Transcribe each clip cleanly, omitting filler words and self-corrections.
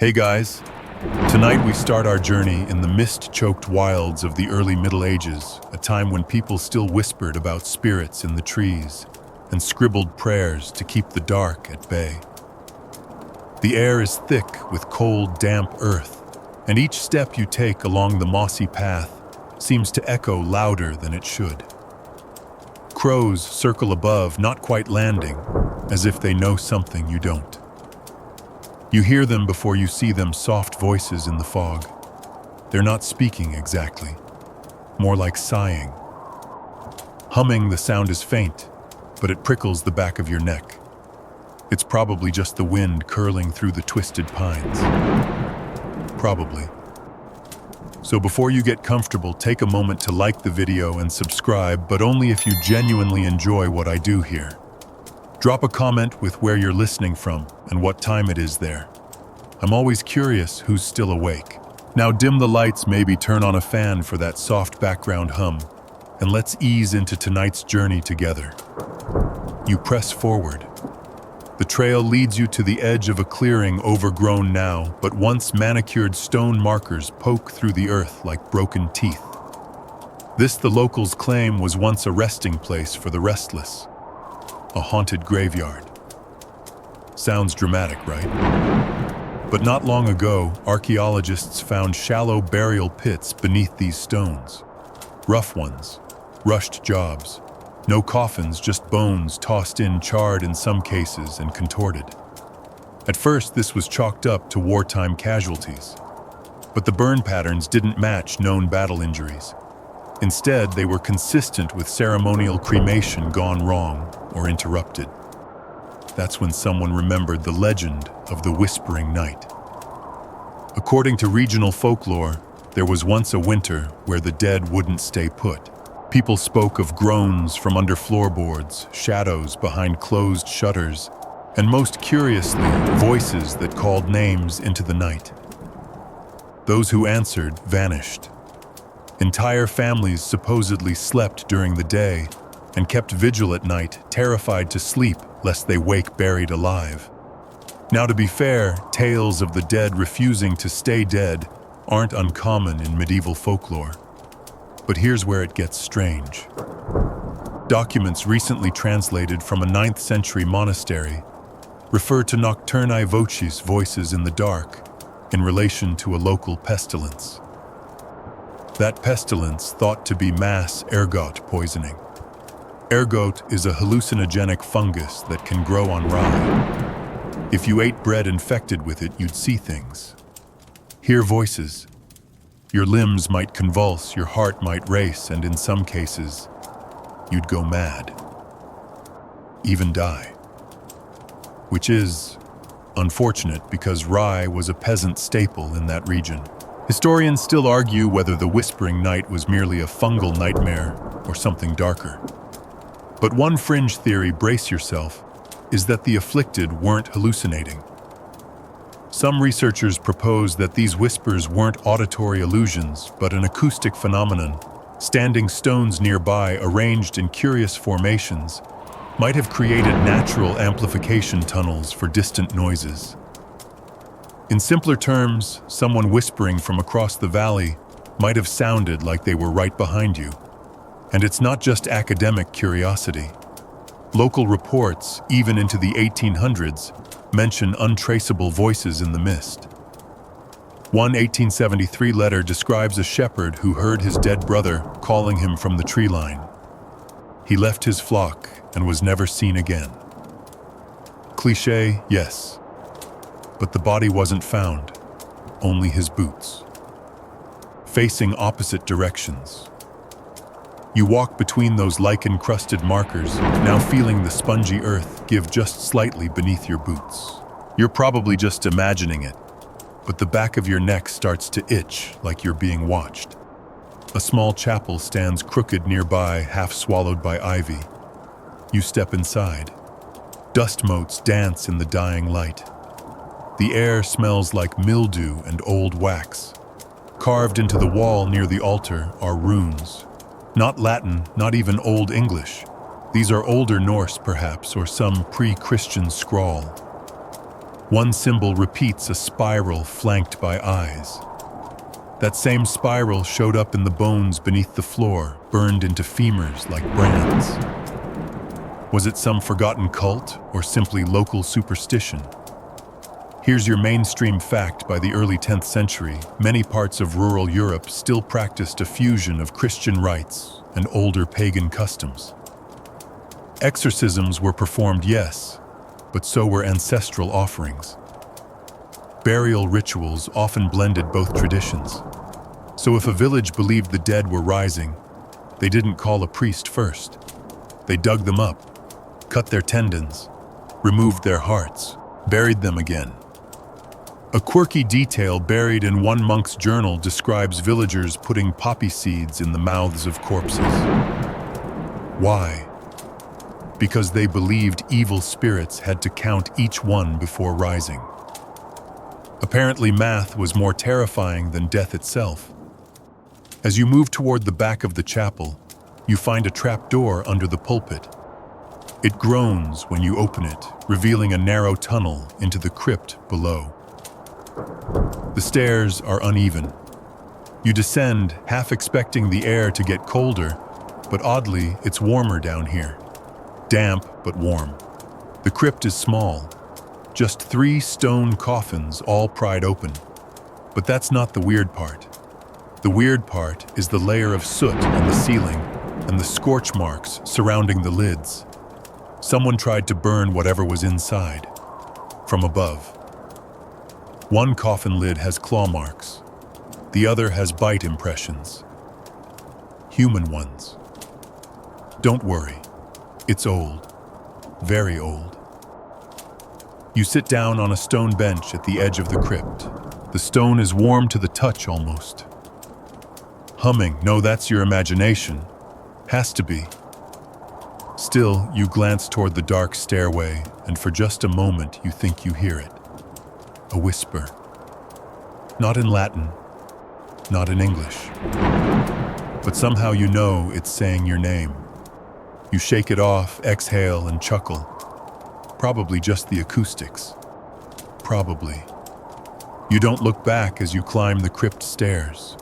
Hey guys, tonight we start our journey in the mist-choked wilds of the early Middle Ages, a time when people still whispered about spirits in the trees and scribbled prayers to keep the dark at bay. The air is thick with cold, damp earth, and each step you take along the mossy path seems to echo louder than it should. Crows circle above, not quite landing, as if they know something you don't. You hear them before you see them, soft voices in the fog. They're not speaking exactly, more like sighing. Humming, the sound is faint, but it prickles the back of your neck. It's probably just the wind curling through the twisted pines. Probably. So before you get comfortable, take a moment to like the video and subscribe, but only if you genuinely enjoy what I do here. Drop a comment with where you're listening from and what time it is there. I'm always curious who's still awake. Now dim the lights, maybe turn on a fan for that soft background hum, and let's ease into tonight's journey together. You press forward. The trail leads you to the edge of a clearing, overgrown now, but once manicured stone markers poke through the earth like broken teeth. This, the locals claim, was once a resting place for the restless. A haunted graveyard. Sounds dramatic, right? But not long ago, archaeologists found shallow burial pits beneath these stones. Rough ones, rushed jobs. No coffins, just bones tossed in, charred in some cases and contorted. At first, this was chalked up to wartime casualties. But the burn patterns didn't match known battle injuries. Instead, they were consistent with ceremonial cremation gone wrong or interrupted. That's when someone remembered the legend of the Whispering Night. According to regional folklore, there was once a winter where the dead wouldn't stay put. People spoke of groans from under floorboards, shadows behind closed shutters, and most curiously, voices that called names into the night. Those who answered vanished. Entire families supposedly slept during the day and kept vigil at night, terrified to sleep lest they wake buried alive. Now, to be fair, tales of the dead refusing to stay dead aren't uncommon in medieval folklore. But here's where it gets strange. Documents recently translated from a 9th century monastery refer to nocturnae voces, voices in the dark, in relation to a local pestilence. That pestilence thought to be mass ergot poisoning. Ergot is a hallucinogenic fungus that can grow on rye. If you ate bread infected with it, you'd see things. Hear voices. Your limbs might convulse, your heart might race, and in some cases, you'd go mad. Even die. Which is unfortunate because rye was a peasant staple in that region. Historians still argue whether the Whispering Night was merely a fungal nightmare or something darker. But one fringe theory, brace yourself, is that the afflicted weren't hallucinating. Some researchers propose that these whispers weren't auditory illusions, but an acoustic phenomenon. Standing stones nearby, arranged in curious formations, might have created natural amplification tunnels for distant noises. In simpler terms, someone whispering from across the valley might have sounded like they were right behind you. And it's not just academic curiosity. Local reports, even into the 1800s, mention untraceable voices in the mist. One 1873 letter describes a shepherd who heard his dead brother calling him from the tree line. He left his flock and was never seen again. Cliché, yes. But the body wasn't found, only his boots. Facing opposite directions. You walk between those lichen-crusted markers, now feeling the spongy earth give just slightly beneath your boots. You're probably just imagining it, but the back of your neck starts to itch like you're being watched. A small chapel stands crooked nearby, half swallowed by ivy. You step inside. Dust motes dance in the dying light. The air smells like mildew and old wax. Carved into the wall near the altar are runes. Not Latin, not even Old English. These are older Norse, perhaps, or some pre-Christian scrawl. One symbol repeats a spiral flanked by eyes. That same spiral showed up in the bones beneath the floor, burned into femurs like brands. Was it some forgotten cult or simply local superstition? Here's your mainstream fact: by the early 10th century, many parts of rural Europe still practiced a fusion of Christian rites and older pagan customs. Exorcisms were performed, yes, but so were ancestral offerings. Burial rituals often blended both traditions. So if a village believed the dead were rising, they didn't call a priest first. They dug them up, cut their tendons, removed their hearts, buried them again. A quirky detail buried in one monk's journal describes villagers putting poppy seeds in the mouths of corpses. Why? Because they believed evil spirits had to count each one before rising. Apparently, math was more terrifying than death itself. As you move toward the back of the chapel, you find a trapdoor under the pulpit. It groans when you open it, revealing a narrow tunnel into the crypt below. The stairs are uneven. You descend, half expecting the air to get colder, but oddly, it's warmer down here. Damp, but warm. The crypt is small. Just 3 stone coffins, all pried open. But that's not the weird part. The weird part is the layer of soot on the ceiling and the scorch marks surrounding the lids. Someone tried to burn whatever was inside, from above. One coffin lid has claw marks. The other has bite impressions. Human ones. Don't worry. It's old. Very old. You sit down on a stone bench at the edge of the crypt. The stone is warm to the touch almost. Humming, no, that's your imagination. Has to be. Still, you glance toward the dark stairway, and for just a moment you think you hear it. A whisper. Not in Latin, not in English. But somehow you know it's saying your name. You shake it off, exhale, and chuckle. Probably just the acoustics. Probably. You don't look back as you climb the crypt stairs.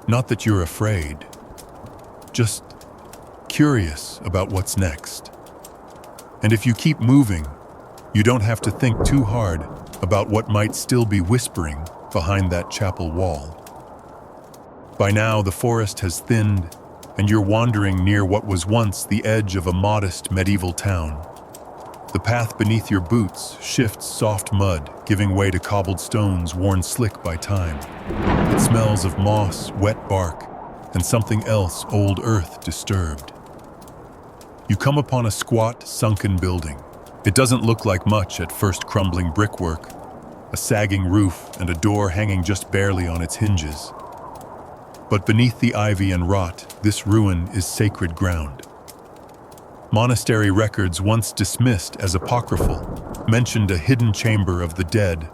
Not that you're afraid. Just curious about what's next. And if you keep moving, you don't have to think too hard about what might still be whispering behind that chapel wall. By now, the forest has thinned, and you're wandering near what was once the edge of a modest medieval town. The path beneath your boots shifts soft mud, giving way to cobbled stones worn slick by time. It smells of moss, wet bark, and something else, old earth disturbed. You come upon a squat, sunken building. It doesn't look like much at first: crumbling brickwork, a sagging roof, and a door hanging just barely on its hinges. But beneath the ivy and rot, this ruin is sacred ground. Monastery records, once dismissed as apocryphal, mentioned a hidden chamber of the dead,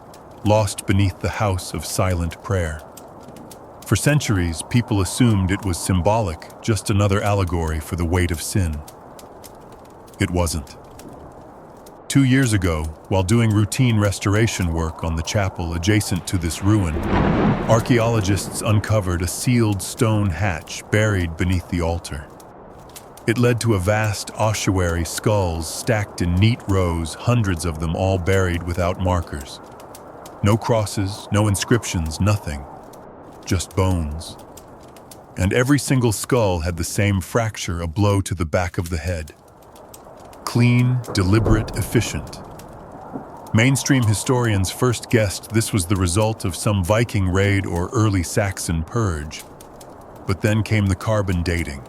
lost beneath the house of silent prayer. For centuries, people assumed it was symbolic, just another allegory for the weight of sin. It wasn't. 2 years ago, while doing routine restoration work on the chapel adjacent to this ruin, archaeologists uncovered a sealed stone hatch buried beneath the altar. It led to a vast ossuary, skulls stacked in neat rows, hundreds of them, all buried without markers. No crosses, no inscriptions, nothing. Just bones. And every single skull had the same fracture, a blow to the back of the head. Clean, deliberate, efficient. Mainstream historians first guessed this was the result of some Viking raid or early Saxon purge. But then came the carbon dating.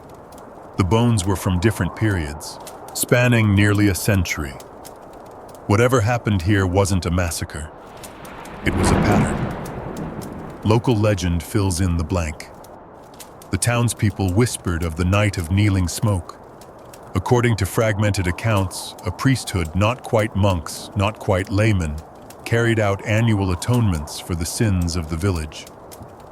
The bones were from different periods, spanning nearly a century. Whatever happened here wasn't a massacre. It was a pattern. Local legend fills in the blank. The townspeople whispered of the night of kneeling smoke. According to fragmented accounts, a priesthood, not quite monks, not quite laymen, carried out annual atonements for the sins of the village.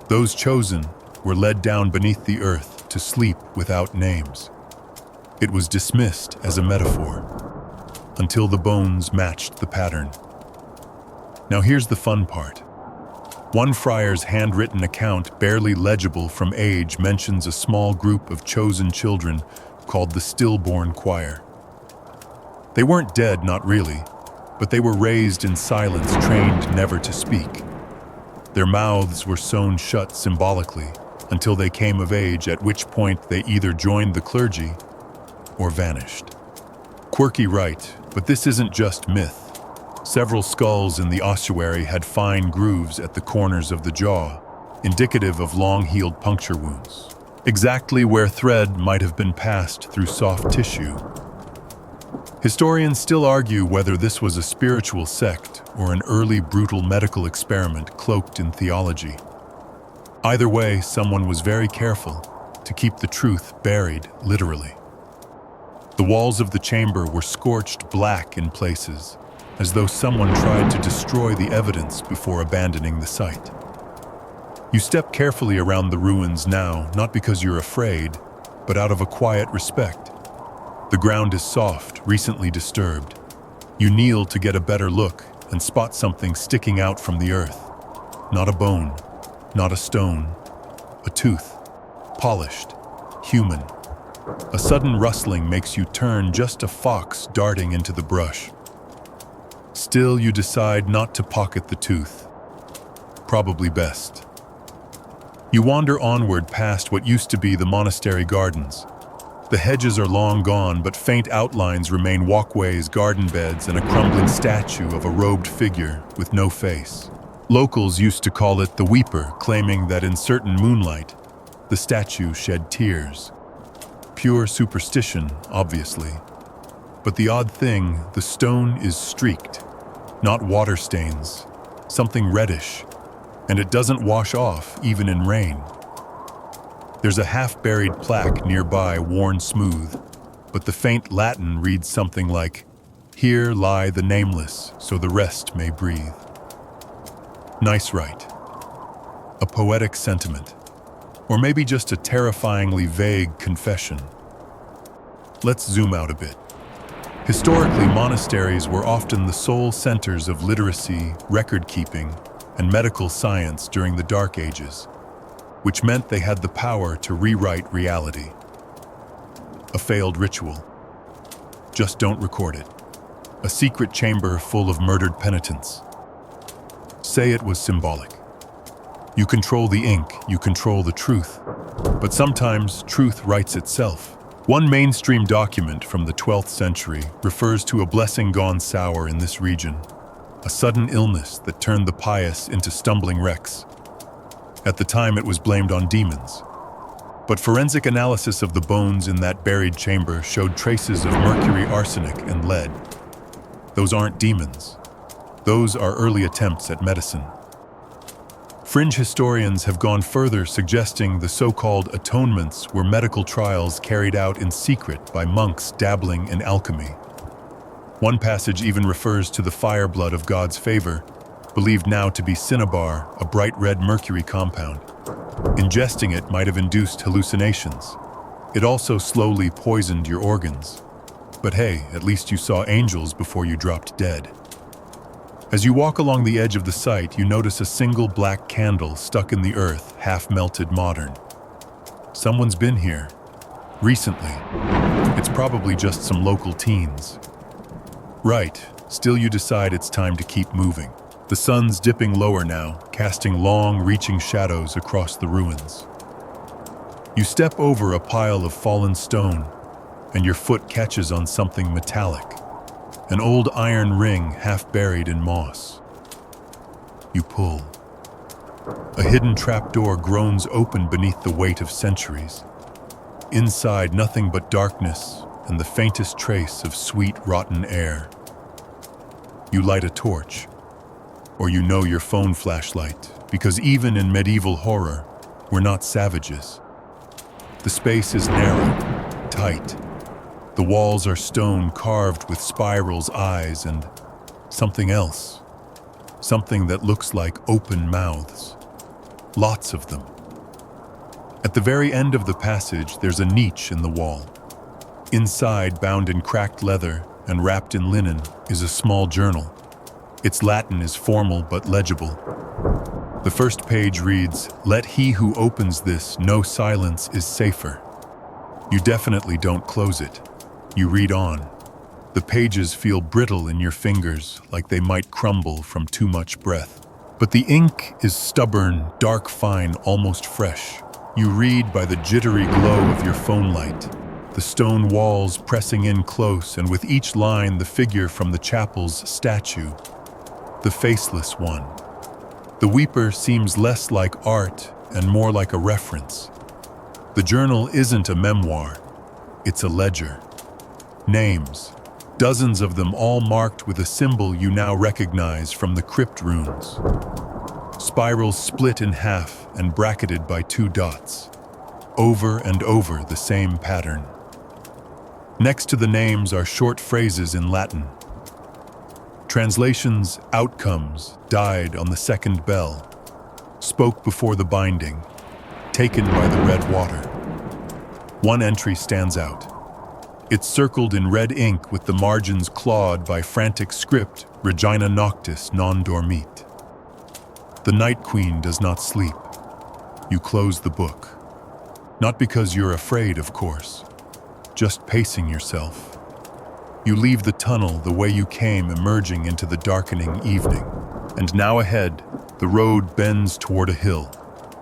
Those chosen were led down beneath the earth to sleep without names. It was dismissed as a metaphor, until the bones matched the pattern. Now here's the fun part. One friar's handwritten account, barely legible from age, mentions a small group of chosen children called the Stillborn Choir. They weren't dead, not really, but they were raised in silence, trained never to speak. Their mouths were sewn shut symbolically until they came of age, at which point they either joined the clergy or vanished. Quirky, right, but this isn't just myth. Several skulls in the ossuary had fine grooves at the corners of the jaw, indicative of long-healed puncture wounds, exactly where thread might have been passed through soft tissue. Historians still argue whether this was a spiritual sect or an early brutal medical experiment cloaked in theology. Either way, someone was very careful to keep the truth buried, literally. The walls of the chamber were scorched black in places, as though someone tried to destroy the evidence before abandoning the site. You step carefully around the ruins now, not because you're afraid, but out of a quiet respect. The ground is soft, recently disturbed. You kneel to get a better look and spot something sticking out from the earth. Not a bone, not a stone, a tooth, polished, human. A sudden rustling makes you turn, just a fox darting into the brush. Still, you decide not to pocket the tooth. Probably best. You wander onward past what used to be the monastery gardens. The hedges are long gone, but faint outlines remain: walkways, garden beds, and a crumbling statue of a robed figure with no face. Locals used to call it the Weeper, claiming that in certain moonlight, the statue shed tears. Pure superstition, obviously. But the odd thing, the stone is streaked, not water stains, something reddish, and it doesn't wash off even in rain. There's a half-buried plaque nearby, worn smooth, but the faint Latin reads something like, "Here lie the nameless, so the rest may breathe." Nice, right? A poetic sentiment, or maybe just a terrifyingly vague confession. Let's zoom out a bit. Historically, monasteries were often the sole centers of literacy, record-keeping, and medical science during the Dark Ages, which meant they had the power to rewrite reality. A failed ritual. Just don't record it. A secret chamber full of murdered penitents. Say it was symbolic. You control the ink, you control the truth. But sometimes truth writes itself. One mainstream document from the 12th century refers to a blessing gone sour in this region, a sudden illness that turned the pious into stumbling wrecks. At the time, it was blamed on demons. But forensic analysis of the bones in that buried chamber showed traces of mercury, arsenic, and lead. Those aren't demons. Those are early attempts at medicine. Fringe historians have gone further, suggesting the so-called atonements were medical trials carried out in secret by monks dabbling in alchemy. One passage even refers to the fire blood of God's favor, believed now to be cinnabar, a bright red mercury compound. Ingesting it might have induced hallucinations. It also slowly poisoned your organs. But hey, at least you saw angels before you dropped dead. As you walk along the edge of the site, you notice a single black candle stuck in the earth, half-melted modern. Someone's been here. Recently. It's probably just some local teens. Right, still you decide it's time to keep moving. The sun's dipping lower now, casting long, reaching shadows across the ruins. You step over a pile of fallen stone, and your foot catches on something metallic. An old iron ring half buried in moss. You pull. A hidden trapdoor groans open beneath the weight of centuries. Inside, nothing but darkness and the faintest trace of sweet, rotten air. You light a torch, or you know your phone flashlight, because even in medieval horror, we're not savages. The space is narrow, tight. The walls are stone carved with spirals, eyes, and something else. Something that looks like open mouths. Lots of them. At the very end of the passage, there's a niche in the wall. Inside, bound in cracked leather and wrapped in linen, is a small journal. Its Latin is formal but legible. The first page reads, "Let he who opens this know silence is safer." You definitely don't close it. You read on. The pages feel brittle in your fingers, like they might crumble from too much breath. But the ink is stubborn, dark fine, almost fresh. You read by the jittery glow of your phone light, the stone walls pressing in close, and with each line the figure from the chapel's statue, the faceless one. The weeper seems less like art and more like a reference. The journal isn't a memoir, it's a ledger. Names, dozens of them all marked with a symbol you now recognize from the crypt runes. Spirals split in half and bracketed by 2 dots. Over and over the same pattern. Next to the names are short phrases in Latin. Translations: outcomes, died on the second bell, spoke before the binding, taken by the red water. One entry stands out. It's circled in red ink with the margins clawed by frantic script, Regina Noctis non dormit. The Night Queen does not sleep. You close the book. Not because you're afraid, of course, just pacing yourself. You leave the tunnel the way you came, emerging into the darkening evening. And now ahead, the road bends toward a hill.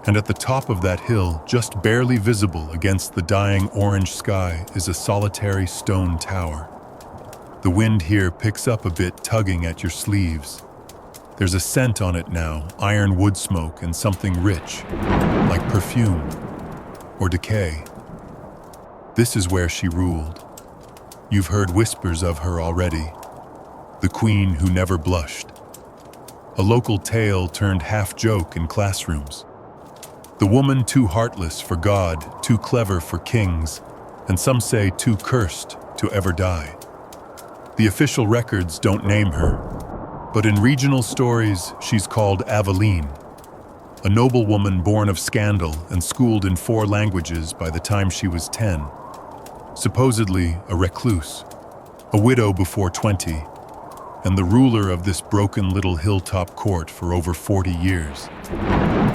And at the top of that hill, just barely visible against the dying orange sky, is a solitary stone tower. The wind here picks up a bit, tugging at your sleeves. There's a scent on it now, iron wood smoke and something rich, like perfume or decay. This is where she ruled. You've heard whispers of her already. The queen who never blushed. A local tale turned half-joke in classrooms. The woman too heartless for God, too clever for kings, and some say too cursed to ever die. The official records don't name her, but in regional stories she's called Aveline, a noblewoman born of scandal and schooled in 4 languages by the time she was 10. Supposedly a recluse, a widow before 20, and the ruler of this broken little hilltop court for over 40 years.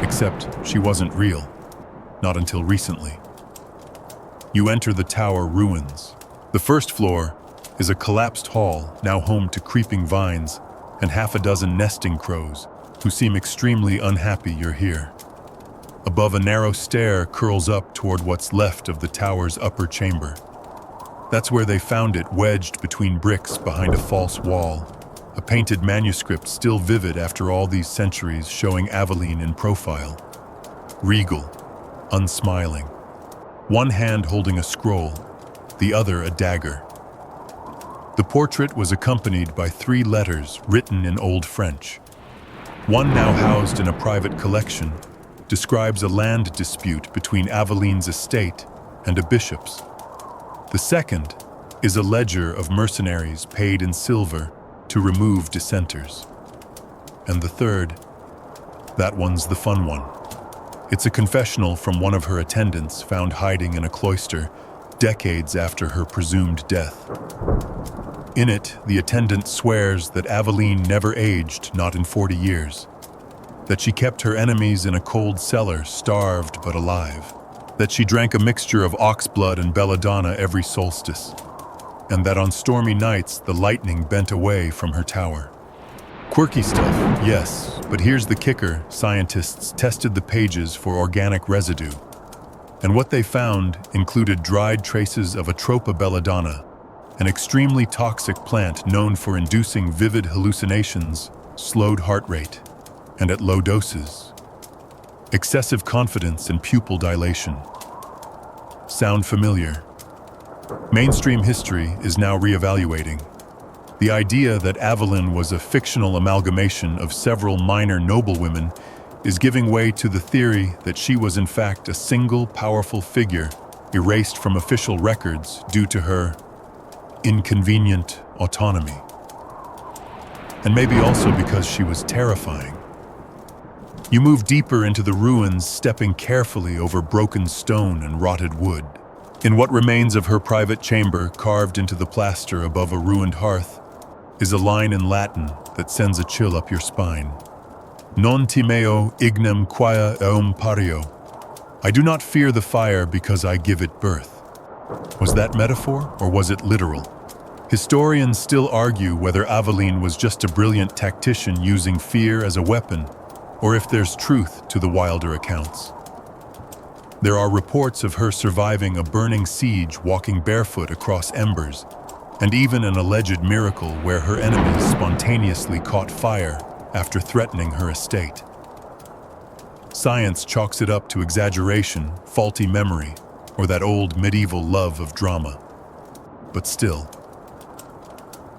Except she wasn't real, not until recently. You enter the tower ruins. The first floor is a collapsed hall, now home to creeping vines and half a dozen nesting crows who seem extremely unhappy you're here. Above, a narrow stair curls up toward what's left of the tower's upper chamber. That's where they found it, wedged between bricks behind a false wall. A painted manuscript still vivid after all these centuries, showing Aveline in profile. Regal, unsmiling. One hand holding a scroll, the other a dagger. The portrait was accompanied by 3 letters written in Old French. One, now housed in a private collection, describes a land dispute between Aveline's estate and a bishop's. The second is a ledger of mercenaries paid in silver to remove dissenters. And the third, that one's the fun one. It's a confessional from one of her attendants found hiding in a cloister decades after her presumed death. In it, the attendant swears that Aveline never aged, not in 40 years. That she kept her enemies in a cold cellar, starved but alive. That she drank a mixture of ox blood and belladonna every solstice. And that on stormy nights, the lightning bent away from her tower. Quirky stuff, yes, but here's the kicker. Scientists tested the pages for organic residue. And what they found included dried traces of Atropa belladonna, an extremely toxic plant known for inducing vivid hallucinations, slowed heart rate, and at low doses. Excessive confidence and pupil dilation. Sound familiar? Mainstream history is now reevaluating. The idea that Aveline was a fictional amalgamation of several minor noblewomen is giving way to the theory that she was in fact a single powerful figure erased from official records due to her inconvenient autonomy. And maybe also because she was terrifying. You move deeper into the ruins, stepping carefully over broken stone and rotted wood. In what remains of her private chamber, carved into the plaster above a ruined hearth, is a line in Latin that sends a chill up your spine. Non timeo ignem quia eum pario. I do not fear the fire because I give it birth. Was that metaphor or was it literal? Historians still argue whether Aveline was just a brilliant tactician using fear as a weapon, or if there's truth to the wilder accounts. There are reports of her surviving a burning siege walking barefoot across embers, and even an alleged miracle where her enemies spontaneously caught fire after threatening her estate. Science chalks it up to exaggeration, faulty memory, or that old medieval love of drama. But still,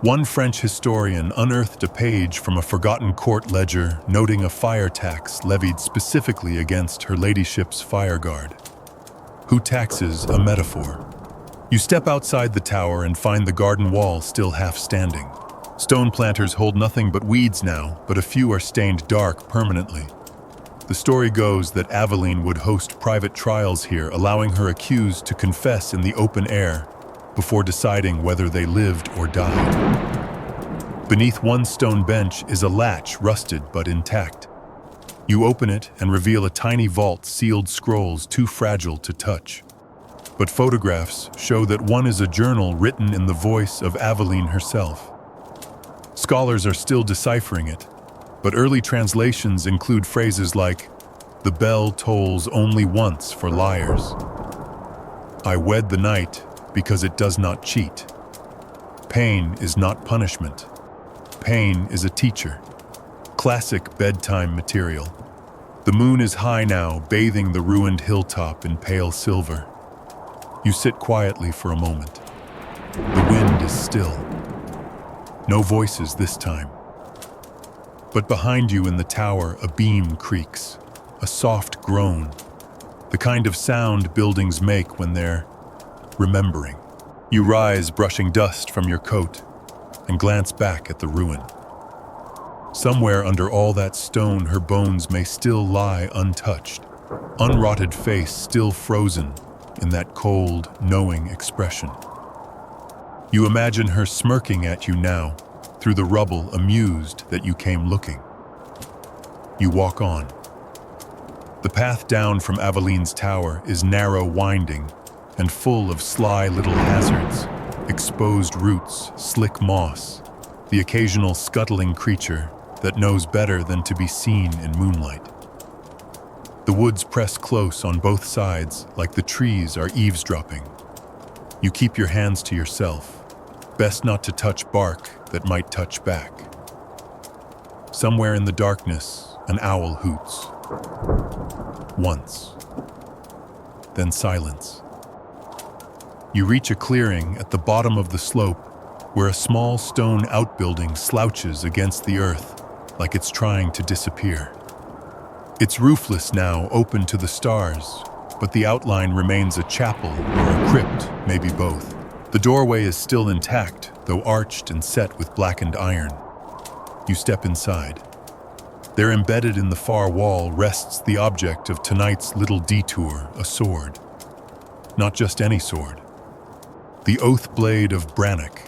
one French historian unearthed a page from a forgotten court ledger noting a fire tax levied specifically against her ladyship's fireguard. Who taxes a metaphor? You step outside the tower and find the garden wall still half standing. Stone planters hold nothing but weeds now, but a few are stained dark permanently. The story goes that Aveline would host private trials here, allowing her accused to confess in the open air before deciding whether they lived or died. Beneath one stone bench is a latch, rusted but intact. You open it and reveal a tiny vault sealed scrolls too fragile to touch. But photographs show that one is a journal written in the voice of Aveline herself. Scholars are still deciphering it, but early translations include phrases like, "The bell tolls only once for liars. I wed the night because it does not cheat. Pain is not punishment. Pain is a teacher." Classic bedtime material. The moon is high now, bathing the ruined hilltop in pale silver. You sit quietly for a moment. The wind is still. No voices this time. But behind you in the tower, a beam creaks, a soft groan, the kind of sound buildings make when they're remembering. You rise, brushing dust from your coat, and glance back at the ruin. Somewhere under all that stone, her bones may still lie untouched, unrotted face still frozen in that cold, knowing expression. You imagine her smirking at you now, through the rubble, amused that you came looking. You walk on. The path down from Aveline's tower is narrow, winding, and full of sly little hazards, exposed roots, slick moss, the occasional scuttling creature that knows better than to be seen in moonlight. The woods press close on both sides like the trees are eavesdropping. You keep your hands to yourself, best not to touch bark that might touch back. Somewhere in the darkness, an owl hoots. Once. Then silence. You reach a clearing at the bottom of the slope where a small stone outbuilding slouches against the earth like it's trying to disappear. It's roofless now, open to the stars, but the outline remains a chapel or a crypt, maybe both. The doorway is still intact, though arched and set with blackened iron. You step inside. There, embedded in the far wall, rests the object of tonight's little detour, a sword. Not just any sword. The oath blade of Brannock.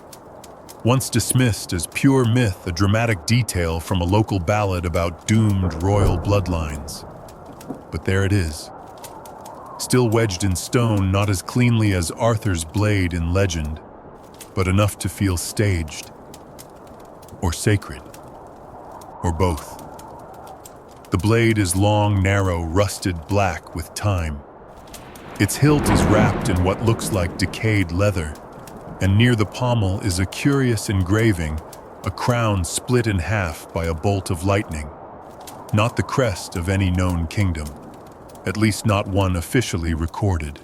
Once dismissed as pure myth, a dramatic detail from a local ballad about doomed royal bloodlines. But there it is. Still wedged in stone, not as cleanly as Arthur's blade in legend, but enough to feel staged, or sacred, or both. The blade is long, narrow, rusted black with time. Its hilt is wrapped in what looks like decayed leather, and near the pommel is a curious engraving, a crown split in half by a bolt of lightning. Not the crest of any known kingdom, at least not one officially recorded.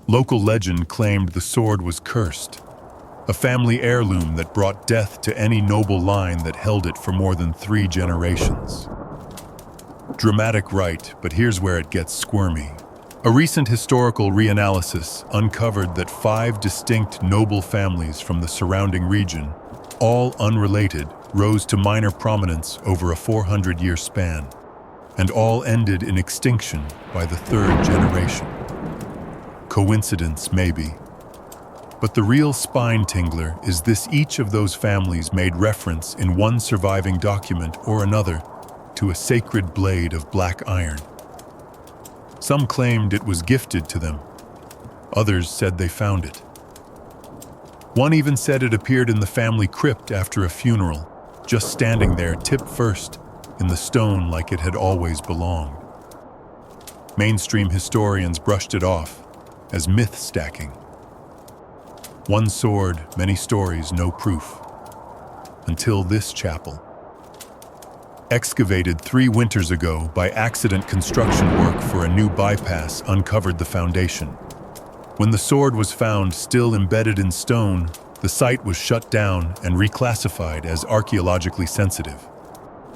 Local legend claimed the sword was cursed, a family heirloom that brought death to any noble line that held it for more than 3 generations. Dramatic right, but here's where it gets squirmy. A recent historical reanalysis uncovered that 5 distinct noble families from the surrounding region, all unrelated, rose to minor prominence over a 400-year span, and all ended in extinction by the 3rd generation. Coincidence, maybe. But the real spine tingler is this: each of those families made reference in one surviving document or another to a sacred blade of black iron. Some claimed it was gifted to them. Others said they found it. One even said it appeared in the family crypt after a funeral, just standing there tip first in the stone like it had always belonged. Mainstream historians brushed it off as myth stacking. One sword, many stories, no proof. Until this chapel. Excavated 3 winters ago by accident, construction work for a new bypass uncovered the foundation. When the sword was found still embedded in stone, the site was shut down and reclassified as archaeologically sensitive,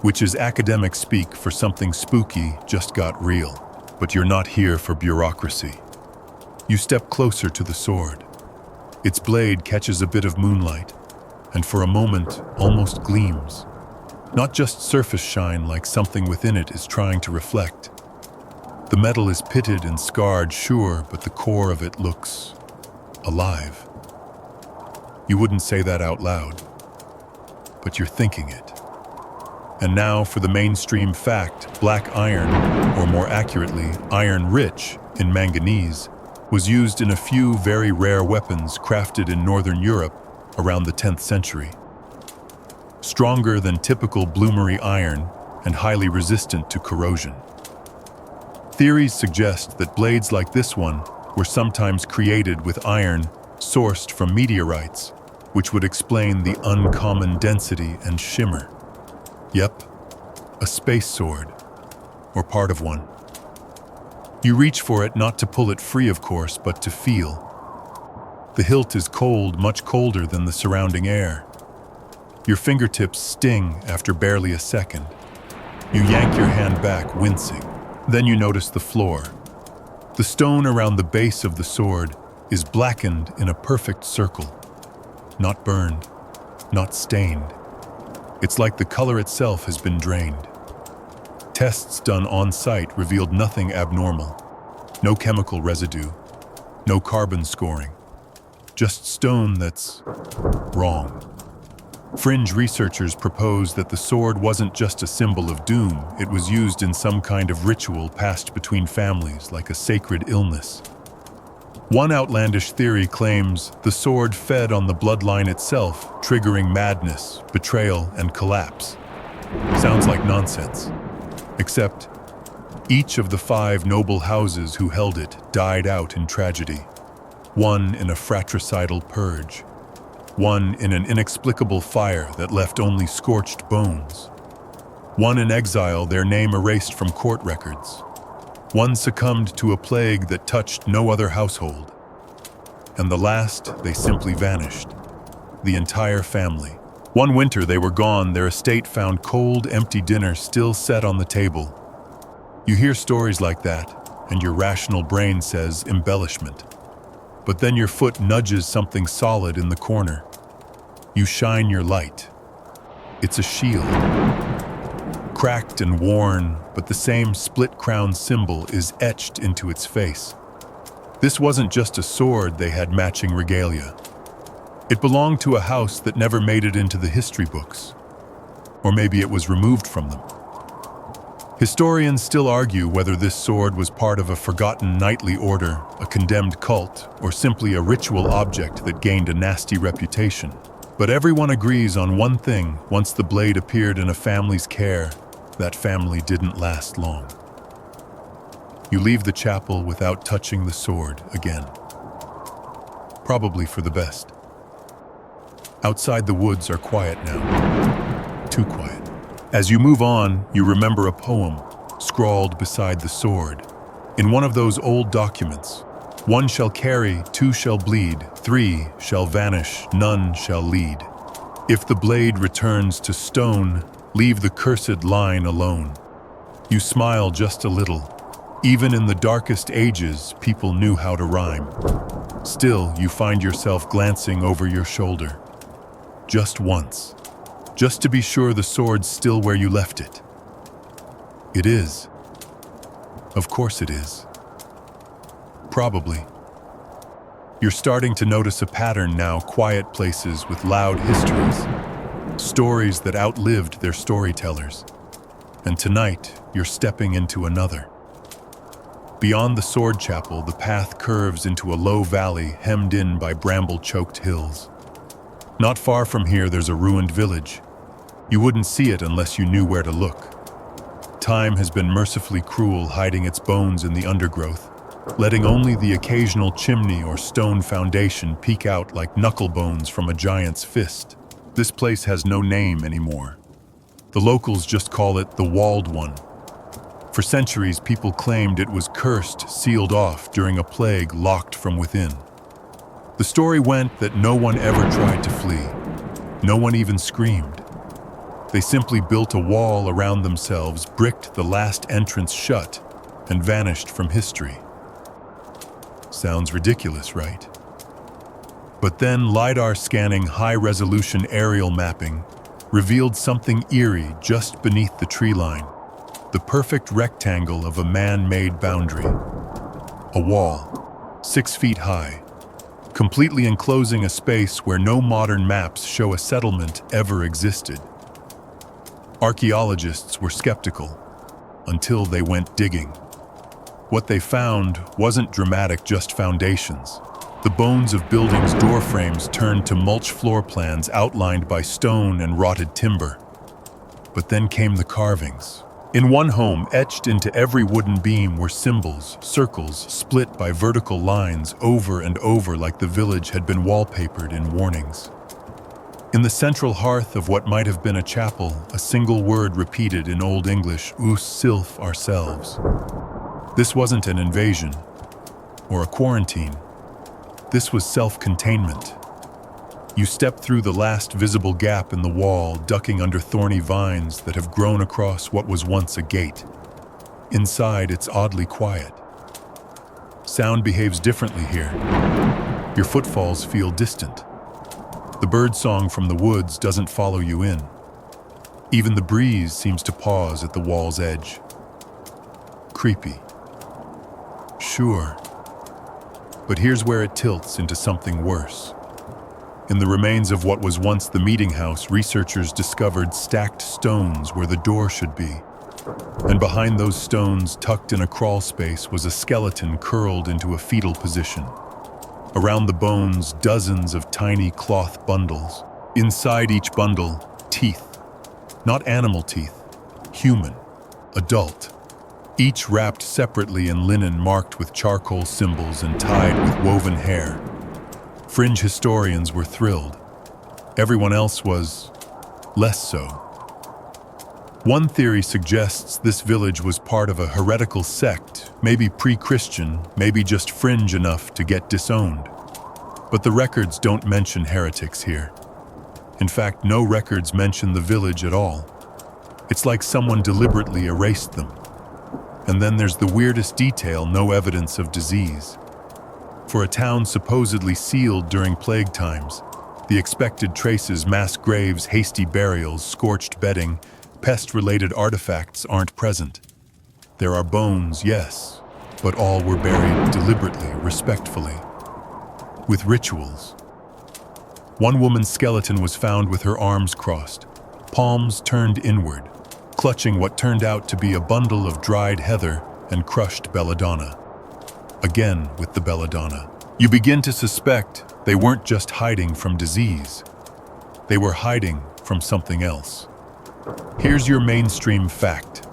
which is academic speak for something spooky just got real. But you're not here for bureaucracy. You step closer to the sword. Its blade catches a bit of moonlight, and for a moment almost gleams. Not just surface shine like something within it is trying to reflect. The metal is pitted and scarred, sure, but the core of it looks alive. You wouldn't say that out loud, but you're thinking it. And now for the mainstream fact: black iron, or more accurately, iron-rich in manganese, was used in a few very rare weapons crafted in Northern Europe around the 10th century. Stronger than typical bloomery iron and highly resistant to corrosion. Theories suggest that blades like this one were sometimes created with iron sourced from meteorites, which would explain the uncommon density and shimmer. Yep, a space sword, or part of one. You reach for it not to pull it free, of course, but to feel. The hilt is cold, much colder than the surrounding air. Your fingertips sting after barely a second. You yank your hand back, wincing. Then you notice the floor. The stone around the base of the sword is blackened in a perfect circle. Not burned, not stained. It's like the color itself has been drained. Tests done on-site revealed nothing abnormal. No chemical residue, no carbon scoring. Just stone that's wrong. Fringe researchers propose that the sword wasn't just a symbol of doom, it was used in some kind of ritual passed between families, like a sacred illness. One outlandish theory claims the sword fed on the bloodline itself, triggering madness, betrayal, and collapse. Sounds like nonsense. Except, each of the 5 noble houses who held it died out in tragedy. One in a fratricidal purge. One in an inexplicable fire that left only scorched bones. One in exile, their name erased from court records. One succumbed to a plague that touched no other household. And the last, they simply vanished. The entire family. One winter they were gone, their estate found cold, empty dinner still set on the table. You hear stories like that, and your rational brain says embellishment. But then your foot nudges something solid in the corner. You shine your light. It's a shield. Cracked and worn, but the same split-crown symbol is etched into its face. This wasn't just a sword, they had matching regalia. It belonged to a house that never made it into the history books. Or maybe it was removed from them. Historians still argue whether this sword was part of a forgotten knightly order, a condemned cult, or simply a ritual object that gained a nasty reputation. But everyone agrees on one thing: once the blade appeared in a family's care, that family didn't last long. You leave the chapel without touching the sword again. Probably for the best. Outside, the woods are quiet now. Too quiet. As you move on, you remember a poem scrawled beside the sword. In one of those old documents: 1 shall carry, 2 shall bleed, 3 shall vanish, none shall lead. If the blade returns to stone, leave the cursed line alone. You smile just a little. Even in the darkest ages, people knew how to rhyme. Still, you find yourself glancing over your shoulder. Just once. Just to be sure the sword's still where you left it. It is. Of course it is. Probably. You're starting to notice a pattern now: quiet places with loud histories, stories that outlived their storytellers. And tonight, you're stepping into another. Beyond the sword chapel, the path curves into a low valley hemmed in by bramble-choked hills. Not far from here, there's a ruined village. You wouldn't see it unless you knew where to look. Time has been mercifully cruel, hiding its bones in the undergrowth, letting only the occasional chimney or stone foundation peek out like knuckle bones from a giant's fist. This place has no name anymore. The locals just call it the Walled One. For centuries, people claimed it was cursed, sealed off during a plague locked from within. The story went that no one ever tried to flee. No one even screamed. They simply built a wall around themselves, bricked the last entrance shut, and vanished from history. Sounds ridiculous, right? But then LiDAR scanning, high-resolution aerial mapping revealed something eerie just beneath the tree line. The perfect rectangle of a man-made boundary. A wall, 6 feet high, completely enclosing a space where no modern maps show a settlement ever existed. Archaeologists were skeptical until they went digging. What they found wasn't dramatic, just foundations. The bones of buildings' door frames turned to mulch floor plans outlined by stone and rotted timber. But then came the carvings. In one home, etched into every wooden beam were symbols, circles split by vertical lines over and over, like the village had been wallpapered in warnings. In the central hearth of what might have been a chapel, a single word repeated in Old English: us sylph, ourselves. This wasn't an invasion or a quarantine. This was self-containment. You step through the last visible gap in the wall, ducking under thorny vines that have grown across what was once a gate. Inside, it's oddly quiet. Sound behaves differently here. Your footfalls feel distant. The birdsong from the woods doesn't follow you in. Even the breeze seems to pause at the wall's edge. Creepy. Sure. But here's where it tilts into something worse. In the remains of what was once the meeting house, researchers discovered stacked stones where the door should be. And behind those stones, tucked in a crawl space, was a skeleton curled into a fetal position. Around the bones, dozens of tiny cloth bundles. Inside each bundle, teeth. Not animal teeth, human, adult. Each wrapped separately in linen marked with charcoal symbols and tied with woven hair. Fringe historians were thrilled. Everyone else was less so. One theory suggests this village was part of a heretical sect, maybe pre-Christian, maybe just fringe enough to get disowned. But the records don't mention heretics here. In fact, no records mention the village at all. It's like someone deliberately erased them. And then there's the weirdest detail: no evidence of disease. For a town supposedly sealed during plague times, the expected traces, mass graves, hasty burials, scorched bedding, pest-related artifacts aren't present. There are bones, yes, but all were buried deliberately, respectfully, with rituals. One woman's skeleton was found with her arms crossed, palms turned inward, clutching what turned out to be a bundle of dried heather and crushed belladonna. Again with the belladonna. You begin to suspect they weren't just hiding from disease. They were hiding from something else. Here's your mainstream fact.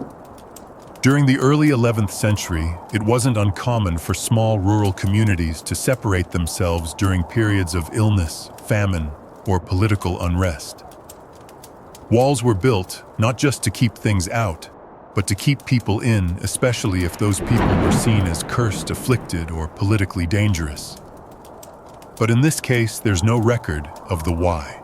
During the early 11th century, it wasn't uncommon for small rural communities to separate themselves during periods of illness, famine, or political unrest. Walls were built not just to keep things out, but to keep people in, especially if those people were seen as cursed, afflicted, or politically dangerous. But in this case, there's no record of the why.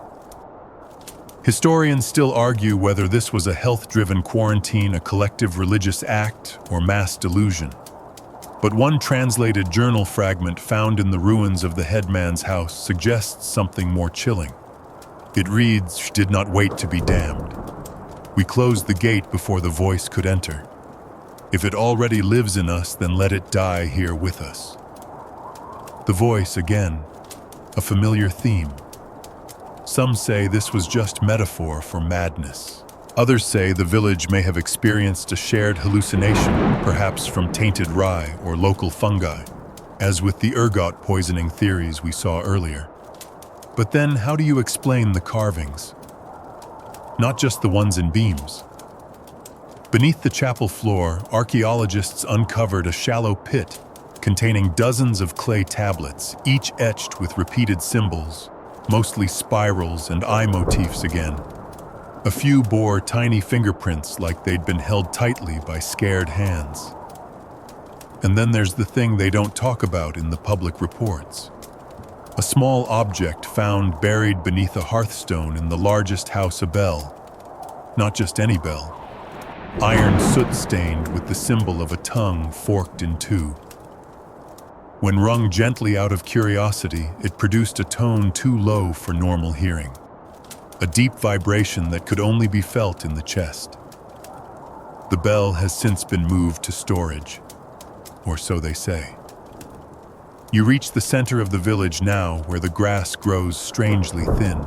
Historians still argue whether this was a health-driven quarantine, a collective religious act, or mass delusion. But one translated journal fragment found in the ruins of the headman's house suggests something more chilling. It reads, "She did not wait to be damned. We closed the gate before the voice could enter. If it already lives in us, then let it die here with us." The voice again, a familiar theme. Some say this was just metaphor for madness. Others say the village may have experienced a shared hallucination, perhaps from tainted rye or local fungi, as with the ergot poisoning theories we saw earlier. But then, how do you explain the carvings? Not just the ones in beams. Beneath the chapel floor, archaeologists uncovered a shallow pit containing dozens of clay tablets, each etched with repeated symbols, mostly spirals and eye motifs again. A few bore tiny fingerprints like they'd been held tightly by scared hands. And then there's the thing they don't talk about in the public reports. A small object found buried beneath a hearthstone in the largest house, a bell. Not just any bell. Iron soot-stained with the symbol of a tongue forked in two. When rung gently out of curiosity, it produced a tone too low for normal hearing. A deep vibration that could only be felt in the chest. The bell has since been moved to storage, or so they say. You reach the center of the village now, where the grass grows strangely thin.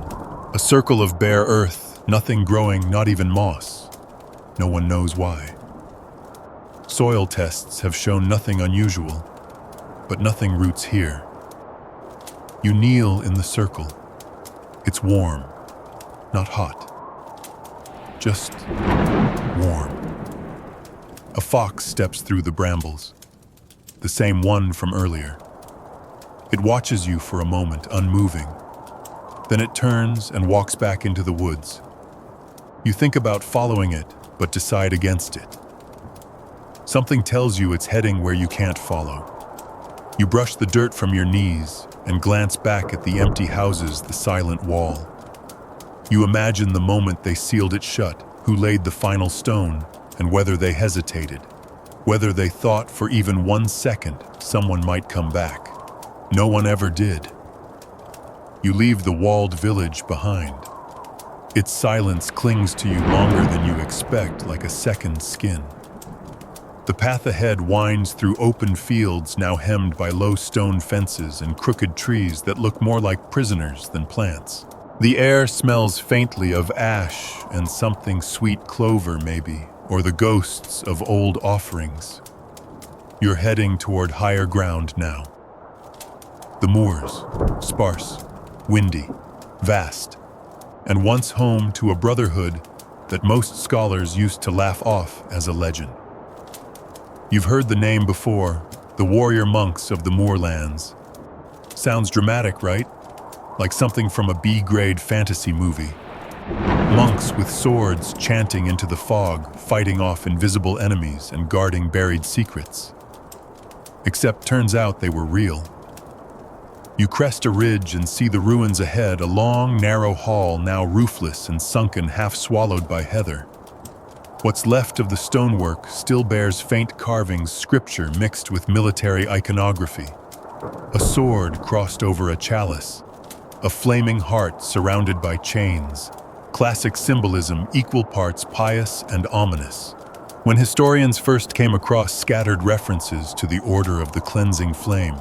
A circle of bare earth, nothing growing, not even moss. No one knows why. Soil tests have shown nothing unusual, but nothing roots here. You kneel in the circle. It's warm, not hot. Just warm. A fox steps through the brambles, the same one from earlier. It watches you for a moment, unmoving. Then it turns and walks back into the woods. You think about following it, but decide against it. Something tells you it's heading where you can't follow. You brush the dirt from your knees and glance back at the empty houses, the silent wall. You imagine the moment they sealed it shut, who laid the final stone, and whether they hesitated, whether they thought for even 1 second someone might come back. No one ever did. You leave the walled village behind. Its silence clings to you longer than you expect, like a second skin. The path ahead winds through open fields now hemmed by low stone fences and crooked trees that look more like prisoners than plants. The air smells faintly of ash and something sweet, clover maybe, or the ghosts of old offerings. You're heading toward higher ground now. The moors, sparse, windy, vast, and once home to a brotherhood that most scholars used to laugh off as a legend. You've heard the name before, the warrior monks of the moorlands. Sounds dramatic, right? Like something from a B-grade fantasy movie. Monks with swords chanting into the fog, fighting off invisible enemies and guarding buried secrets. Except turns out they were real. You crest a ridge and see the ruins ahead, a long, narrow hall now roofless and sunken, half swallowed by heather. What's left of the stonework still bears faint carvings, scripture mixed with military iconography. A sword crossed over a chalice, a flaming heart surrounded by chains. Classic symbolism, equal parts pious and ominous. When historians first came across scattered references to the Order of the Cleansing Flame,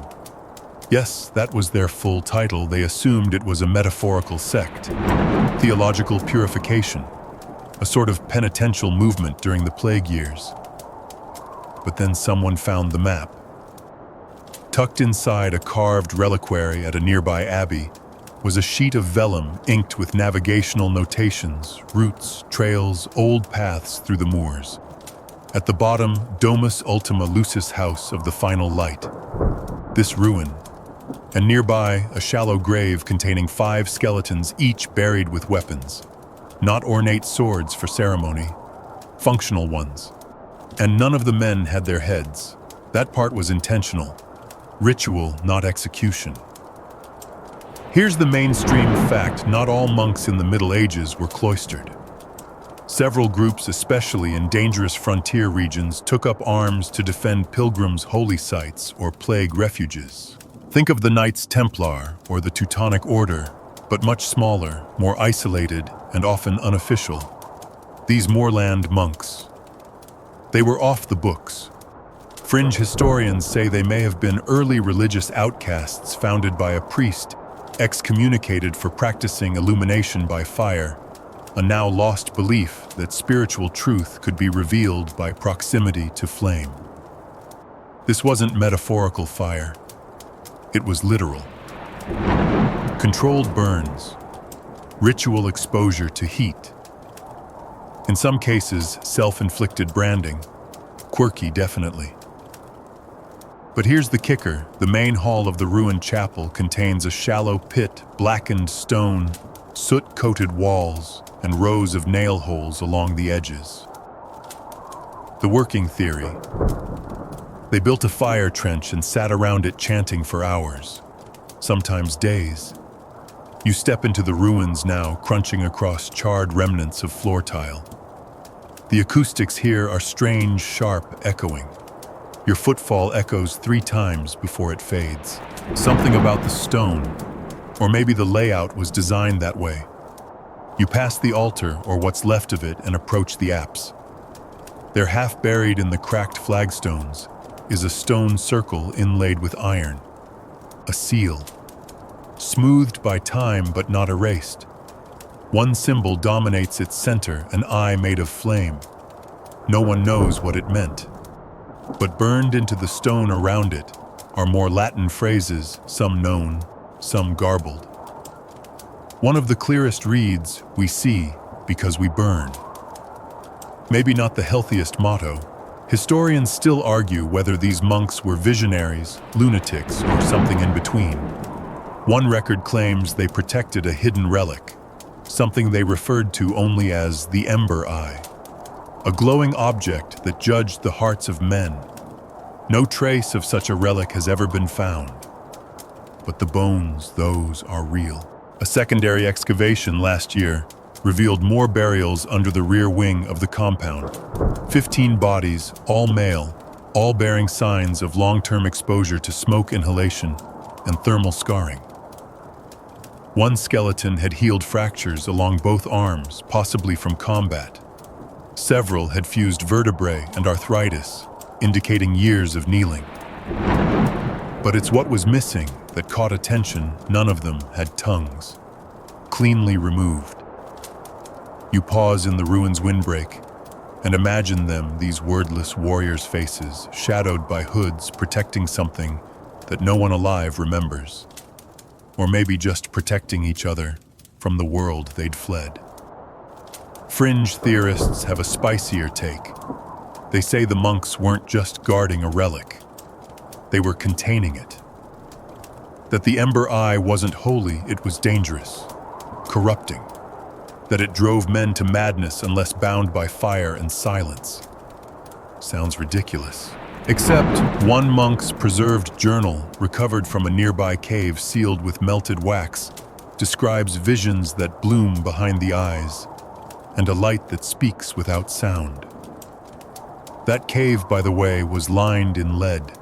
yes, that was their full title, they assumed it was a metaphorical sect, theological purification, a sort of penitential movement during the plague years. But then someone found the map. Tucked inside a carved reliquary at a nearby abbey was a sheet of vellum inked with navigational notations, routes, trails, old paths through the moors. At the bottom, Domus Ultima Lucis, House of the Final Light. This ruin, and nearby a shallow grave containing 5 skeletons, each buried with weapons. Not ornate swords for ceremony, functional ones. And none of the men had their heads. That part was intentional. Ritual, not execution. Here's the mainstream fact: not all monks in the Middle Ages were cloistered. Several groups, especially in dangerous frontier regions, took up arms to defend pilgrims' holy sites or plague refuges. Think of the Knights Templar or the Teutonic Order, but much smaller, more isolated, and often unofficial. These moorland monks. They were off the books. Fringe historians say they may have been early religious outcasts founded by a priest, excommunicated for practicing illumination by fire, a now lost belief that spiritual truth could be revealed by proximity to flame. This wasn't metaphorical fire. It was literal. Controlled burns, ritual exposure to heat. In some cases, self-inflicted branding. Quirky, definitely. But here's the kicker. The main hall of the ruined chapel contains a shallow pit, blackened stone, soot-coated walls, and rows of nail holes along the edges. The working theory. They built a fire trench and sat around it chanting for hours, sometimes days. You step into the ruins now, crunching across charred remnants of floor tile. The acoustics here are strange, sharp, echoing. Your footfall echoes 3 times before it fades. Something about the stone, or maybe the layout was designed that way. You pass the altar, or what's left of it, and approach the apse. There, half buried in the cracked flagstones, is a stone circle inlaid with iron. A seal. Smoothed by time but not erased. One symbol dominates its center, an eye made of flame. No one knows what it meant. But burned into the stone around it are more Latin phrases, some known, some garbled. One of the clearest reads, "We see because we burn." Maybe not the healthiest motto. Historians still argue whether these monks were visionaries, lunatics, or something in between. One record claims they protected a hidden relic, something they referred to only as the Ember Eye, a glowing object that judged the hearts of men. No trace of such a relic has ever been found. But the bones, those are real. A secondary excavation last year revealed more burials under the rear wing of the compound. 15 bodies, all male, all bearing signs of long-term exposure to smoke inhalation and thermal scarring. One skeleton had healed fractures along both arms, possibly from combat. Several had fused vertebrae and arthritis, indicating years of kneeling. But it's what was missing that caught attention. None of them had tongues. Cleanly removed. You pause in the ruins' windbreak and imagine them, these wordless warriors' faces, shadowed by hoods protecting something that no one alive remembers. Or maybe just protecting each other from the world they'd fled. Fringe theorists have a spicier take. They say the monks weren't just guarding a relic. They were containing it. That the Ember Eye wasn't holy, it was dangerous, corrupting. That it drove men to madness unless bound by fire and silence. Sounds ridiculous. Except one monk's preserved journal, recovered from a nearby cave sealed with melted wax, describes visions that bloom behind the eyes and a light that speaks without sound. That cave, by the way, was lined in lead,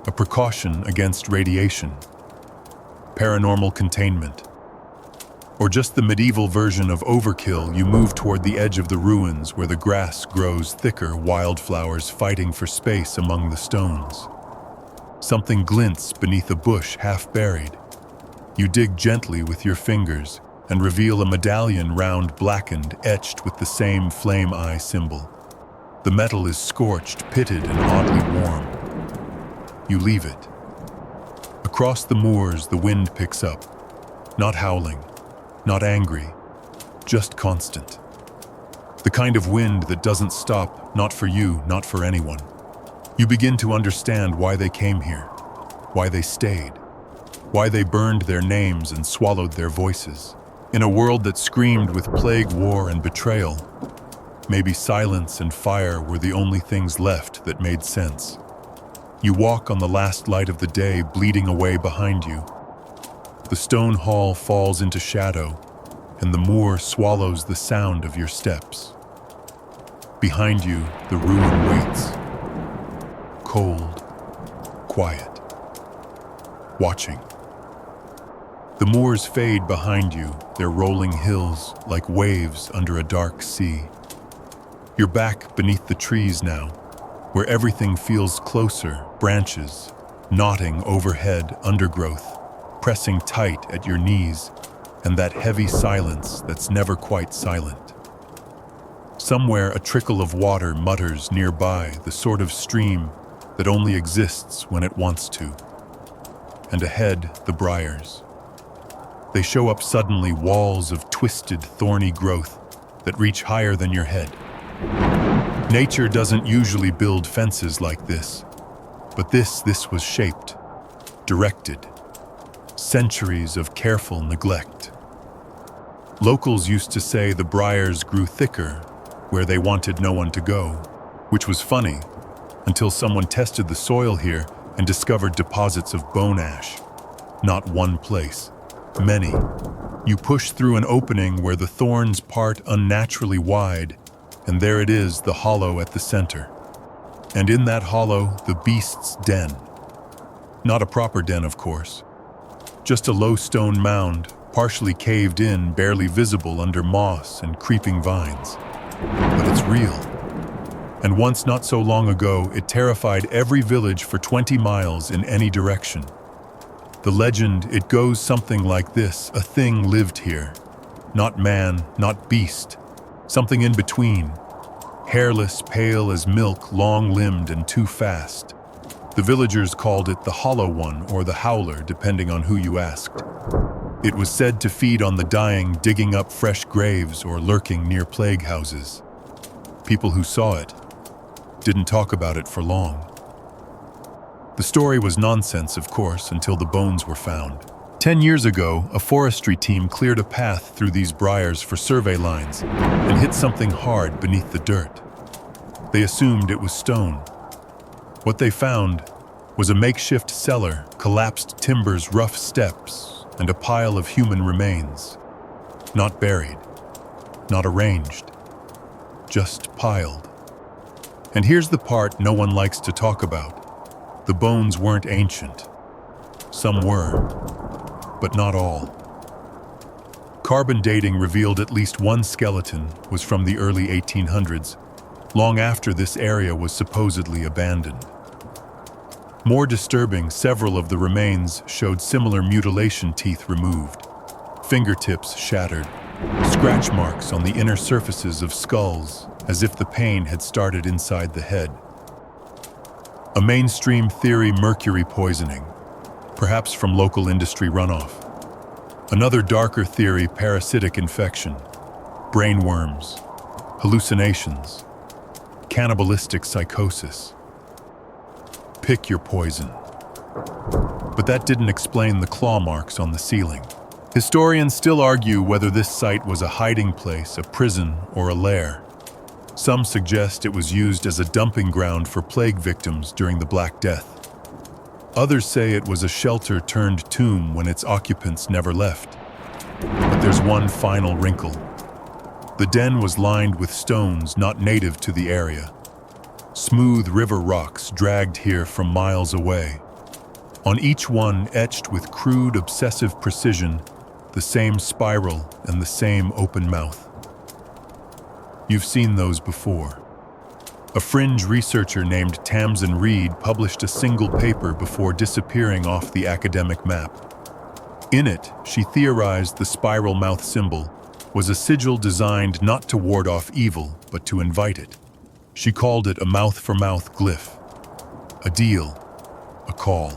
a precaution against radiation, paranormal containment, or just the medieval version of overkill. You move toward the edge of the ruins where the grass grows thicker, wildflowers fighting for space among the stones. Something glints beneath a bush half buried. You dig gently with your fingers and reveal a medallion, round, blackened, etched with the same flame eye symbol. The metal is scorched, pitted, and oddly warm. You leave it. Across the moors, the wind picks up, not howling, not angry, just constant. The kind of wind that doesn't stop, not for you, not for anyone. You begin to understand why they came here, why they stayed, why they burned their names and swallowed their voices. In a world that screamed with plague, war, and betrayal, maybe silence and fire were the only things left that made sense. You walk on the last light of the day, bleeding away behind you. The stone hall falls into shadow, and the moor swallows the sound of your steps. Behind you, the ruin waits. Cold, quiet, watching. The moors fade behind you, their rolling hills like waves under a dark sea. You're back beneath the trees now, where everything feels closer, branches, knotting overhead, undergrowth, pressing tight at your knees, and that heavy silence that's never quite silent. Somewhere a trickle of water mutters nearby, the sort of stream that only exists when it wants to. And ahead, the briars. They show up suddenly, walls of twisted, thorny growth that reach higher than your head. Nature doesn't usually build fences like this, but this was shaped, directed. Centuries of careful neglect. Locals used to say the briars grew thicker where they wanted no one to go, which was funny until someone tested the soil here and discovered deposits of bone ash. Not one place, many. You push through an opening where the thorns part unnaturally wide, and there it is, the hollow at the center. And in that hollow, the beast's den. Not a proper den, of course. Just a low stone mound, partially caved in, barely visible under moss and creeping vines. But it's real. And once, not so long ago, it terrified every village for 20 miles in any direction. The legend, it goes something like this: a thing lived here. Not man, not beast. Something in between. Hairless, pale as milk, long-limbed and too fast. The villagers called it the Hollow One or the Howler, depending on who you asked. It was said to feed on the dying, digging up fresh graves or lurking near plague houses. People who saw it didn't talk about it for long. The story was nonsense, of course, until the bones were found. 10 years ago, a forestry team cleared a path through these briars for survey lines and hit something hard beneath the dirt. They assumed it was stone. What they found was a makeshift cellar, collapsed timbers, rough steps, and a pile of human remains. Not buried, not arranged, just piled. And here's the part no one likes to talk about. The bones weren't ancient. Some were, but not all. Carbon dating revealed at least one skeleton was from the early 1800s, long after this area was supposedly abandoned. More disturbing, several of the remains showed similar mutilation: teeth removed, fingertips shattered, scratch marks on the inner surfaces of skulls, as if the pain had started inside the head. A mainstream theory: mercury poisoning, perhaps from local industry runoff. Another darker theory: parasitic infection, brain worms, hallucinations, cannibalistic psychosis. Pick your poison. But that didn't explain the claw marks on the ceiling. Historians still argue whether this site was a hiding place, a prison, or a lair. Some suggest it was used as a dumping ground for plague victims during the Black Death. Others say it was a shelter turned tomb when its occupants never left. But there's one final wrinkle. The den was lined with stones not native to the area. Smooth river rocks dragged here from miles away. On each one, etched with crude, obsessive precision, the same spiral and the same open mouth. You've seen those before. A fringe researcher named Tamsin Reed published a single paper before disappearing off the academic map. In it, she theorized the spiral mouth symbol was a sigil designed not to ward off evil, but to invite it. She called it a mouth-for-mouth glyph, a deal, a call.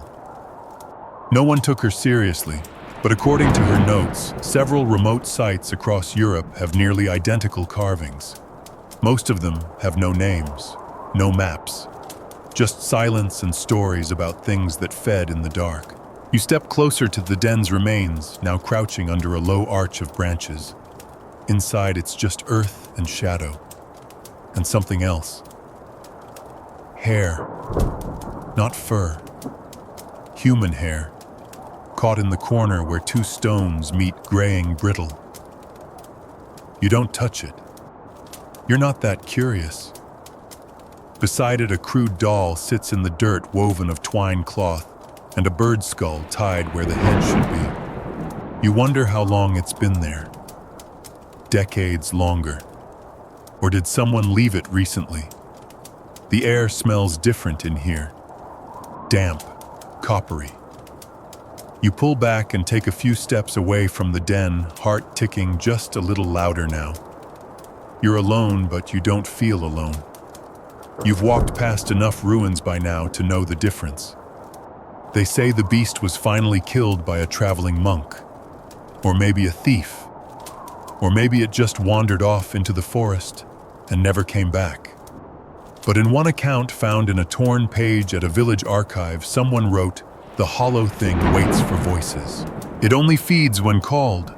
No one took her seriously, but according to her notes, several remote sites across Europe have nearly identical carvings. Most of them have no names, no maps, just silence and stories about things that fed in the dark. You step closer to the den's remains, now crouching under a low arch of branches. Inside, it's just earth and shadow. And something else. Hair. Not fur. Human hair. Caught in the corner where two stones meet, graying brittle. You don't touch it. You're not that curious. Beside it, a crude doll sits in the dirt woven of twine cloth and a bird skull tied where the head should be. You wonder how long it's been there. Decades longer. Or did someone leave it recently? The air smells different in here. Damp, coppery. You pull back and take a few steps away from the den, heart ticking just a little louder now. You're alone, but you don't feel alone. You've walked past enough ruins by now to know the difference. They say the beast was finally killed by a traveling monk, or maybe a thief, or maybe it just wandered off into the forest and never came back. But in one account found in a torn page at a village archive, someone wrote, "The hollow thing waits for voices. It only feeds when called.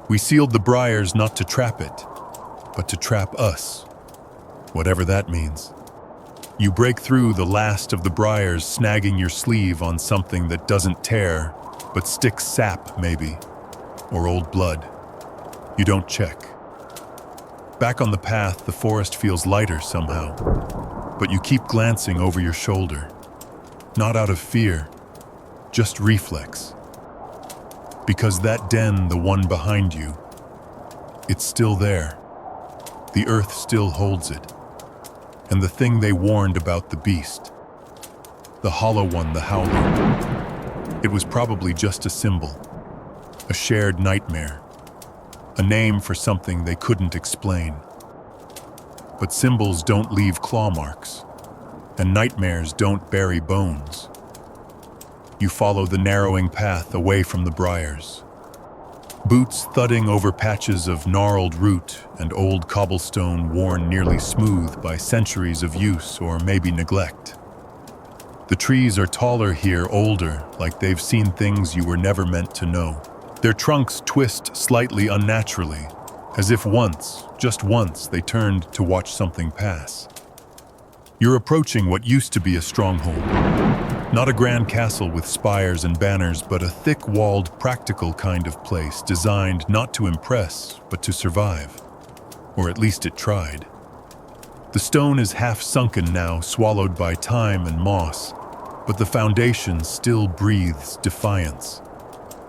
We sealed the briars not to trap it, but to trap us," whatever that means. You break through the last of the briars, snagging your sleeve on something that doesn't tear, but sticks sap maybe, or old blood. You don't check. Back on the path, the forest feels lighter somehow, but you keep glancing over your shoulder. Not out of fear, just reflex. Because that den, the one behind you, it's still there. The earth still holds it. And the thing they warned about the beast, the hollow one, the howler, it was probably just a symbol, a shared nightmare, a name for something they couldn't explain. But symbols don't leave claw marks, and nightmares don't bury bones. You follow the narrowing path away from the briars. Boots thudding over patches of gnarled root and old cobblestone worn nearly smooth by centuries of use or maybe neglect. The trees are taller here, older, like they've seen things you were never meant to know. Their trunks twist slightly unnaturally, as if once, just once, they turned to watch something pass. You're approaching what used to be a stronghold. Not a grand castle with spires and banners, but a thick-walled, practical kind of place designed not to impress, but to survive. Or at least it tried. The stone is half sunken now, swallowed by time and moss, but the foundation still breathes defiance.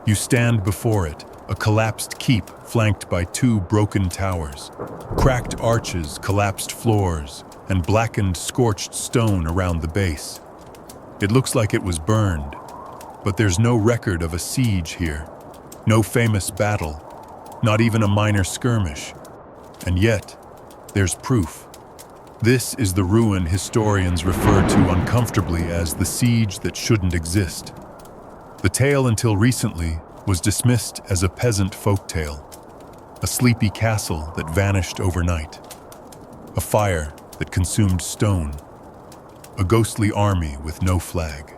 You stand before it, a collapsed keep flanked by two broken towers, cracked arches, collapsed floors, and blackened, scorched stone around the base. It looks like it was burned, but there's no record of a siege here, no famous battle, not even a minor skirmish. And yet, there's proof. This is the ruin historians refer to uncomfortably as the siege that shouldn't exist. The tale until recently was dismissed as a peasant folktale, a sleepy castle that vanished overnight, a fire that consumed stone, a ghostly army with no flag.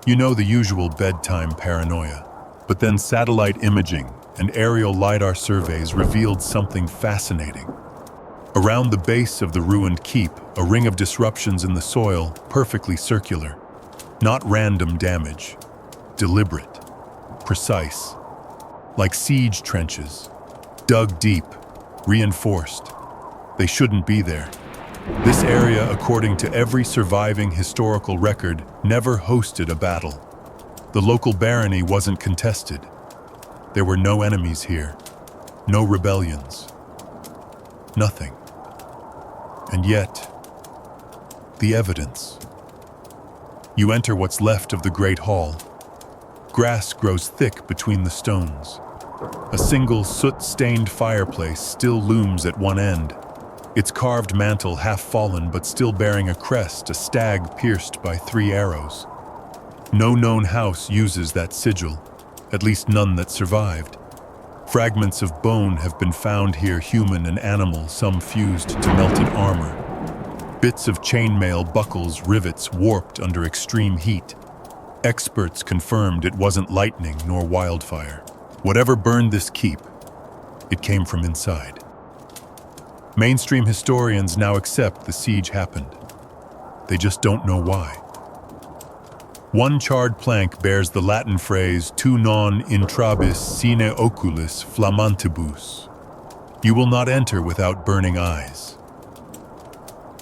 You know the usual bedtime paranoia, but then satellite imaging and aerial LiDAR surveys revealed something fascinating. Around the base of the ruined keep, a ring of disruptions in the soil, perfectly circular. Not random damage, deliberate, precise, like siege trenches, dug deep, reinforced. They shouldn't be there. This area, according to every surviving historical record, never hosted a battle. The local barony wasn't contested. There were no enemies here, no rebellions, nothing. And yet, the evidence. You enter what's left of the Great Hall. Grass grows thick between the stones. A single soot-stained fireplace still looms at one end, its carved mantle half fallen but still bearing a crest, a stag pierced by 3 arrows. No known house uses that sigil, at least none that survived. Fragments of bone have been found here, human and animal, some fused to melted armor. Bits of chainmail, buckles, rivets warped under extreme heat. Experts confirmed it wasn't lightning nor wildfire. Whatever burned this keep, it came from inside. Mainstream historians now accept the siege happened. They just don't know why. One charred plank bears the Latin phrase tu non intrabis sine oculis flammantibus. You will not enter without burning eyes.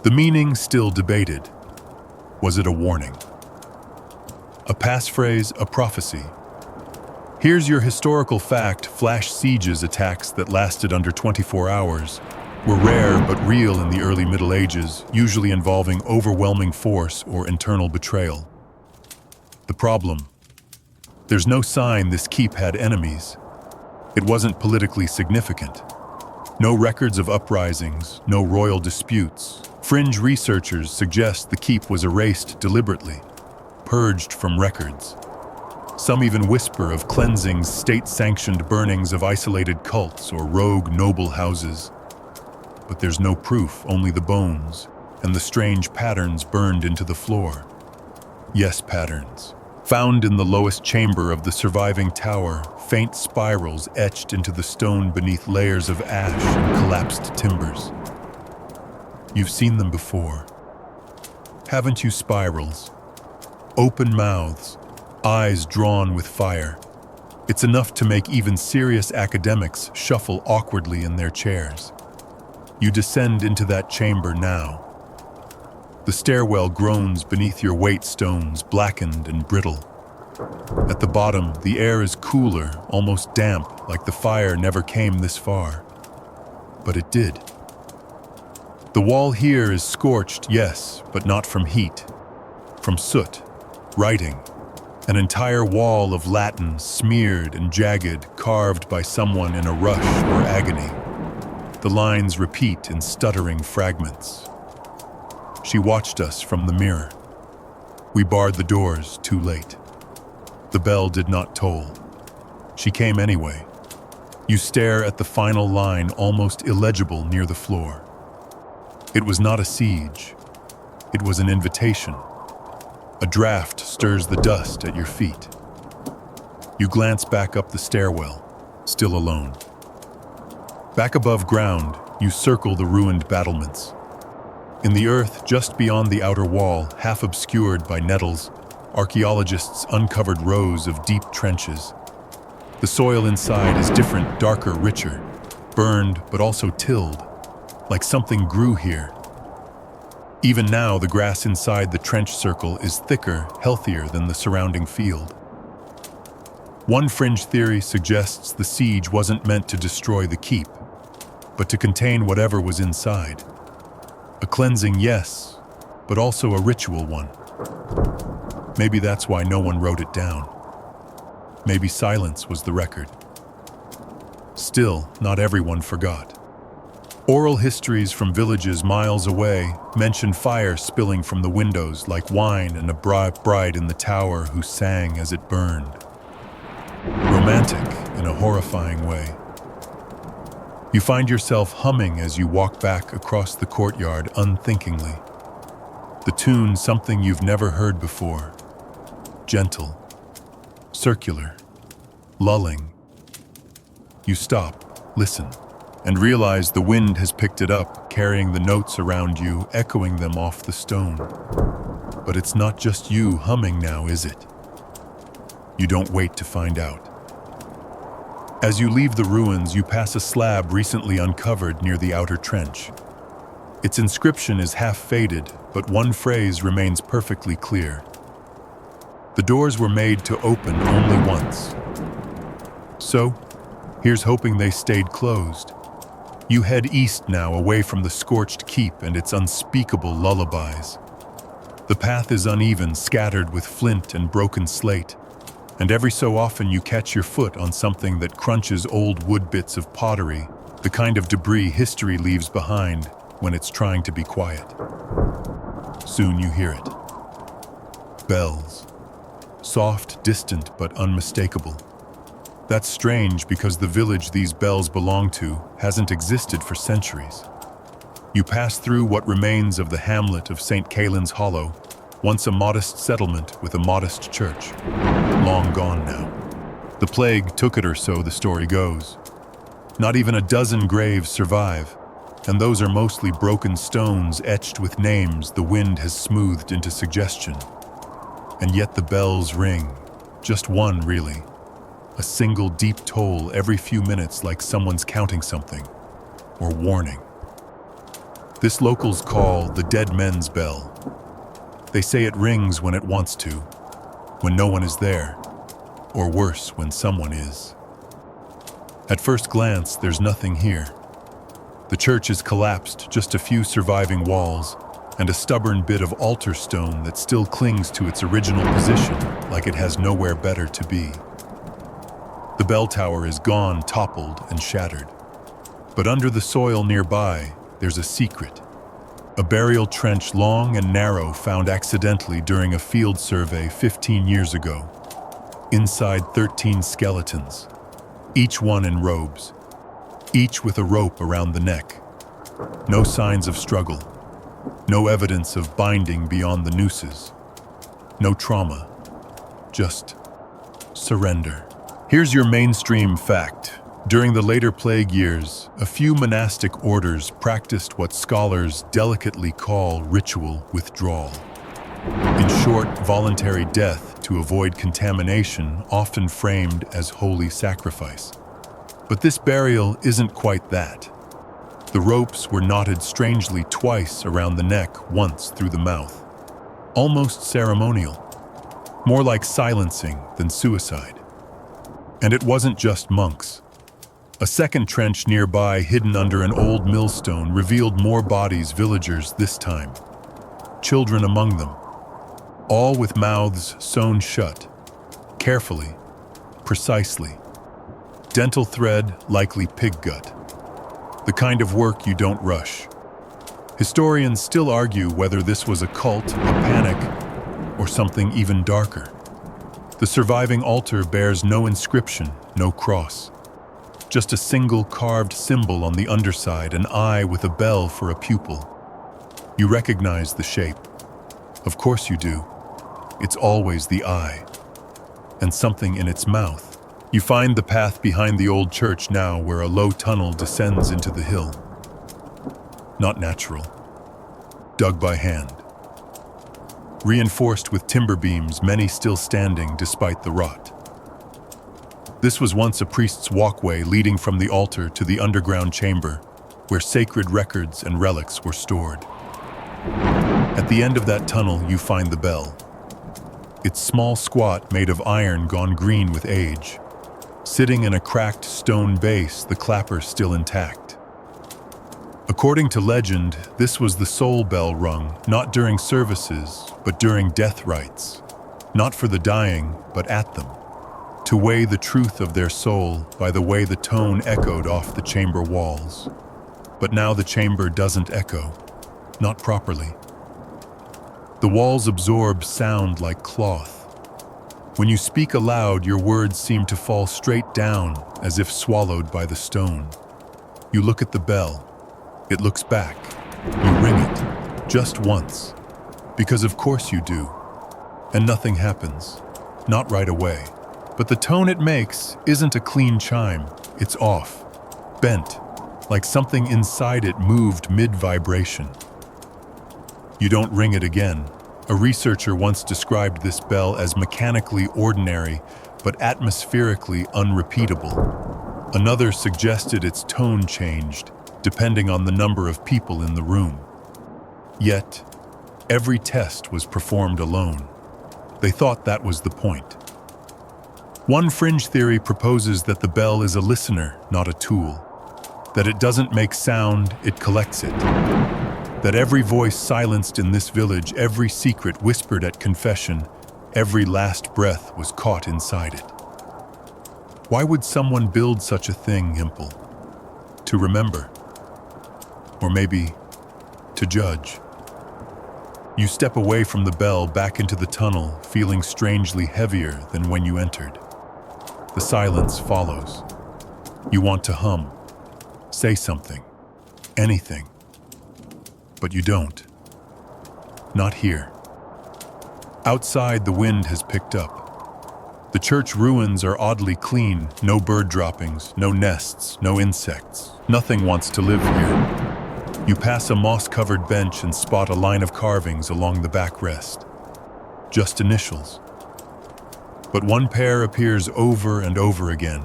The meaning still debated. Was it a warning? A passphrase, a prophecy? Here's your historical fact: flash sieges attacks that lasted under 24 hours, were rare but real in the early Middle Ages, usually involving overwhelming force or internal betrayal. The problem: there's no sign this keep had enemies. It wasn't politically significant. No records of uprisings, no royal disputes. Fringe researchers suggest the keep was erased deliberately, purged from records. Some even whisper of cleansings, state-sanctioned burnings of isolated cults or rogue noble houses. But there's no proof, only the bones, and the strange patterns burned into the floor. Yes, patterns. Found in the lowest chamber of the surviving tower, faint spirals etched into the stone beneath layers of ash and collapsed timbers. You've seen them before. Haven't you, spirals? Open mouths, eyes drawn with fire. It's enough to make even serious academics shuffle awkwardly in their chairs. You descend into that chamber now. The stairwell groans beneath your weight, stones blackened and brittle. At the bottom, the air is cooler, almost damp, like the fire never came this far. But it did. The wall here is scorched, yes, but not from heat. From soot, writing. An entire wall of Latin, smeared and jagged, carved by someone in a rush or agony. The lines repeat in stuttering fragments. She watched us from the mirror. We barred the doors too late. The bell did not toll. She came anyway. You stare at the final line, almost illegible near the floor. It was not a siege. It was an invitation. A draft stirs the dust at your feet. You glance back up the stairwell, still alone. Back above ground, you circle the ruined battlements. In the earth just beyond the outer wall, half obscured by nettles, archaeologists uncovered rows of deep trenches. The soil inside is different, darker, richer, burned but also tilled, like something grew here. Even now, the grass inside the trench circle is thicker, healthier than the surrounding field. One fringe theory suggests the siege wasn't meant to destroy the keep, but to contain whatever was inside. A cleansing, yes, but also a ritual one. Maybe that's why no one wrote it down. Maybe silence was the record. Still, not everyone forgot. Oral histories from villages miles away mention fire spilling from the windows like wine and a bride in the tower who sang as it burned. Romantic in a horrifying way. You find yourself humming as you walk back across the courtyard unthinkingly. The tune, something you've never heard before. Gentle, circular, lulling. You stop, listen, and realize the wind has picked it up, carrying the notes around you, echoing them off the stone. But it's not just you humming now, is it? You don't wait to find out. As you leave the ruins, you pass a slab recently uncovered near the outer trench. Its inscription is half faded, but one phrase remains perfectly clear. The doors were made to open only once. So, here's hoping they stayed closed. You head east now, away from the scorched keep and its unspeakable lullabies. The path is uneven, scattered with flint and broken slate, and every so often you catch your foot on something that crunches old wood bits of pottery, the kind of debris history leaves behind when it's trying to be quiet. Soon you hear it. Bells. Soft, distant, but unmistakable. That's strange because the village these bells belong to hasn't existed for centuries. You pass through what remains of the hamlet of St. Caelan's Hollow, once a modest settlement with a modest church. Long gone now. The plague took it, or so the story goes. Not even a dozen graves survive, and those are mostly broken stones etched with names the wind has smoothed into suggestion. And yet the bells ring. Just one, really. A single deep toll every few minutes, like someone's counting something, or warning. This locals call the dead men's bell. They say it rings when it wants to, when no one is there, or worse, when someone is. At first glance, there's nothing here. The church is collapsed, just a few surviving walls, and a stubborn bit of altar stone that still clings to its original position like it has nowhere better to be. The bell tower is gone, toppled, and shattered. But under the soil nearby, there's a secret. A burial trench long and narrow found accidentally during a field survey 15 years ago. Inside 13 skeletons, each one in robes, each with a rope around the neck. No signs of struggle, no evidence of binding beyond the nooses, no trauma, just surrender. Here's your mainstream fact. During the later plague years, a few monastic orders practiced what scholars delicately call ritual withdrawal. In short, voluntary death to avoid contamination, often framed as holy sacrifice. But this burial isn't quite that. The ropes were knotted strangely twice around the neck, once through the mouth. Almost ceremonial. More like silencing than suicide. And it wasn't just monks. A second trench nearby, hidden under an old millstone, revealed more bodies, villagers this time. Children among them. All with mouths sewn shut. Carefully. Precisely. Dental thread, likely pig gut. The kind of work you don't rush. Historians still argue whether this was a cult, a panic, or something even darker. The surviving altar bears no inscription, no cross. Just a single carved symbol on the underside, an eye with a bell for a pupil. You recognize the shape. Of course you do. It's always the eye. And something in its mouth. You find the path behind the old church now, where a low tunnel descends into the hill. Not natural. Dug by hand. Reinforced with timber beams, many still standing despite the rot. This was once a priest's walkway leading from the altar to the underground chamber, where sacred records and relics were stored. At the end of that tunnel, you find the bell. Its small squat, made of iron gone green with age. Sitting in a cracked stone base, the clapper still intact. According to legend, this was the soul bell rung, not during services, but during death rites. Not for the dying, but at them. To weigh the truth of their soul by the way the tone echoed off the chamber walls. But now the chamber doesn't echo. Not properly. The walls absorb sound like cloth. When you speak aloud, your words seem to fall straight down, as if swallowed by the stone. You look at the bell. It looks back. You ring it, just once. Because of course you do. And nothing happens. Not right away. But the tone it makes isn't a clean chime. It's off. Bent. Like something inside it moved mid-vibration. You don't ring it again. A researcher once described this bell as mechanically ordinary, but atmospherically unrepeatable. Another suggested its tone changed, depending on the number of people in the room. Yet, every test was performed alone. They thought that was the point. One fringe theory proposes that the bell is a listener, not a tool. That it doesn't make sound, it collects it. That every voice silenced in this village, every secret whispered at confession, every last breath was caught inside it. Why would someone build such a thing, Himple? To remember. Or maybe, to judge. You step away from the bell, back into the tunnel, feeling strangely heavier than when you entered. The silence follows. You want to hum, say something, anything. But you don't. Not here. Outside, the wind has picked up. The church ruins are oddly clean, no bird droppings, no nests, no insects. Nothing wants to live here. You pass a moss-covered bench and spot a line of carvings along the backrest. Just initials. But one pair appears over and over again.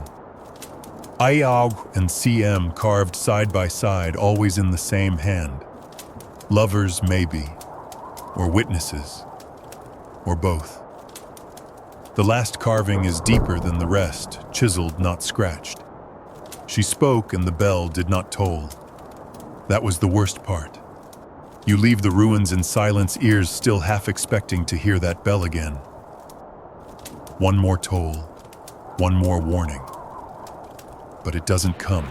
IAUG and CM carved side by side, always in the same hand. Lovers, maybe, or witnesses, or both. The last carving is deeper than the rest, chiseled, not scratched. She spoke and the bell did not toll. That was the worst part. You leave the ruins in silence, ears still half expecting to hear that bell again. One more toll, one more warning. But it doesn't come.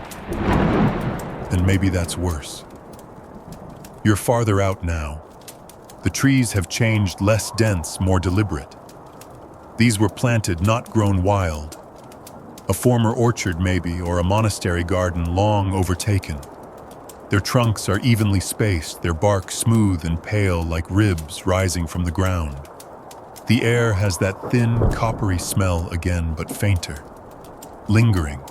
And maybe that's worse. You're farther out now. The trees have changed, less dense, more deliberate. These were planted, not grown wild. A former orchard maybe, or a monastery garden long overtaken. Their trunks are evenly spaced, their bark smooth and pale like ribs rising from the ground. The air has that thin, coppery smell again, but fainter, lingering.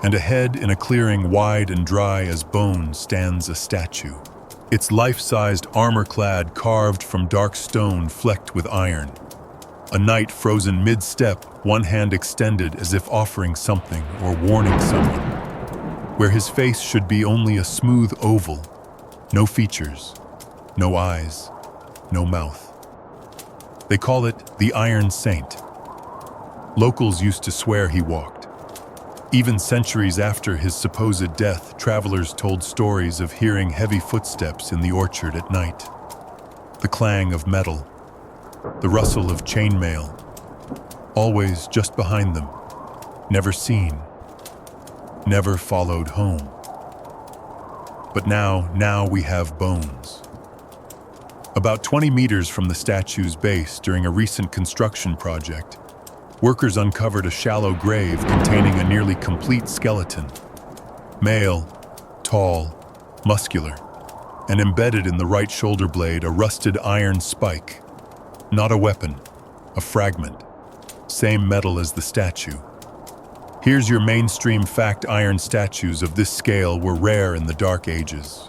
And ahead, in a clearing wide and dry as bone, stands a statue. Its life-sized armor-clad, carved from dark stone flecked with iron. A knight frozen mid-step, one hand extended as if offering something or warning someone. Where his face should be only a smooth oval, no features, no eyes, no mouth. They call it the Iron Saint. Locals used to swear he walked. Even centuries after his supposed death, travelers told stories of hearing heavy footsteps in the orchard at night. The clang of metal, the rustle of chainmail, always just behind them, never seen, never followed home. But now we have bones. About 20 meters from the statue's base during a recent construction project, workers uncovered a shallow grave containing a nearly complete skeleton. Male, tall, muscular, and embedded in the right shoulder blade a rusted iron spike. Not a weapon, a fragment. Same metal as the statue. Here's your mainstream fact: iron statues of this scale were rare in the Dark Ages.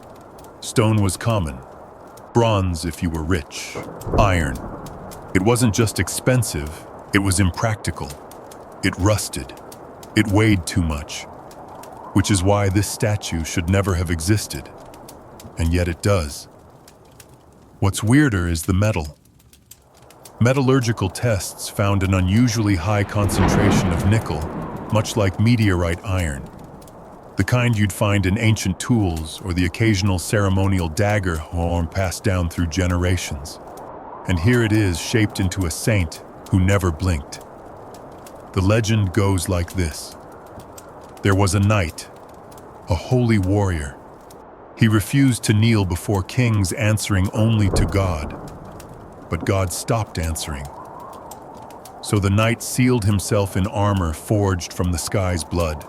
Stone was common. Bronze if you were rich. Iron. It wasn't just expensive, it was impractical. It rusted. It weighed too much. Which is why this statue should never have existed. And yet it does. What's weirder is the metal. Metallurgical tests found an unusually high concentration of nickel, much like meteorite iron. The kind you'd find in ancient tools or the occasional ceremonial dagger passed down through generations. And here it is, shaped into a saint who never blinked. The legend goes like this. There was a knight, a holy warrior. He refused to kneel before kings, answering only to God. But God stopped answering. So the knight sealed himself in armor forged from the sky's blood,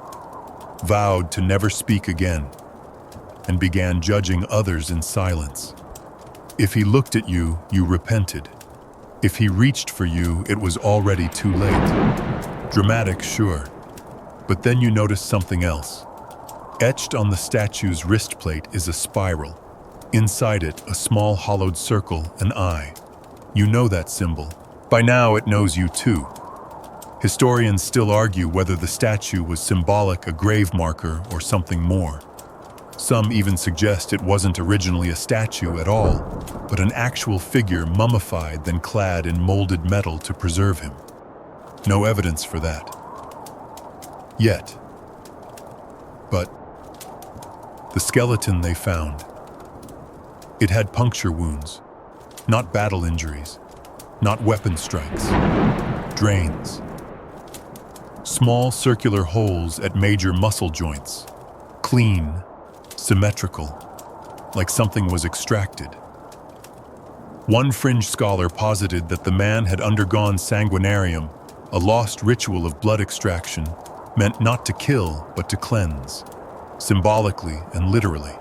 vowed to never speak again, and began judging others in silence. If he looked at you, you repented. If he reached for you, it was already too late. Dramatic, sure. But then you notice something else. Etched on the statue's wrist plate is a spiral. Inside it, a small hollowed circle, an eye. You know that symbol. By now, it knows you too. Historians still argue whether the statue was symbolic, a grave marker, or something more. Some even suggest it wasn't originally a statue at all, but an actual figure mummified then clad in molded metal to preserve him. No evidence for that. Yet. But the skeleton they found. It had puncture wounds, not battle injuries, not weapon strikes, drains. Small circular holes at major muscle joints, clean, symmetrical, like something was extracted. One fringe scholar posited that the man had undergone sanguinarium, a lost ritual of blood extraction, meant not to kill but to cleanse, symbolically and literally.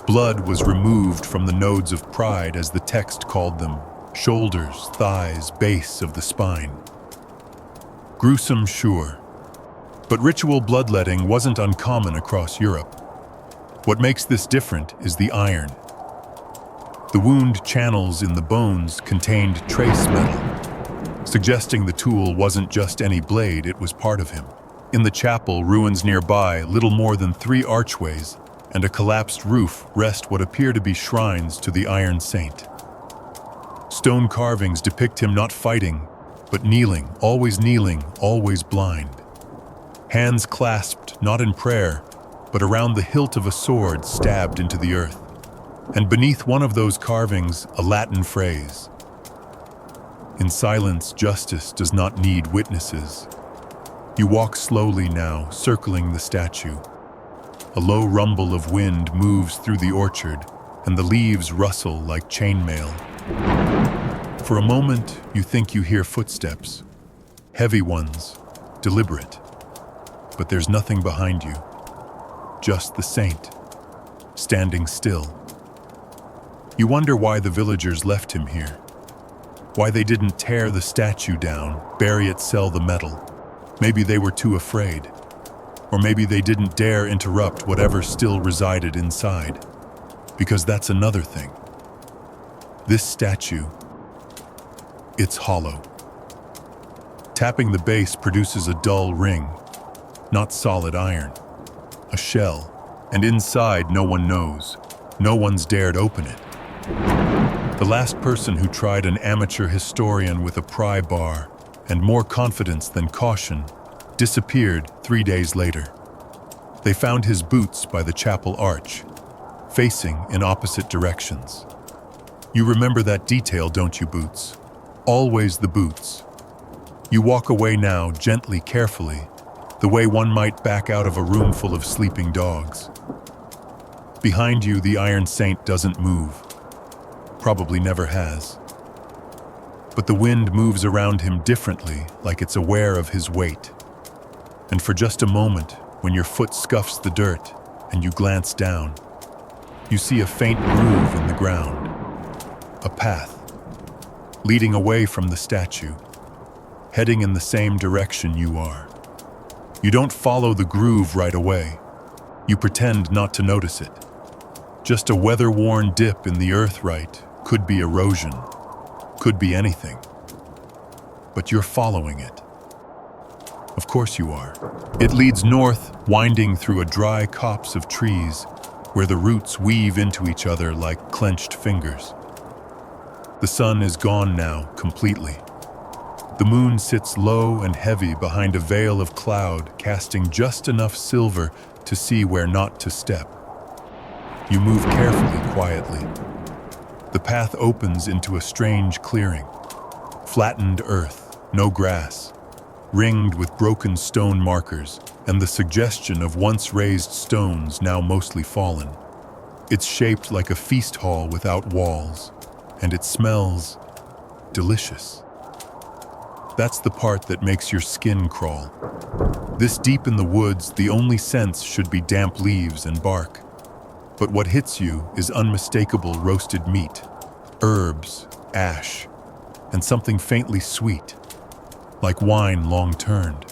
Blood was removed from the nodes of pride, as the text called them, shoulders, thighs, base of the spine. Gruesome, sure, but ritual bloodletting wasn't uncommon across Europe. What makes this different is the iron. The wound channels in the bones contained trace metal, suggesting the tool wasn't just any blade, it was part of him. In the chapel, ruins nearby, little more than 3 archways and a collapsed roof rest what appear to be shrines to the Iron Saint. Stone carvings depict him not fighting, but kneeling, always blind. Hands clasped, not in prayer, but around the hilt of a sword stabbed into the earth. And beneath one of those carvings, a Latin phrase. In silence, justice does not need witnesses. You walk slowly now, circling the statue. A low rumble of wind moves through the orchard, and the leaves rustle like chainmail. For a moment, you think you hear footsteps. Heavy ones, deliberate. But there's nothing behind you. Just the saint, standing still. You wonder why the villagers left him here. Why they didn't tear the statue down, bury it, sell the metal. Maybe they were too afraid. Or maybe they didn't dare interrupt whatever still resided inside. Because that's another thing. This statue, it's hollow. Tapping the base produces a dull ring, not solid iron. A shell, and inside no one knows. No one's dared open it. The last person who tried, an amateur historian with a pry bar and more confidence than caution, disappeared 3 days later. They found his boots by the chapel arch, facing in opposite directions. You remember that detail, don't you, Boots? Always the boots. You walk away now, gently, carefully, the way one might back out of a room full of sleeping dogs. Behind you, the Iron Saint doesn't move. Probably never has. But the wind moves around him differently, like it's aware of his weight. And for just a moment, when your foot scuffs the dirt and you glance down, you see a faint groove in the ground. A path, leading away from the statue, heading in the same direction you are. You don't follow the groove right away. You pretend not to notice it. Just a weather-worn dip in the earth, right? Could be erosion, could be anything. But you're following it. Of course you are. It leads north, winding through a dry copse of trees where the roots weave into each other like clenched fingers. The sun is gone now, completely. The moon sits low and heavy behind a veil of cloud, casting just enough silver to see where not to step. You move carefully, quietly. The path opens into a strange clearing. Flattened earth, no grass, ringed with broken stone markers and the suggestion of once raised stones now mostly fallen. It's shaped like a feast hall without walls, and it smells delicious. That's the part that makes your skin crawl. This deep in the woods, the only sense should be damp leaves and bark. But what hits you is unmistakable roasted meat, herbs, ash, and something faintly sweet, like wine long turned.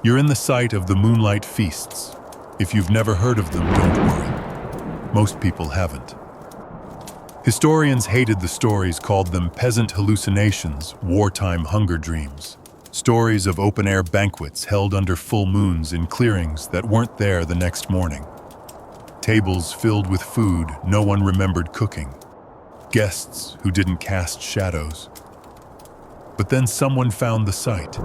You're in the sight of the moonlight feasts. If you've never heard of them, don't worry. Most people haven't. Historians hated the stories, called them peasant hallucinations, wartime hunger dreams. Stories of open-air banquets held under full moons in clearings that weren't there the next morning. Tables filled with food no one remembered cooking. Guests who didn't cast shadows. But then someone found the site.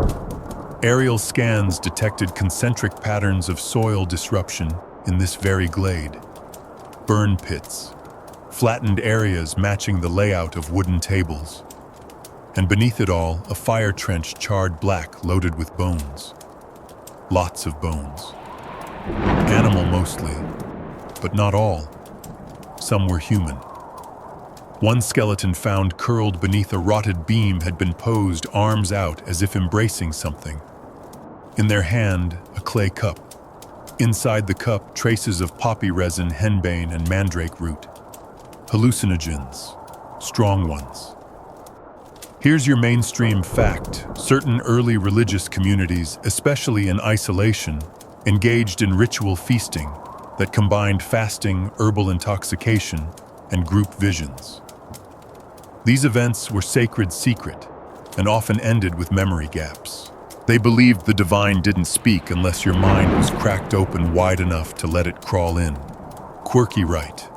Aerial scans detected concentric patterns of soil disruption in this very glade. Burn pits, flattened areas matching the layout of wooden tables. And beneath it all, a fire trench charred black loaded with bones. Lots of bones. Animal mostly, but not all. Some were human. One skeleton found curled beneath a rotted beam had been posed, arms out as if embracing something. In their hand, a clay cup. Inside the cup, traces of poppy resin, henbane, and mandrake root. Hallucinogens, strong ones. Here's your mainstream fact. Certain early religious communities, especially in isolation, engaged in ritual feasting that combined fasting, herbal intoxication, and group visions. These events were sacred, secret, and often ended with memory gaps. They believed the divine didn't speak unless your mind was cracked open wide enough to let it crawl in. Quirky, right?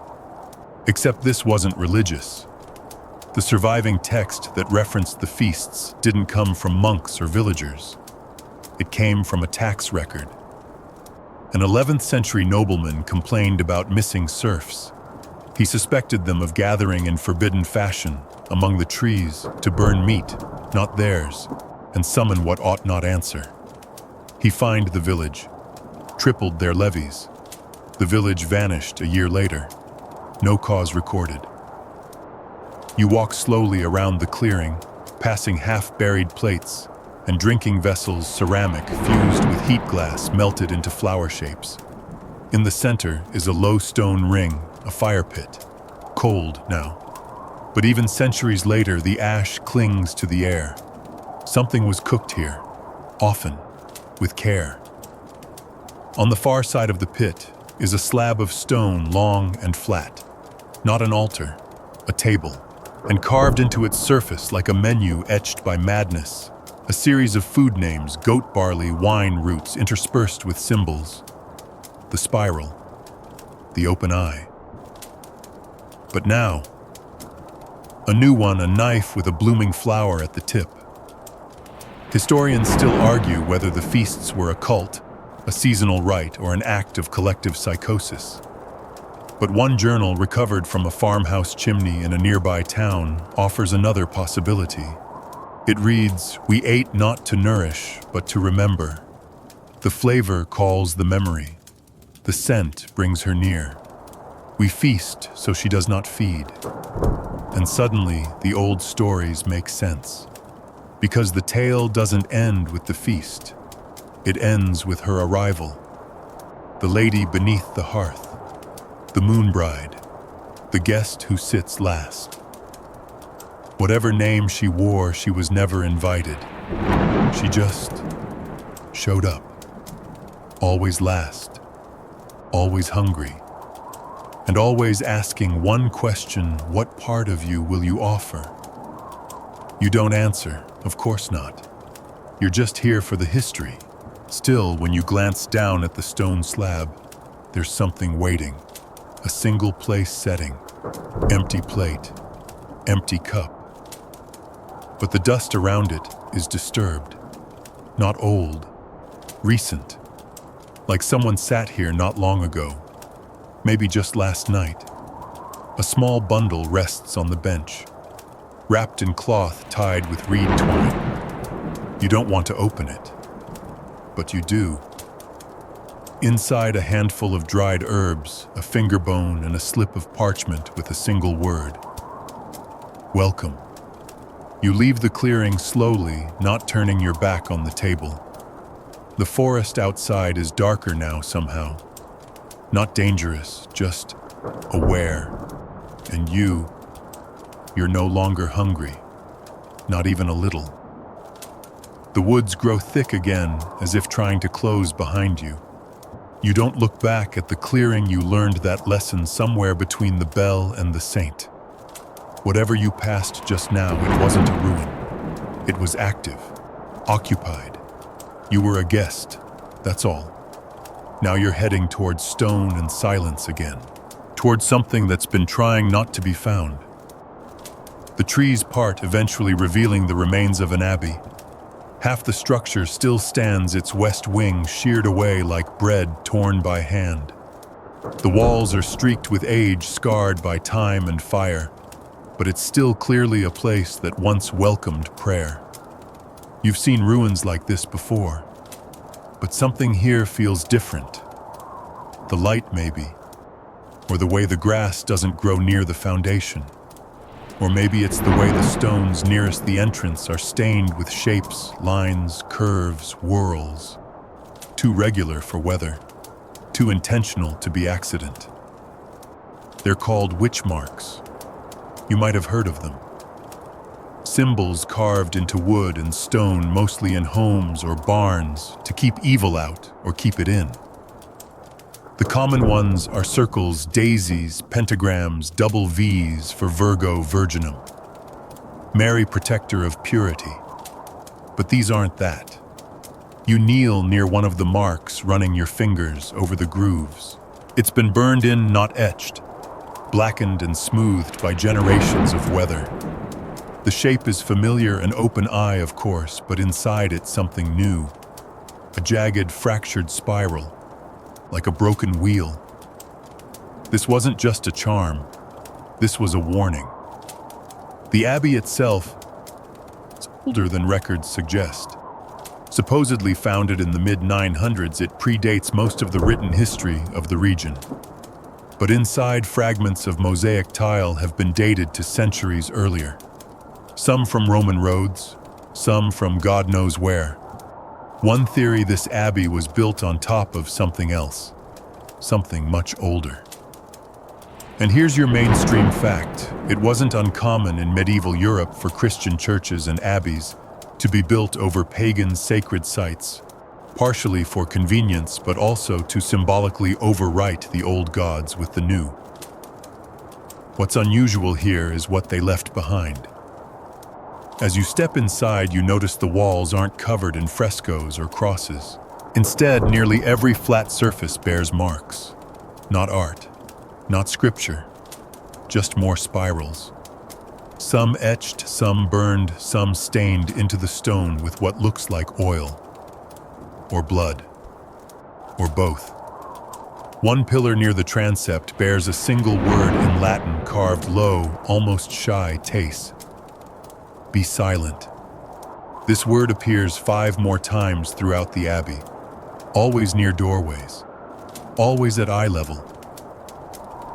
Except this wasn't religious. The surviving text that referenced the feasts didn't come from monks or villagers. It came from a tax record. An 11th century nobleman complained about missing serfs. He suspected them of gathering in forbidden fashion among the trees to burn meat, not theirs, and summon what ought not answer. He fined the village, tripled their levies. The village vanished a year later, no cause recorded. You walk slowly around the clearing, passing half-buried plates and drinking vessels, ceramic fused with heat glass melted into flower shapes. In the center is a low stone ring, a fire pit, cold now. But even centuries later, the ash clings to the air. Something was cooked here, often, with care. On the far side of the pit is a slab of stone, long and flat. Not an altar, a table, and carved into its surface like a menu etched by madness, a series of food names, goat barley, wine roots interspersed with symbols. The spiral, the open eye. But now, a new one, a knife with a blooming flower at the tip. Historians still argue whether the feasts were a cult, a seasonal rite, or an act of collective psychosis. But one journal recovered from a farmhouse chimney in a nearby town offers another possibility. It reads, "We ate not to nourish, but to remember. The flavor calls the memory. The scent brings her near. We feast so she does not feed." And suddenly, the old stories make sense. Because the tale doesn't end with the feast. It ends with her arrival. The lady beneath the hearth. The moon bride. The guest who sits last. Whatever name she wore, she was never invited. She just showed up. Always last. Always hungry. And always asking one question: what part of you will you offer? You don't answer, of course not. You're just here for the history. Still, when you glance down at the stone slab, there's something waiting. A single place setting. Empty plate. Empty cup. But the dust around it is disturbed. Not old. Recent. Like someone sat here not long ago. Maybe just last night. A small bundle rests on the bench, wrapped in cloth tied with reed twine. You don't want to open it, but you do. Inside, a handful of dried herbs, a finger bone, and a slip of parchment with a single word. Welcome. You leave the clearing slowly, not turning your back on the table. The forest outside is darker now somehow. Not dangerous, just aware. And you're no longer hungry. Not even a little. The woods grow thick again, as if trying to close behind you. You don't look back at the clearing. You learned that lesson somewhere between the bell and the saint. Whatever you passed just now, it wasn't a ruin. It was active, occupied. You were a guest, that's all. Now you're heading towards stone and silence again, towards something that's been trying not to be found. The trees part, eventually revealing the remains of an abbey. Half the structure still stands, its west wing sheared away like bread torn by hand. The walls are streaked with age, scarred by time and fire, but it's still clearly a place that once welcomed prayer. You've seen ruins like this before, but something here feels different. The light, maybe, or the way the grass doesn't grow near the foundation. Or maybe it's the way the stones nearest the entrance are stained with shapes, lines, curves, whorls. Too regular for weather, too intentional to be accident. They're called witch marks. You might have heard of them. Symbols carved into wood and stone, mostly in homes or barns, to keep evil out or keep it in. The common ones are circles, daisies, pentagrams, double V's for Virgo Virginum. Mary, protector of purity. But these aren't that. You kneel near one of the marks, running your fingers over the grooves. It's been burned in, not etched, blackened and smoothed by generations of weather. The shape is familiar, an open eye, of course, but inside it's something new. A jagged, fractured spiral. like a broken wheel. This wasn't just a charm, this was a warning. The abbey itself is older than records suggest. Supposedly founded in the mid-900s, it predates most of the written history of the region. But inside, fragments of mosaic tile have been dated to centuries earlier. Some from Roman roads, some from God knows where. One theory, this abbey was built on top of something else, something much older. And here's your mainstream fact. It wasn't uncommon in medieval Europe for Christian churches and abbeys to be built over pagan sacred sites, partially for convenience but also to symbolically overwrite the old gods with the new. What's unusual here is what they left behind. As you step inside, you notice the walls aren't covered in frescoes or crosses. Instead, nearly every flat surface bears marks. Not art, not scripture, just more spirals. Some etched, some burned, some stained into the stone with what looks like oil, or blood, or both. One pillar near the transept bears a single word in Latin carved low, almost shy, tace. Be silent. This word appears 5 more times throughout the abbey, always near doorways, always at eye level.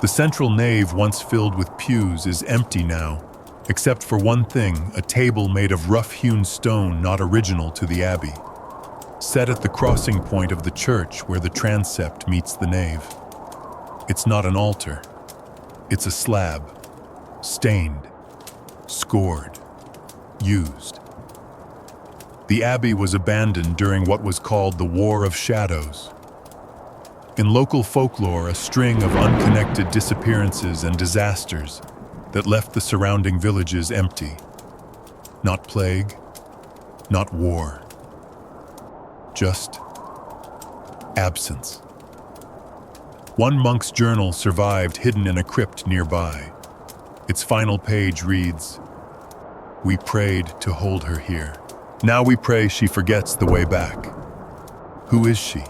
The central nave, once filled with pews, is empty now, except for one thing, a table made of rough-hewn stone not original to the abbey, set at the crossing point of the church where the transept meets the nave. It's not an altar. It's a slab, stained, scored, used. The abbey was abandoned during what was called the War of Shadows. In local folklore, a string of unconnected disappearances and disasters that left the surrounding villages empty. Not plague, not war. Just absence. One monk's journal survived hidden in a crypt nearby. Its final page reads, "We prayed to hold her here. Now we pray she forgets the way back." Who is she?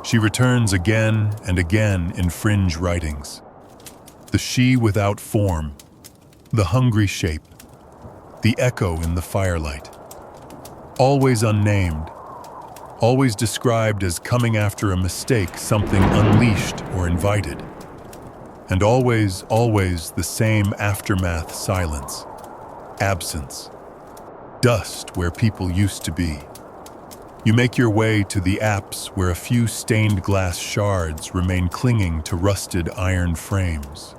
She returns again and again in fringe writings. The she without form, the hungry shape, the echo in the firelight. Always unnamed, always described as coming after a mistake, something unleashed or invited. And always, always the same aftermath silence, absence, dust where people used to be. You make your way to the apse where a few stained glass shards remain clinging to rusted iron frames.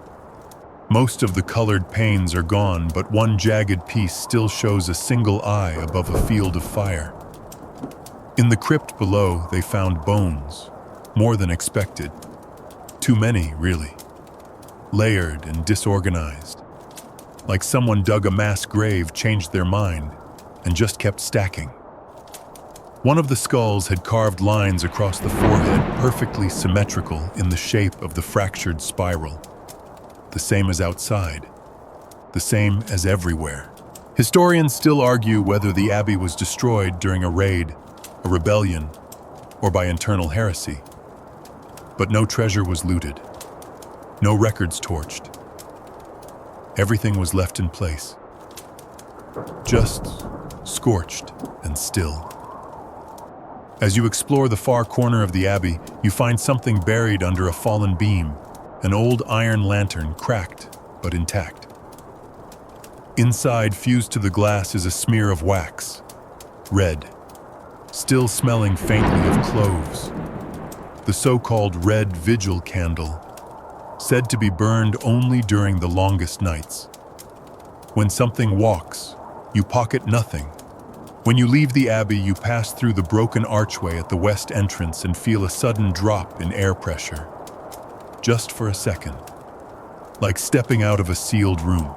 Most of the colored panes are gone, but one jagged piece still shows a single eye above a field of fire. In the crypt below, they found bones, more than expected. Too many, really. Layered and disorganized. Like someone dug a mass grave, changed their mind, and just kept stacking. One of the skulls had carved lines across the forehead, perfectly symmetrical in the shape of the fractured spiral. The same as outside. The same as everywhere. Historians still argue whether the abbey was destroyed during a raid, a rebellion, or by internal heresy. But no treasure was looted. No records torched. Everything was left in place. Just scorched and still. As you explore the far corner of the abbey, you find something buried under a fallen beam, an old iron lantern, cracked but intact. Inside, fused to the glass, is a smear of wax, red, still smelling faintly of cloves. The so-called red vigil candle, said to be burned only during the longest nights. When something walks, you pocket nothing. When you leave the abbey, you pass through the broken archway at the west entrance and feel a sudden drop in air pressure. Just for a second. Like stepping out of a sealed room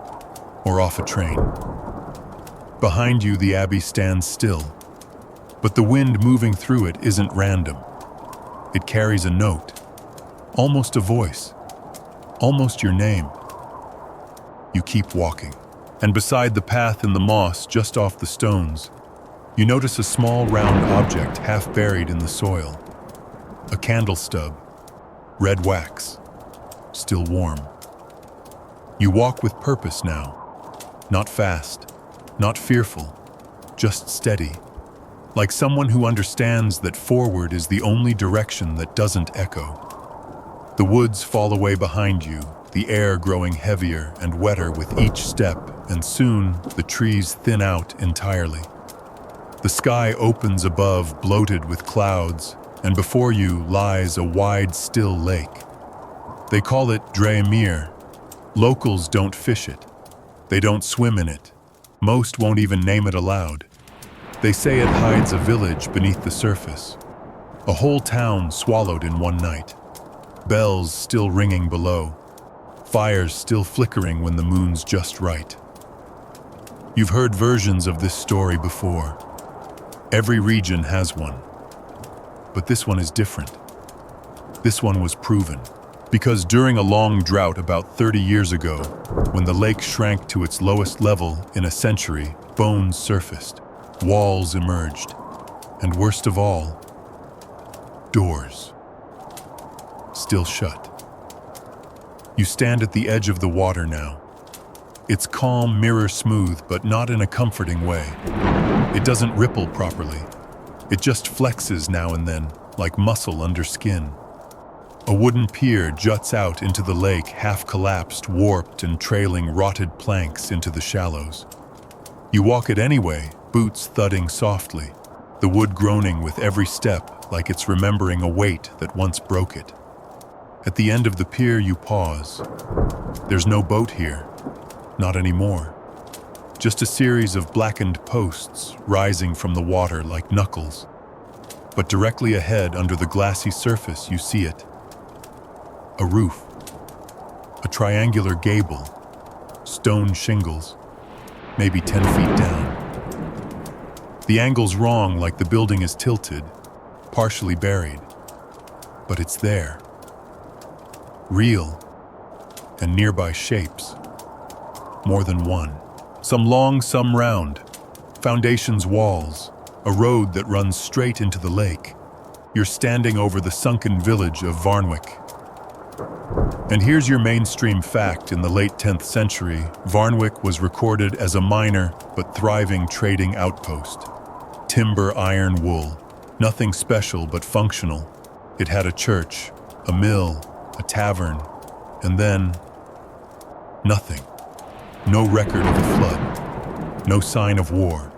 or off a train. Behind you, the abbey stands still. But the wind moving through it isn't random. It carries a note, almost a voice, almost your name. You keep walking. And beside the path in the moss, just off the stones, you notice a small round object half buried in the soil. A candle stub, red wax, still warm. You walk with purpose now, not fast, not fearful, just steady, like someone who understands that forward is the only direction that doesn't echo. The woods fall away behind you, the air growing heavier and wetter with each step, and soon the trees thin out entirely. The sky opens above, bloated with clouds, and before you lies a wide, still lake. They call it Dreamir. Locals don't fish it. They don't swim in it. Most won't even name it aloud. They say it hides a village beneath the surface. A whole town swallowed in one night. Bells still ringing below. Fires still flickering when the moon's just right. You've heard versions of this story before. Every region has one. But this one is different. This one was proven. Because during a long drought about 30 years ago, when the lake shrank to its lowest level in a century, bones surfaced, walls emerged, and worst of all, doors. Still shut. You stand at the edge of the water now. It's calm, mirror smooth, but not in a comforting way. It doesn't ripple properly. It just flexes now and then, like muscle under skin. A wooden pier juts out into the lake, half-collapsed, warped, and trailing rotted planks into the shallows. You walk it anyway, boots thudding softly, the wood groaning with every step like it's remembering a weight that once broke it. At the end of the pier, you pause. There's no boat here, not anymore. Just a series of blackened posts rising from the water like knuckles. But directly ahead, under the glassy surface, you see it. A roof. A triangular gable. Stone shingles. Maybe 10 feet down. The angle's wrong, like the building is tilted, partially buried. But it's there. Real. And nearby shapes. More than one. Some long, some round. Foundations, walls. A road that runs straight into the lake. You're standing over the sunken village of Varnwick. And here's your mainstream fact. In the late 10th century, Varnwick was recorded as a minor but thriving trading outpost. Timber, iron, wool. Nothing special but functional. It had a church, a mill, a tavern, and then nothing. No record of a flood. No sign of war.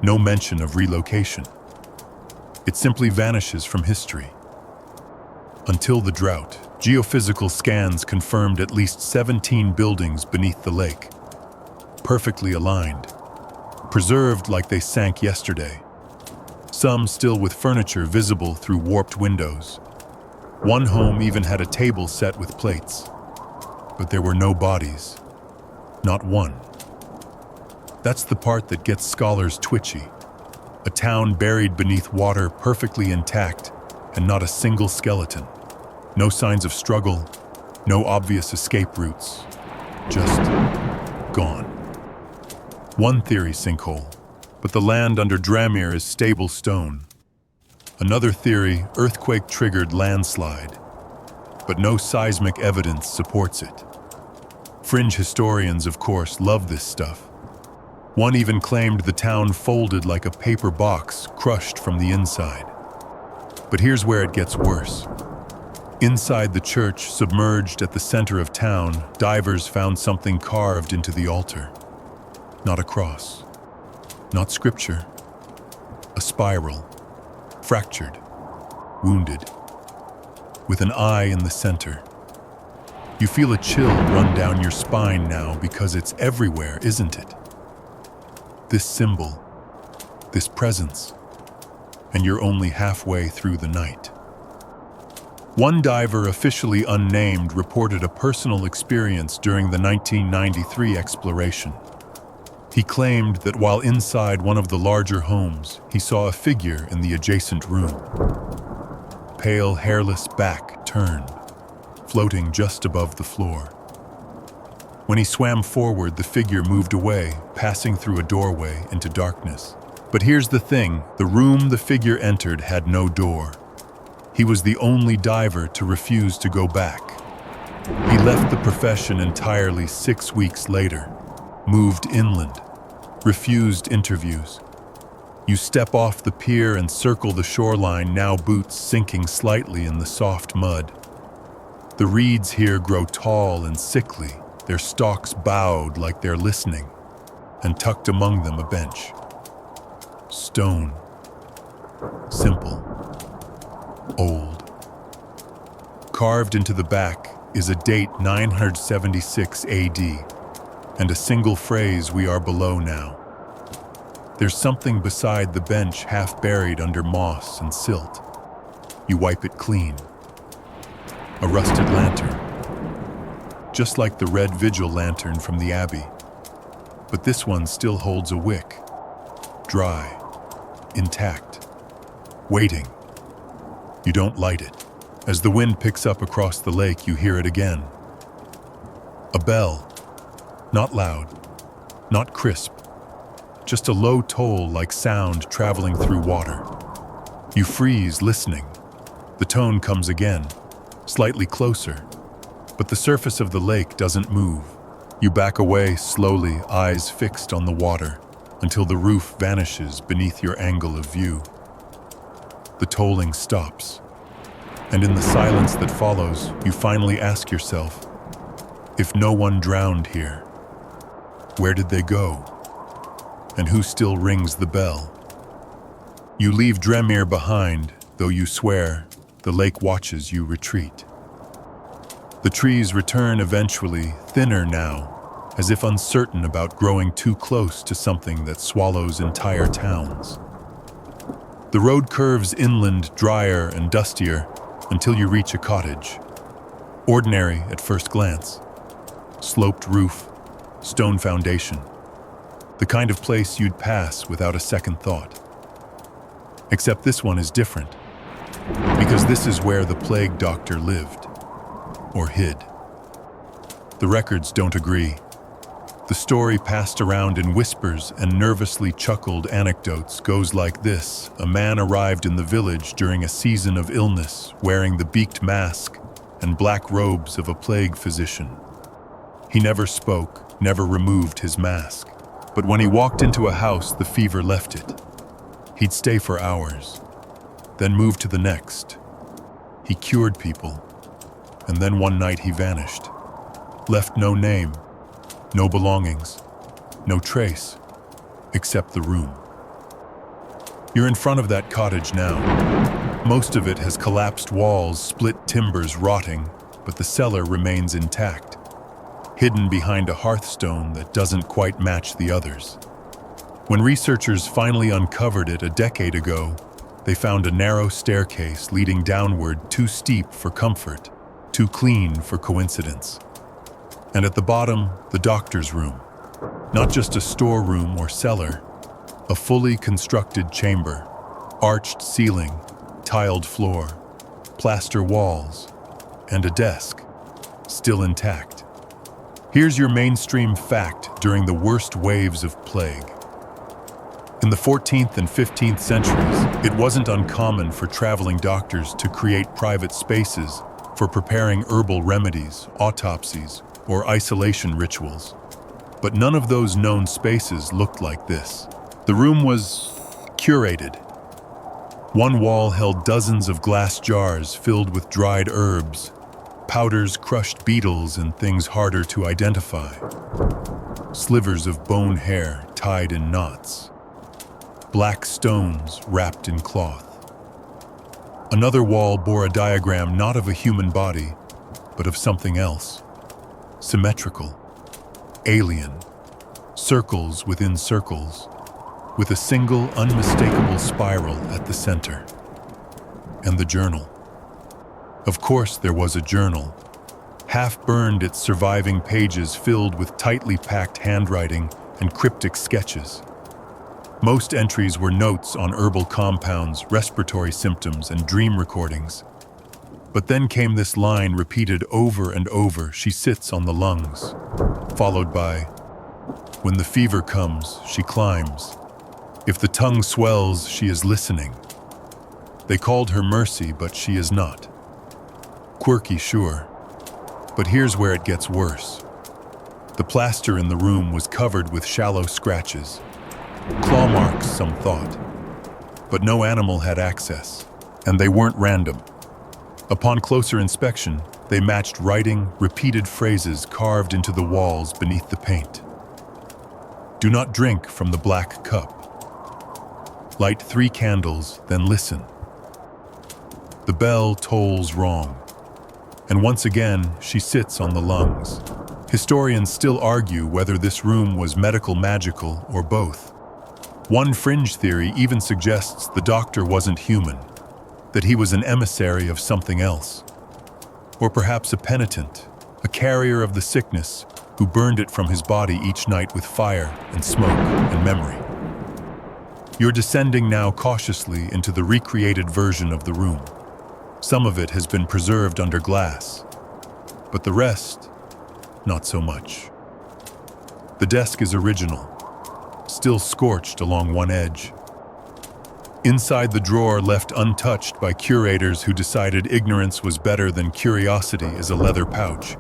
No mention of relocation. It simply vanishes from history. Until the drought, geophysical scans confirmed at least 17 buildings beneath the lake. Perfectly aligned. Preserved like they sank yesterday. Some still with furniture visible through warped windows. One home even had a table set with plates. But there were no bodies. Not one. That's the part that gets scholars twitchy. A town buried beneath water, perfectly intact, and not a single skeleton. No signs of struggle, no obvious escape routes. Just gone. One theory, sinkhole, but the land under Dramir is stable stone. Another theory, earthquake-triggered landslide, but no seismic evidence supports it. Fringe historians, of course, love this stuff. One even claimed the town folded like a paper box, crushed from the inside. But here's where it gets worse. Inside the church, submerged at the center of town, divers found something carved into the altar. Not a cross. Not scripture. A spiral. Fractured. Wounded. With an eye in the center. You feel a chill run down your spine now because it's everywhere, isn't it? This symbol. This presence. And you're only halfway through the night. One diver, officially unnamed, reported a personal experience during the 1993 exploration. He claimed that while inside one of the larger homes, he saw a figure in the adjacent room. Pale, hairless back turned, floating just above the floor. When he swam forward, the figure moved away, passing through a doorway into darkness. But here's the thing, the room the figure entered had no door. He was the only diver to refuse to go back. He left the profession entirely 6 weeks later, moved inland, refused interviews. You step off the pier and circle the shoreline, now boots sinking slightly in the soft mud. The reeds here grow tall and sickly, their stalks bowed like they're listening, and tucked among them a bench. Stone. Simple. Old. Carved into the back is a date 976 AD, and a single phrase, "We are below now." There's something beside the bench, half buried under moss and silt. You wipe it clean. A rusted lantern. Just like the red vigil lantern from the abbey. But this one still holds a wick. Dry. Intact. Waiting. You don't light it. As the wind picks up across the lake, you hear it again. A bell. Not loud. Not crisp. Just a low toll-like sound traveling through water. You freeze, listening. The tone comes again, slightly closer. But the surface of the lake doesn't move. You back away slowly, eyes fixed on the water, until the roof vanishes beneath your angle of view. The tolling stops. And in the silence that follows, you finally ask yourself, if no one drowned here, where did they go? And who still rings the bell? You leave Dremir behind, though you swear the lake watches you retreat. The trees return eventually, thinner now, as if uncertain about growing too close to something that swallows entire towns. The road curves inland, drier and dustier, until you reach a cottage. Ordinary at first glance. Sloped roof, stone foundation. The kind of place you'd pass without a second thought. Except this one is different, because this is where the plague doctor lived, or hid. The records don't agree. The story passed around in whispers and nervously chuckled anecdotes goes like this. A man arrived in the village during a season of illness, wearing the beaked mask and black robes of a plague physician. He never spoke, never removed his mask. But when he walked into a house, the fever left it. He'd stay for hours, then move to the next. He cured people, and then one night he vanished. Left no name, no belongings, no trace, except the room. You're in front of that cottage now. Most of it has collapsed walls, split timbers rotting, but the cellar remains intact, hidden behind a hearthstone that doesn't quite match the others. When researchers finally uncovered it a decade ago, they found a narrow staircase leading downward, too steep for comfort, too clean for coincidence. And at the bottom, the doctor's room. Not just a storeroom or cellar, a fully constructed chamber, arched ceiling, tiled floor, plaster walls, and a desk, still intact. Here's your mainstream fact during the worst waves of plague. In the 14th and 15th centuries, it wasn't uncommon for traveling doctors to create private spaces for preparing herbal remedies, autopsies, or isolation rituals. But none of those known spaces looked like this. The room was curated. One wall held dozens of glass jars filled with dried herbs, powders, crushed beetles, and things harder to identify. Slivers of bone hair tied in knots. Black stones wrapped in cloth. Another wall bore a diagram not of a human body, but of something else. Symmetrical, alien, circles within circles, with a single unmistakable spiral at the center. And the journal. Of course there was a journal, half-burned, its surviving pages filled with tightly packed handwriting and cryptic sketches. Most entries were notes on herbal compounds, respiratory symptoms, and dream recordings. But then came this line repeated over and over: "She sits on the lungs," followed by, "When the fever comes, she climbs. If the tongue swells, she is listening." They called her Mercy, but she is not. Quirky, sure, but here's where it gets worse. The plaster in the room was covered with shallow scratches. Claw marks, some thought. But no animal had access, and they weren't random. Upon closer inspection, they matched writing, repeated phrases carved into the walls beneath the paint. Do not drink from the black cup. Light 3 candles, then listen. The bell tolls wrong. And once again, she sits on the lungs. Historians still argue whether this room was medical magical or both. One fringe theory even suggests the doctor wasn't human, that he was an emissary of something else. Or perhaps a penitent, a carrier of the sickness who burned it from his body each night with fire and smoke and memory. You're descending now cautiously into the recreated version of the room. Some of it has been preserved under glass, but the rest, not so much. The desk is original, still scorched along one edge. Inside the drawer left untouched by curators who decided ignorance was better than curiosity is a leather pouch.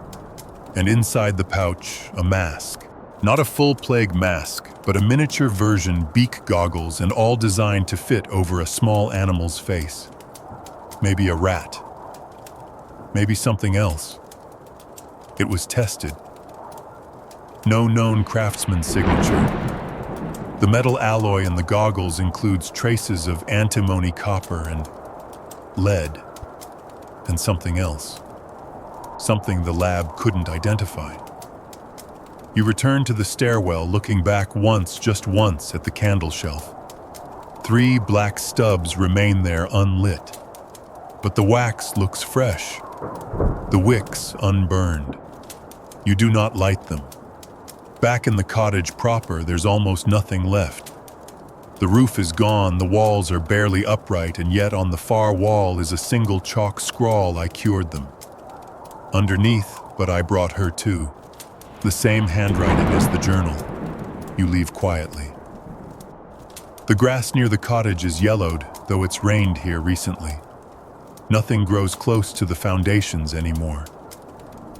And inside the pouch, a mask. Not a full plague mask, but a miniature version, beak goggles, and all designed to fit over a small animal's face. Maybe a rat. Maybe something else. It was tested. No known craftsman's signature. The metal alloy in the goggles includes traces of antimony, copper, and lead, and something else. Something the lab couldn't identify. You return to the stairwell, looking back once, just once, at the candle shelf. 3 black stubs remain there unlit. But the wax looks fresh, the wicks unburned. You do not light them. Back in the cottage proper, there's almost nothing left. The roof is gone, the walls are barely upright, and yet on the far wall is a single chalk scrawl, I cured them. Underneath, but I brought her too. The same handwriting as the journal. You leave quietly. The grass near the cottage is yellowed, though it's rained here recently. Nothing grows close to the foundations anymore.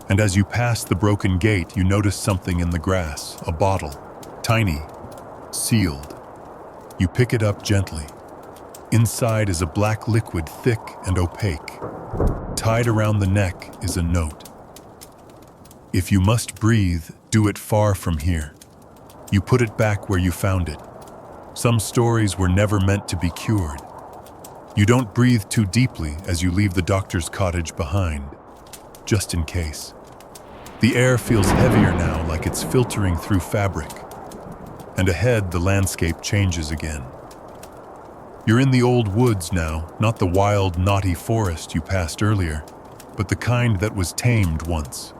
And as you pass the broken gate, you notice something in the grass, a bottle, tiny, sealed. You pick it up gently. Inside is a black liquid, thick and opaque. Tied around the neck is a note. If you must breathe, do it far from here. You put it back where you found it. Some stories were never meant to be cured. You don't breathe too deeply as you leave the doctor's cottage behind, just in case. The air feels heavier now, like it's filtering through fabric. And ahead, the landscape changes again. You're in the old woods now, not the wild, knotty forest you passed earlier, but the kind that was tamed once.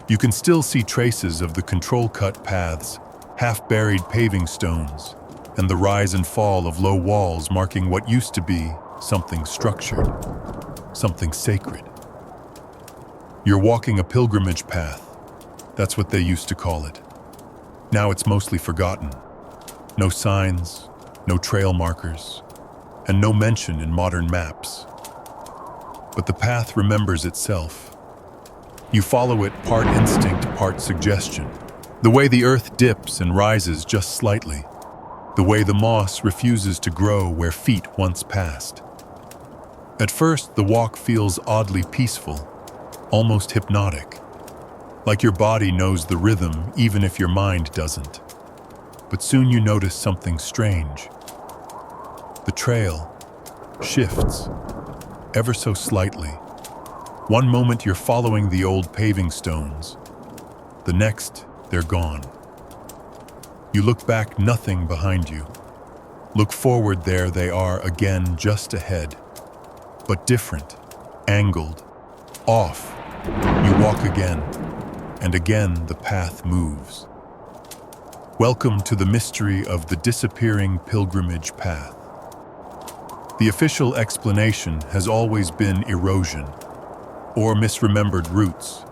You can still see traces of the control-cut paths, half-buried paving stones, and the rise and fall of low walls marking what used to be something structured, something sacred. You're walking a pilgrimage path. That's what they used to call it. Now it's mostly forgotten. No signs, no trail markers, and no mention in modern maps. But the path remembers itself. You follow it, part instinct, part suggestion. The way the earth dips and rises just slightly. The way the moss refuses to grow where feet once passed. At first, the walk feels oddly peaceful, almost hypnotic. Like your body knows the rhythm, even if your mind doesn't. But soon you notice something strange. The trail shifts, ever so slightly. One moment you're following the old paving stones. The next, they're gone. You look back, nothing behind you. Look forward, there they are again, just ahead. But different, angled, off. You walk again, and again the path moves. Welcome to the mystery of the disappearing pilgrimage path. The official explanation has always been erosion, or misremembered routes,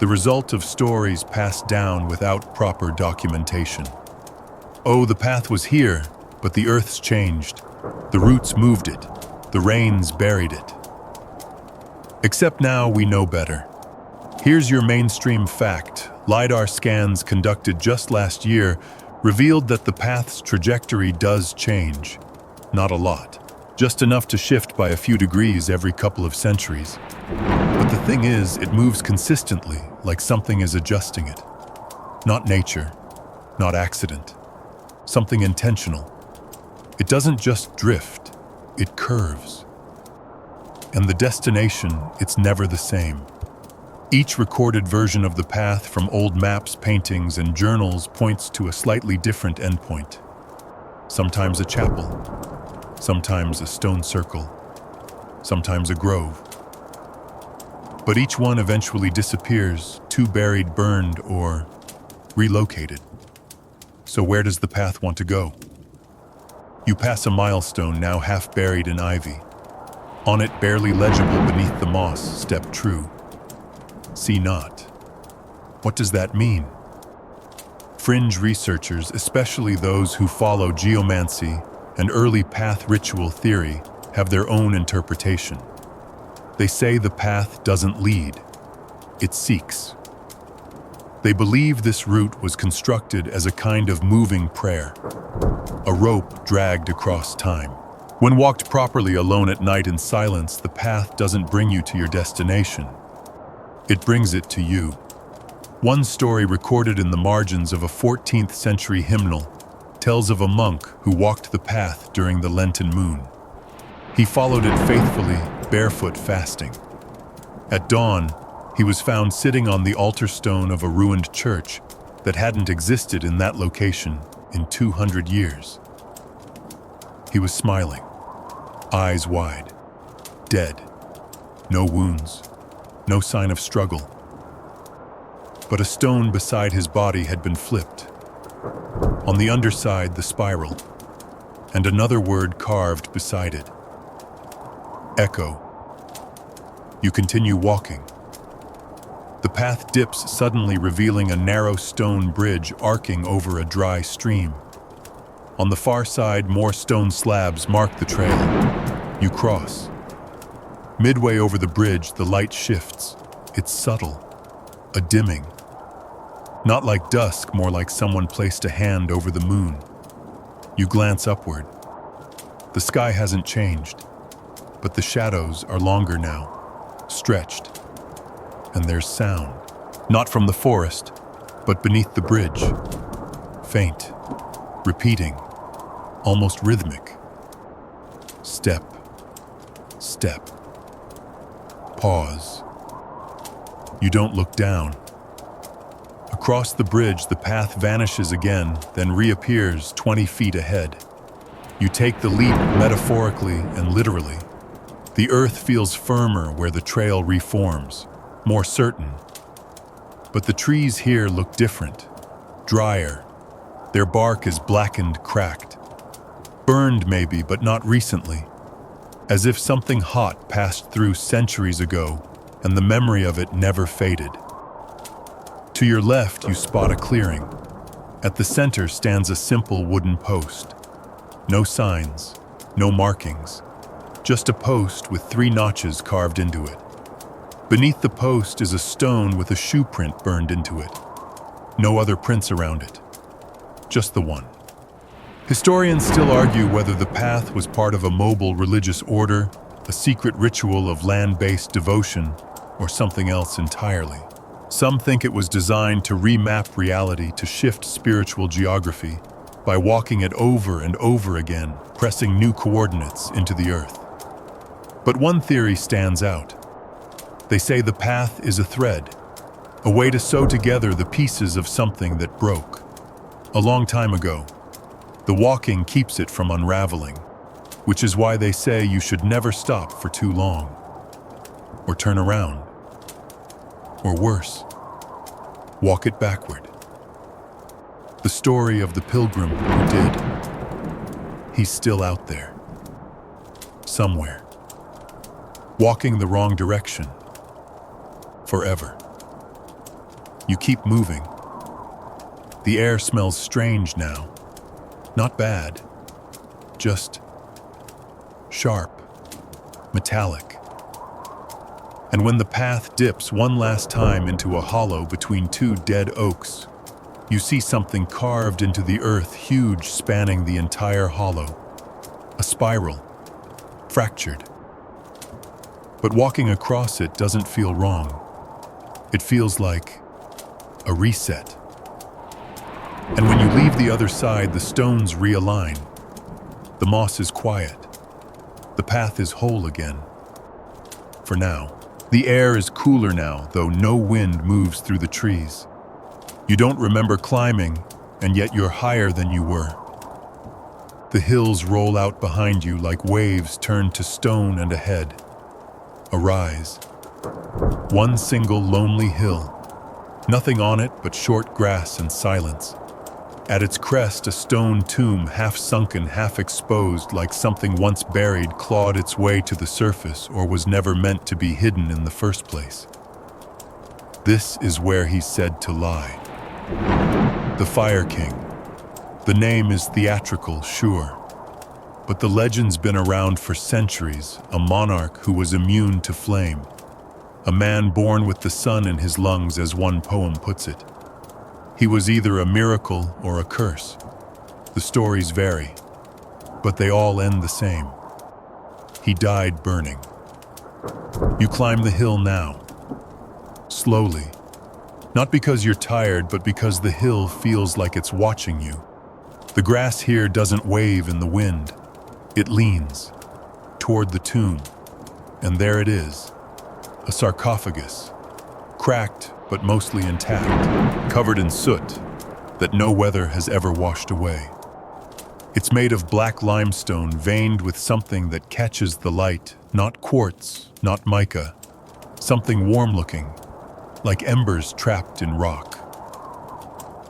the result of stories passed down without proper documentation. Oh, the path was here, but the earth's changed. The roots moved it. The rains buried it. Except now we know better. Here's your mainstream fact. LiDAR scans conducted just last year revealed that the path's trajectory does change. Not a lot, just enough to shift by a few degrees every couple of centuries. But the thing is, it moves consistently, like something is adjusting it. Not nature, not accident, something intentional. It doesn't just drift, it curves. And the destination, it's never the same. Each recorded version of the path from old maps, paintings, and journals points to a slightly different endpoint. Sometimes a chapel, sometimes a stone circle, sometimes a grove. But each one eventually disappears, too buried, burned, or relocated. So where does the path want to go? You pass a milestone now half buried in ivy. On it, barely legible beneath the moss, step true. See not. What does that mean? Fringe researchers, especially those who follow geomancy and early path ritual theory, have their own interpretation. They say the path doesn't lead, it seeks. They believe this route was constructed as a kind of moving prayer, a rope dragged across time. When walked properly alone at night in silence, the path doesn't bring you to your destination. It brings it to you. One story recorded in the margins of a 14th century hymnal tells of a monk who walked the path during the Lenten moon. He followed it faithfully, barefoot, fasting. At dawn, he was found sitting on the altar stone of a ruined church that hadn't existed in that location in 200 years. He was smiling, eyes wide, dead, no wounds, no sign of struggle. But a stone beside his body had been flipped. On the underside, the spiral, and another word carved beside it. Echo. You continue walking. The path dips, suddenly revealing a narrow stone bridge arcing over a dry stream. On the far side, more stone slabs mark the trail. You cross. Midway over the bridge, the light shifts. It's subtle, a dimming. Not like dusk, more like someone placed a hand over the moon. You glance upward. The sky hasn't changed, but the shadows are longer now, stretched. And there's sound, not from the forest, but beneath the bridge. Faint, repeating, almost rhythmic. Step, step. Pause. You don't look down. Across the bridge, the path vanishes again, then reappears 20 feet ahead. You take the leap metaphorically and literally. The earth feels firmer where the trail reforms, more certain. But the trees here look different, drier. Their bark is blackened, cracked. Burned maybe, but not recently. As if something hot passed through centuries ago, and the memory of it never faded. To your left, you spot a clearing. At the center stands a simple wooden post. No signs, no markings. Just a post with 3 notches carved into it. Beneath the post is a stone with a shoe print burned into it. No other prints around it. Just the one. Historians still argue whether the path was part of a mobile religious order, a secret ritual of land-based devotion, or something else entirely. Some think it was designed to remap reality, to shift spiritual geography by walking it over and over again, pressing new coordinates into the earth. But one theory stands out. They say the path is a thread, a way to sew together the pieces of something that broke. A long time ago, the walking keeps it from unraveling, which is why they say you should never stop for too long, or turn around, or worse, walk it backward. The story of the pilgrim who did. He's still out there, somewhere, walking the wrong direction, forever. You keep moving. The air smells strange now. Not bad, just sharp. metallic. And when the path dips one last time into a hollow between two dead oaks, you see something carved into the earth, huge, spanning the entire hollow. A spiral, fractured. But walking across it doesn't feel wrong. It feels like a reset. And when you leave the other side, the stones realign. The moss is quiet. The path is whole again. For now. The air is cooler now, though no wind moves through the trees. You don't remember climbing, and yet you're higher than you were. The hills roll out behind you like waves turned to stone and ahead. A rise. One single lonely hill. Nothing on it but short grass and silence. At its crest, a stone tomb, half sunken, half exposed, like something once buried, clawed its way to the surface or was never meant to be hidden in the first place. This is where he's said to lie. The Fire King. The name is theatrical, sure, but the legend's been around for centuries, a monarch who was immune to flame. A man born with the sun in his lungs, as one poem puts it. He was either a miracle or a curse. The stories vary, but they all end the same. He died burning. You climb the hill now, slowly. Not because you're tired, but because the hill feels like it's watching you. The grass here doesn't wave in the wind. It leans toward the tomb, and there it is, a sarcophagus, cracked but mostly intact, covered in soot that no weather has ever washed away. It's made of black limestone veined with something that catches the light, not quartz, not mica, something warm-looking, like embers trapped in rock.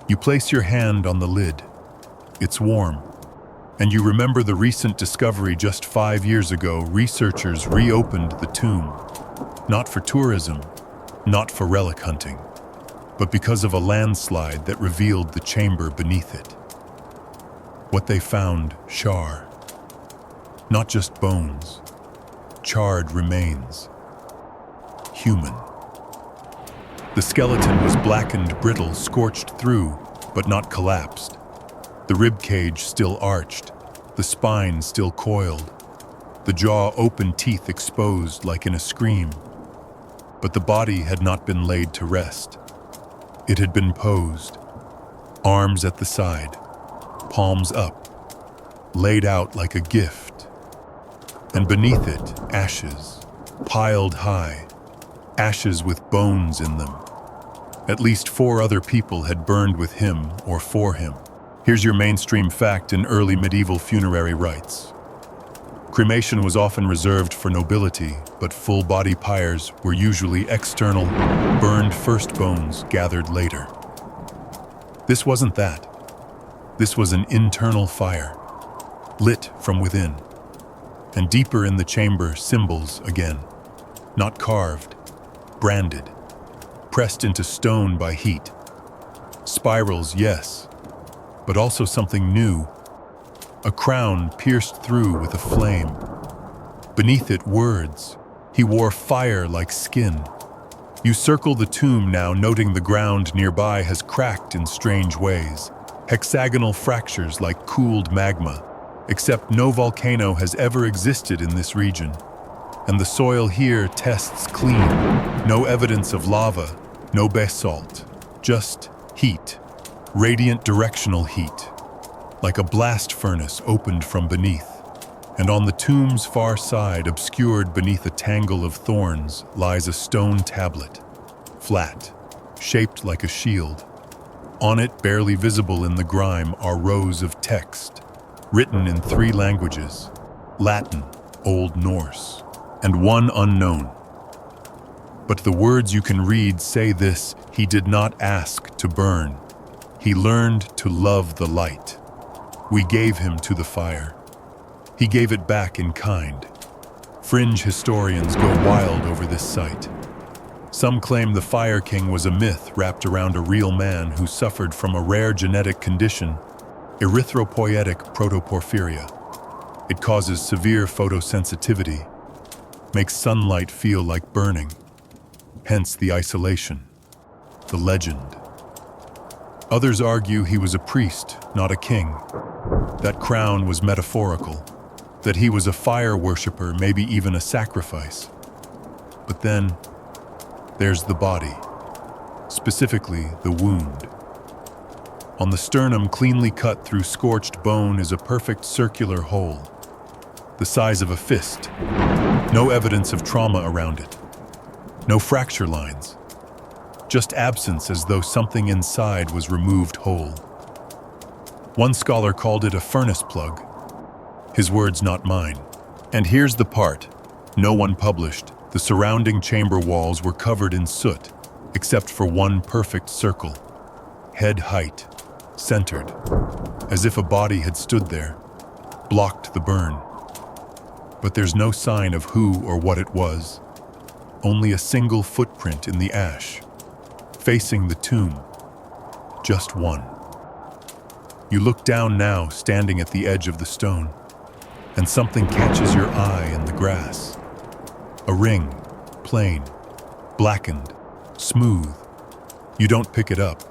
You place your hand on the lid. It's warm. And you remember the recent discovery just 5 years ago. Researchers reopened the tomb, not for tourism, not for relic hunting, but because of a landslide that revealed the chamber beneath it. What they found, char. Not just bones, charred remains. Human. The skeleton was blackened, brittle, scorched through, but not collapsed. The rib cage still arched, the spine still coiled, the jaw open, teeth exposed like in a scream. But the body had not been laid to rest. It had been posed, arms at the side, palms up, laid out like a gift. And beneath it, ashes, piled high, ashes with bones in them. At least 4 other people had burned with him or for him. Here's your mainstream fact in early medieval funerary rites. Cremation was often reserved for nobility, but full-body pyres were usually external, burned first, bones gathered later. This wasn't that. This was an internal fire, lit from within. And deeper in the chamber, symbols again, not carved, branded, pressed into stone by heat. Spirals, yes, but also something new. A crown pierced through with a flame. Beneath it, words. He wore fire like skin. You circle the tomb now, noting the ground nearby has cracked in strange ways. Hexagonal fractures like cooled magma, except no volcano has ever existed in this region. And the soil here tests clean. No evidence of lava, no basalt, just heat. Radiant directional heat. Like a blast furnace opened from beneath, and on the tomb's far side, obscured beneath a tangle of thorns, lies a stone tablet, flat, shaped like a shield. On it, barely visible in the grime, are rows of text, written in 3 languages, Latin, Old Norse, and one unknown. But the words you can read say this: he did not ask to burn. He learned to love the light. We gave him to the fire. He gave it back in kind. Fringe historians go wild over this site. Some claim the Fire King was a myth wrapped around a real man who suffered from a rare genetic condition, erythropoietic protoporphyria. It causes severe photosensitivity. makes sunlight feel like burning. Hence the isolation, the legend. Others argue he was a priest, not a king. That crown was metaphorical, that he was a fire worshipper, maybe even a sacrifice. But then, there's the body, specifically the wound. On the sternum, cleanly cut through scorched bone, is a perfect circular hole, the size of a fist. No evidence of trauma around it. No fracture lines. Just absence, as though something inside was removed whole. One scholar called it a furnace plug. His words, not mine. And here's the part no one published. The surrounding chamber walls were covered in soot, except for one perfect circle. Head height, centered, as if a body had stood there, blocked the burn. But there's no sign of who or what it was. Only a single footprint in the ash, facing the tomb. Just one. You look down now, standing at the edge of the stone, and something catches your eye in the grass. A ring, plain, blackened, smooth. You don't pick it up,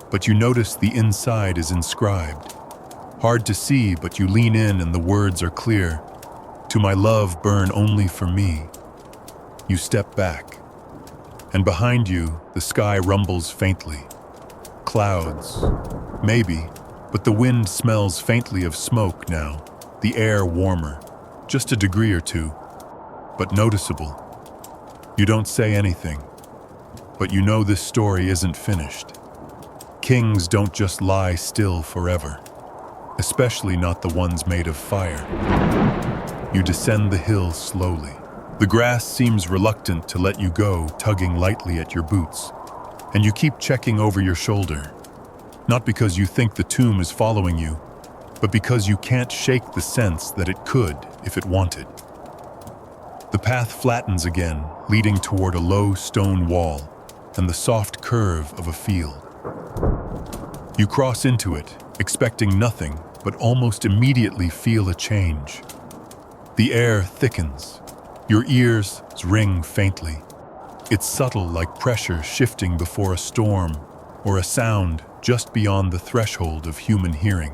but you notice the inside is inscribed. Hard to see, but you lean in and the words are clear. To my love burn only for me. You step back, and behind you, the sky rumbles faintly. Clouds, maybe, but the wind smells faintly of smoke now, the air warmer, just a degree or two, but noticeable. You don't say anything, but you know this story isn't finished. Kings don't just lie still forever, especially not the ones made of fire. You descend the hill slowly. The grass seems reluctant to let you go, tugging lightly at your boots, and you keep checking over your shoulder. Not because you think the tomb is following you, but because you can't shake the sense that it could if it wanted. The path flattens again, leading toward a low stone wall and the soft curve of a field. You cross into it, expecting nothing, but almost immediately feel a change. The air thickens. Your ears ring faintly. It's subtle, like pressure shifting before a storm, or a sound just beyond the threshold of human hearing.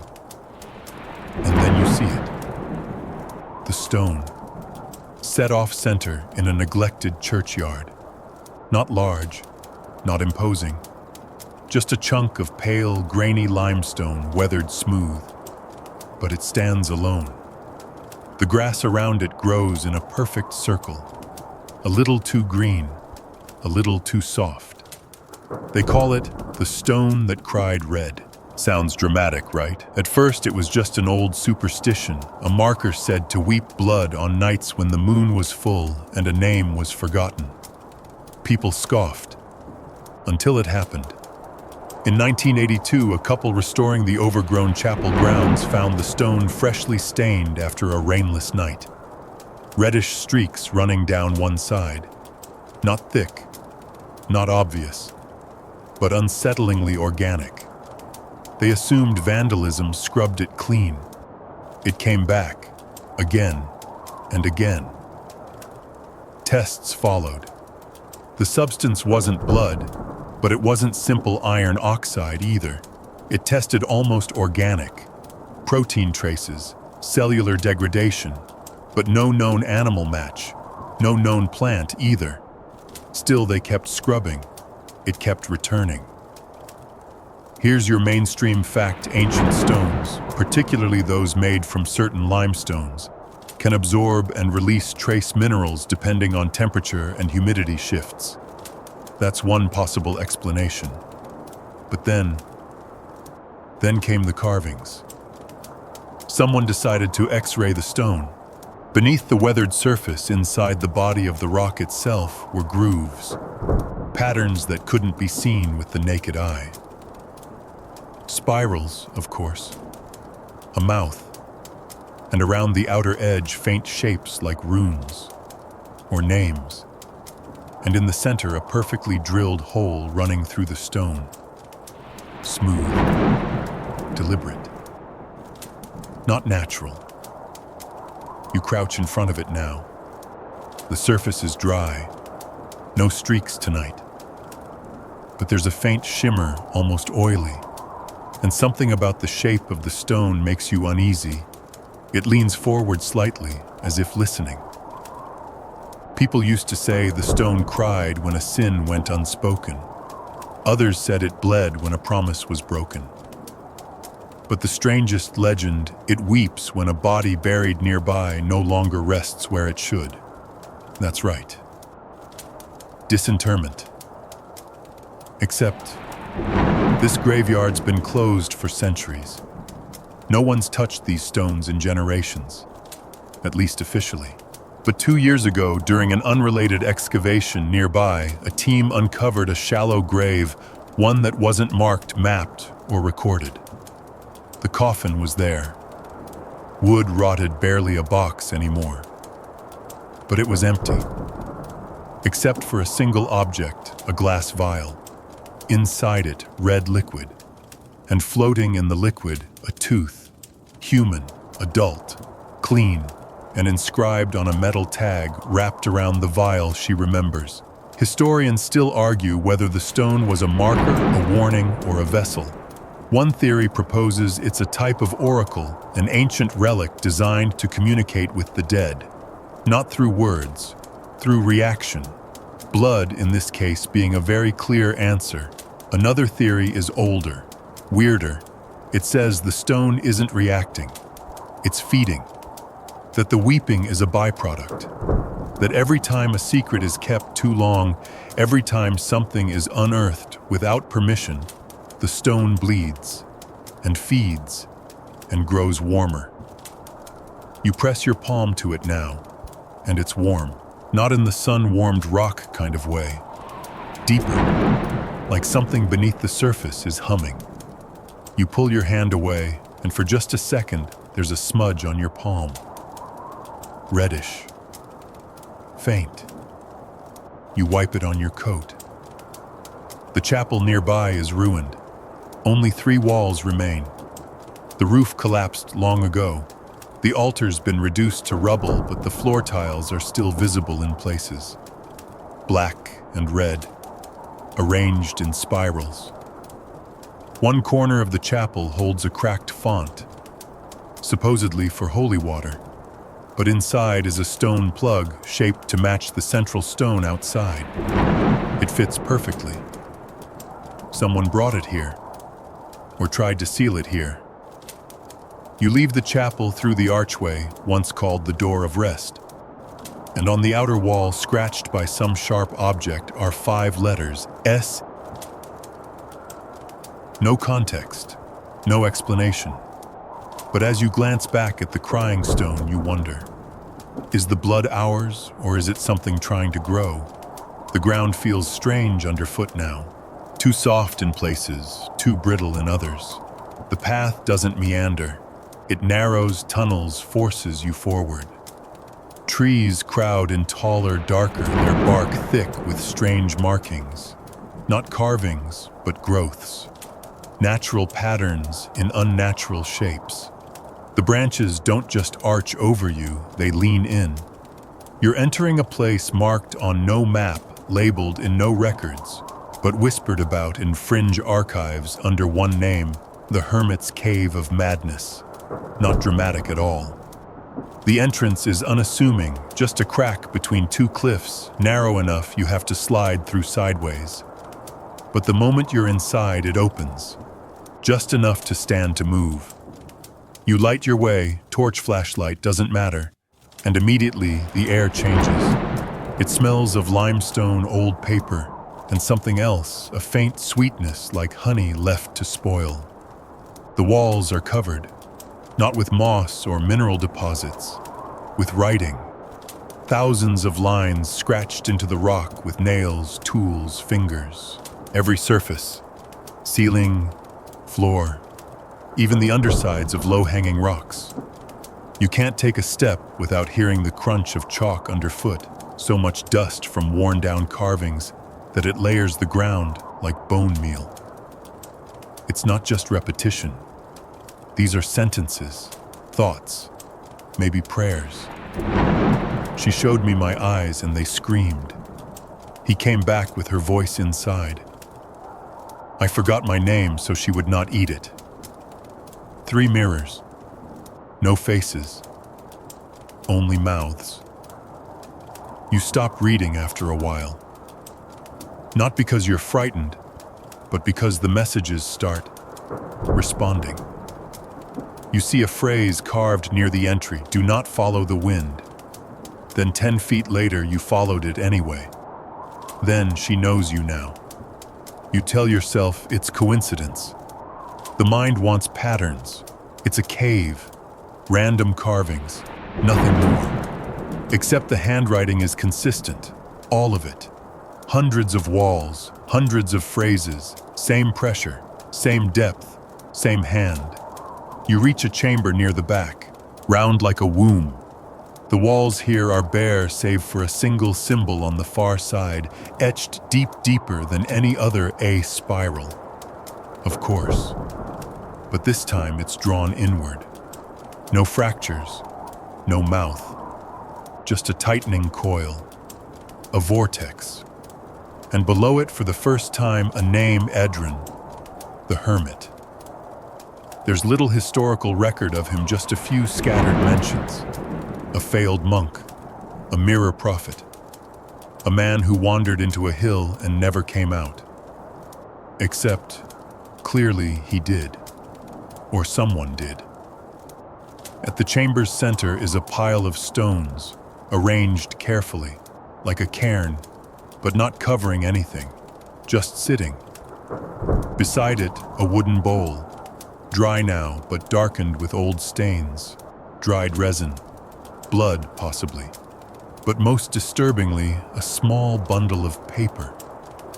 And then you see it. The stone, set off center in a neglected churchyard. Not large, not imposing. Just a chunk of pale, grainy limestone, weathered smooth. But it stands alone. The grass around it grows in a perfect circle, a little too green, a little too soft. They call it the stone that cried red. Sounds dramatic, right? At first it was just an old superstition, a marker said to weep blood on nights when the moon was full and a name was forgotten. People scoffed, until it happened. In 1982, a couple restoring the overgrown chapel grounds found the stone freshly stained after a rainless night. Reddish streaks running down one side. Not thick, not obvious, but unsettlingly organic. They assumed vandalism scrubbed it clean. It came back, again and again. Tests followed. The substance wasn't blood, but it wasn't simple iron oxide either. It tested almost organic. Protein traces, cellular degradation, but no known animal match, no known plant either. Still they kept scrubbing. It kept returning. Here's your mainstream fact: ancient stones, particularly those made from certain limestones, can absorb and release trace minerals depending on temperature and humidity shifts. That's one possible explanation. But then came the carvings. Someone decided to X-ray the stone. Beneath the weathered surface, inside the body of the rock itself, were grooves, patterns that couldn't be seen with the naked eye. Spirals, of course, a mouth, and around the outer edge faint shapes like runes or names, and in the center a perfectly drilled hole running through the stone. Smooth, deliberate, not natural. You crouch in front of it now, The surface is dry. No streaks tonight. But there's a faint shimmer, almost oily, and something about the shape of the stone makes you uneasy. It leans forward slightly, as if listening. People used to say the stone cried when a sin went unspoken. Others said it bled when a promise was broken. But the strangest legend, it weeps when a body buried nearby no longer rests where it should. That's right. Disinterment. Except, this graveyard's been closed for centuries. No one's touched these stones in generations, at least officially. But 2 years ago, during an unrelated excavation nearby, a team uncovered a shallow grave, one that wasn't marked, mapped, or recorded. The coffin was there. Wood rotted, barely a box anymore. But it was empty, except for a single object, a glass vial. Inside it, red liquid. And floating in the liquid, a tooth. Human, adult, clean, and inscribed on a metal tag wrapped around the vial she remembers. Historians still argue whether the stone was a marker, a warning, or a vessel. One theory proposes it's a type of oracle, an ancient relic designed to communicate with the dead. Not through words, through reaction. Blood, in this case, being a very clear answer. Another theory is older, weirder. It says the stone isn't reacting, it's feeding. That the weeping is a byproduct. That every time a secret is kept too long, every time something is unearthed without permission, the stone bleeds and feeds and grows warmer. You press your palm to it now, and it's warm. Not in the sun-warmed rock kind of way. Deeper, like something beneath the surface is humming. You pull your hand away, and for just a second, there's a smudge on your palm. Reddish. Faint. You wipe it on your coat. The chapel nearby is ruined. Only 3 walls remain. The roof collapsed long ago. The altar's been reduced to rubble, but the floor tiles are still visible in places. Black and red, arranged in spirals. One corner of the chapel holds a cracked font, supposedly for holy water, but inside is a stone plug shaped to match the central stone outside. It fits perfectly. Someone brought it here, or tried to seal it here. You leave the chapel through the archway, once called the Door of Rest, and on the outer wall, scratched by some sharp object, are 5 letters, S. No context, no explanation. But as you glance back at the crying stone, you wonder, is the blood ours, or is it something trying to grow? The ground feels strange underfoot now, too soft in places, too brittle in others. The path doesn't meander. It narrows, tunnels, forces you forward. Trees crowd in taller, darker, their bark thick with strange markings. Not carvings, but growths. Natural patterns in unnatural shapes. The branches don't just arch over you, they lean in. You're entering a place marked on no map, labeled in no records, but whispered about in fringe archives under one name, the Hermit's Cave of Madness. Not dramatic at all. The entrance is unassuming, just a crack between 2 cliffs, narrow enough you have to slide through sideways. But the moment you're inside, it opens, just enough to stand to move. You light your way, torch flashlight doesn't matter, and immediately the air changes. It smells of limestone, old paper, and something else, a faint sweetness like honey left to spoil. The walls are covered, not with moss or mineral deposits, with writing. Thousands of lines scratched into the rock with nails, tools, fingers. Every surface, ceiling, floor, even the undersides of low-hanging rocks. You can't take a step without hearing the crunch of chalk underfoot, so much dust from worn-down carvings that it layers the ground like bone meal. It's not just repetition. These are sentences, thoughts, maybe prayers. She showed me my eyes and they screamed. He came back with her voice inside. I forgot my name so she would not eat it. 3 mirrors. No faces. Only mouths. You stop reading after a while. Not because you're frightened, but because the messages start responding. You see a phrase carved near the entry, "Do not follow the wind." Then 10 feet later, you followed it anyway. Then she knows you now. You tell yourself it's coincidence. The mind wants patterns. It's a cave, random carvings, nothing more. Except the handwriting is consistent, all of it. Hundreds of walls, hundreds of phrases, same pressure, same depth, same hand. You reach a chamber near the back, round like a womb. The walls here are bare save for a single symbol on the far side, etched deeper than any other A spiral. Of course. But this time it's drawn inward. No fractures, no mouth. Just a tightening coil, a vortex. And below it, for the first time, a name, Edrin, the Hermit. There's little historical record of him, just a few scattered mentions. A failed monk, a mirror prophet, a man who wandered into a hill and never came out. Except, clearly he did, or someone did. At the chamber's center is a pile of stones, arranged carefully, like a cairn, but not covering anything, just sitting. Beside it, a wooden bowl, dry now but darkened with old stains, dried resin, blood possibly, but most disturbingly, a small bundle of paper,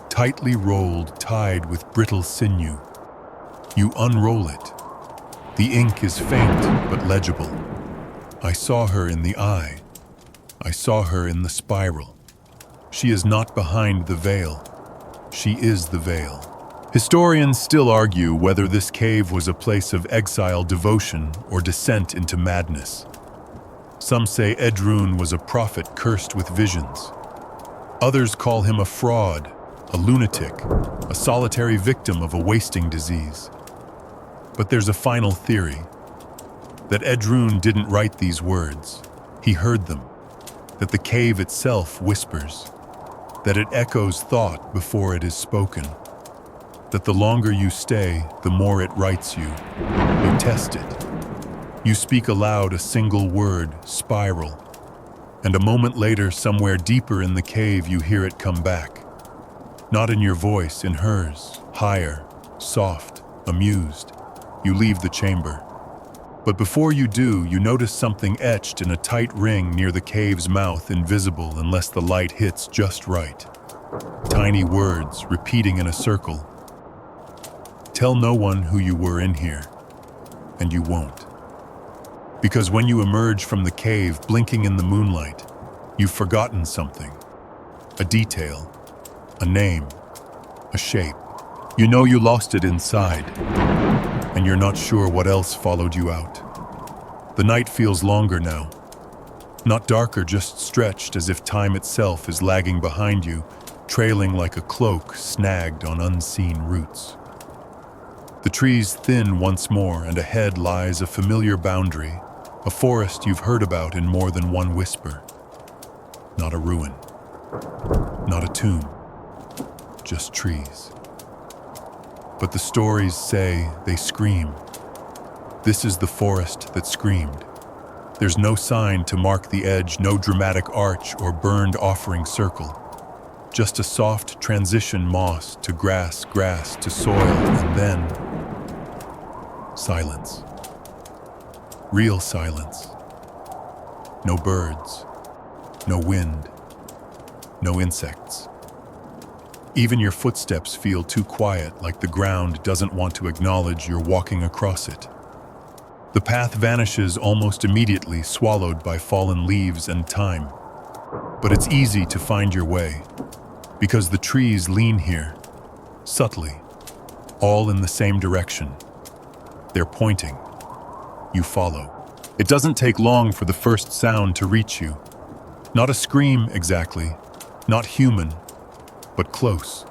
tightly rolled, tied with brittle sinew. You unroll it. The ink is faint but legible. I saw her in the eye. I saw her in the spiral. She is not behind the veil. She is the veil. Historians still argue whether this cave was a place of exile, devotion, or descent into madness. Some say Edrune was a prophet cursed with visions. Others call him a fraud, a lunatic, a solitary victim of a wasting disease. But there's a final theory, that Edrune didn't write these words. He heard them, that the cave itself whispers, that it echoes thought before it is spoken, that the longer you stay, the more it writes you. You test it. You speak aloud a single word, spiral, and a moment later, somewhere deeper in the cave, you hear it come back. Not in your voice, in hers, higher, soft, amused. You leave the chamber. But before you do, you notice something etched in a tight ring near the cave's mouth, invisible unless the light hits just right. Tiny words repeating in a circle. Tell no one who you were in here, and you won't. Because when you emerge from the cave, blinking in the moonlight, you've forgotten something. A detail, a name, a shape. You know you lost it inside, and you're not sure what else followed you out. The night feels longer now. Not darker, just stretched as if time itself is lagging behind you, trailing like a cloak snagged on unseen roots. The trees thin once more, and ahead lies a familiar boundary, a forest you've heard about in more than one whisper. Not a ruin, not a tomb, just trees. But the stories say they scream. This is the forest that screamed. There's no sign to mark the edge, no dramatic arch or burned offering circle. Just a soft transition, moss to grass, grass to soil, and then silence. Real silence. No birds, no wind, no insects. Even your footsteps feel too quiet, like the ground doesn't want to acknowledge you're walking across it. The path vanishes almost immediately, swallowed by fallen leaves and time. But it's easy to find your way, because the trees lean here, subtly, all in the same direction. They're pointing. You follow. It doesn't take long for the first sound to reach you. Not a scream exactly, not human, but close.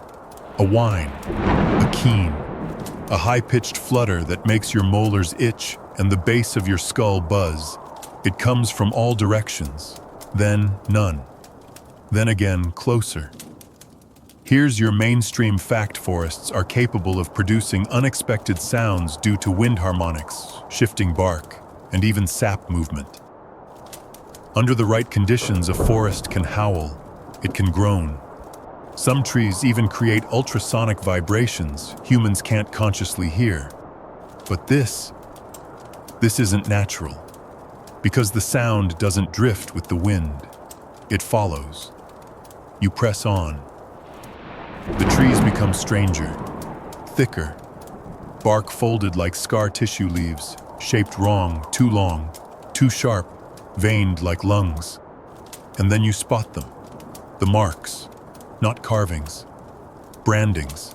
A whine, a keen, a high-pitched flutter that makes your molars itch and the base of your skull buzz. It comes from all directions, then none, then again closer. Here's your mainstream fact: forests are capable of producing unexpected sounds due to wind harmonics, shifting bark, and even sap movement. Under the right conditions, a forest can howl, it can groan. Some trees even create ultrasonic vibrations humans can't consciously hear. But this isn't natural, because the sound doesn't drift with the wind. It follows. You press on. The trees become stranger, thicker, bark folded like scar tissue leaves, shaped wrong, too long, too sharp, veined like lungs. And then you spot them, the marks, not carvings, brandings.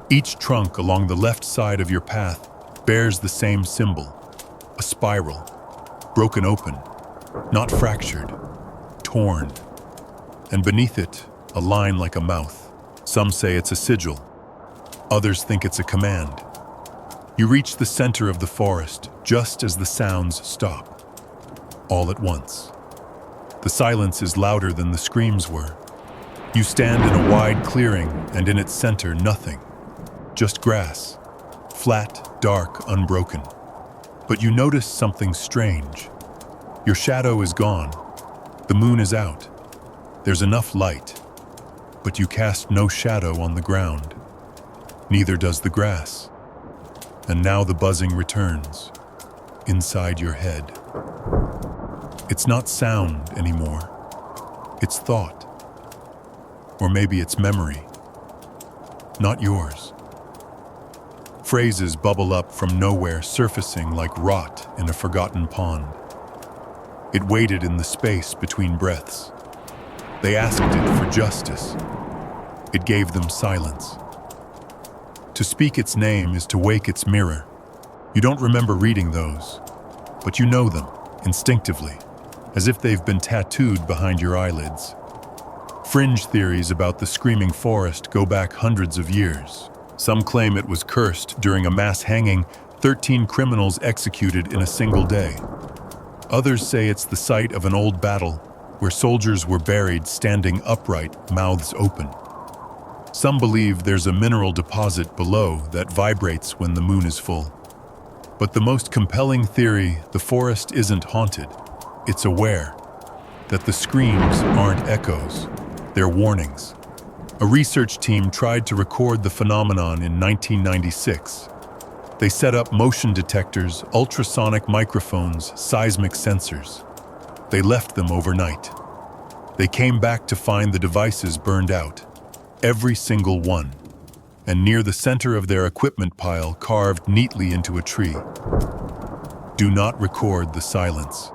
Each trunk along the left side of your path bears the same symbol, a spiral, broken open, not fractured, torn. And beneath it, a line like a mouth. Some say it's a sigil, others think it's a command. You reach the center of the forest just as the sounds stop, all at once. The silence is louder than the screams were. You stand in a wide clearing, and in its center, nothing. Just grass, flat, dark, unbroken. But you notice something strange. Your shadow is gone. The moon is out. There's enough light, but you cast no shadow on the ground. Neither does the grass. And now the buzzing returns, inside your head. It's not sound anymore. It's thought. Or maybe it's memory. Not yours. Phrases bubble up from nowhere, surfacing like rot in a forgotten pond. It waited in the space between breaths. They asked it for justice. It gave them silence. To speak its name is to wake its mirror. You don't remember reading those, but you know them instinctively, as if they've been tattooed behind your eyelids. Fringe theories about the screaming forest go back hundreds of years. Some claim it was cursed during a mass hanging, 13 criminals executed in a single day. Others say it's the site of an old battle where soldiers were buried standing upright, mouths open. Some believe there's a mineral deposit below that vibrates when the moon is full. But the most compelling theory, the forest isn't haunted. It's aware that the screams aren't echoes, they're warnings. A research team tried to record the phenomenon in 1996. They set up motion detectors, ultrasonic microphones, seismic sensors. They left them overnight. They came back to find the devices burned out, every single one, and near the center of their equipment pile carved neatly into a tree. Do not record the silence.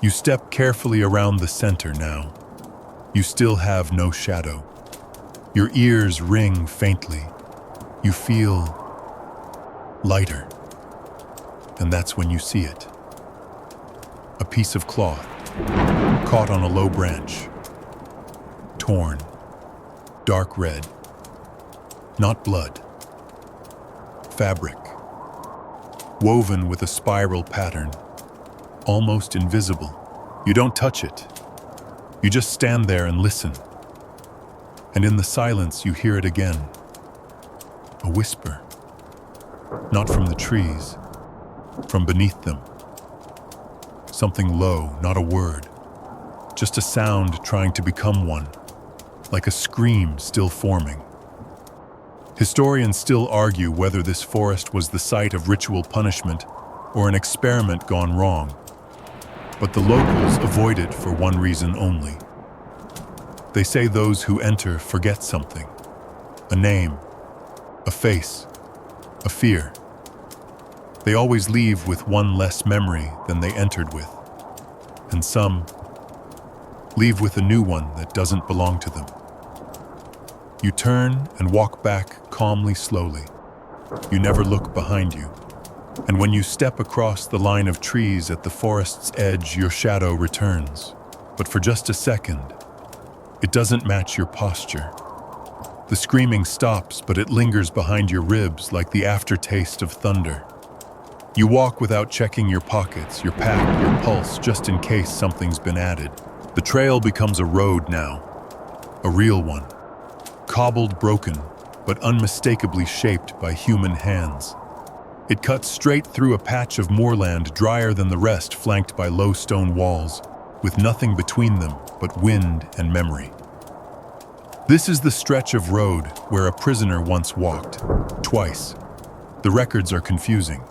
You step carefully around the center now. You still have no shadow. Your ears ring faintly. You feel lighter. And that's when you see it. A piece of cloth, caught on a low branch, torn, dark red, not blood, fabric, woven with a spiral pattern, almost invisible. You don't touch it. You just stand there and listen. And in the silence, you hear it again. A whisper. Not from the trees, from beneath them. Something low, not a word. Just a sound trying to become one, like a scream still forming. Historians still argue whether this forest was the site of ritual punishment or an experiment gone wrong. But the locals avoid it for one reason only. They say those who enter forget something. A name, a face, a fear. They always leave with one less memory than they entered with. And some leave with a new one that doesn't belong to them. You turn and walk back calmly, slowly. You never look behind you. And when you step across the line of trees at the forest's edge, your shadow returns. but for just a second, it doesn't match your posture. The screaming stops, but it lingers behind your ribs like the aftertaste of thunder. You walk without checking your pockets, your pack, your pulse, just in case something's been added. The trail becomes a road now, a real one. Cobbled, broken, but unmistakably shaped by human hands. It cuts straight through a patch of moorland drier than the rest, flanked by low stone walls, with nothing between them but wind and memory. This is the stretch of road where a prisoner once walked, twice. The records are confusing,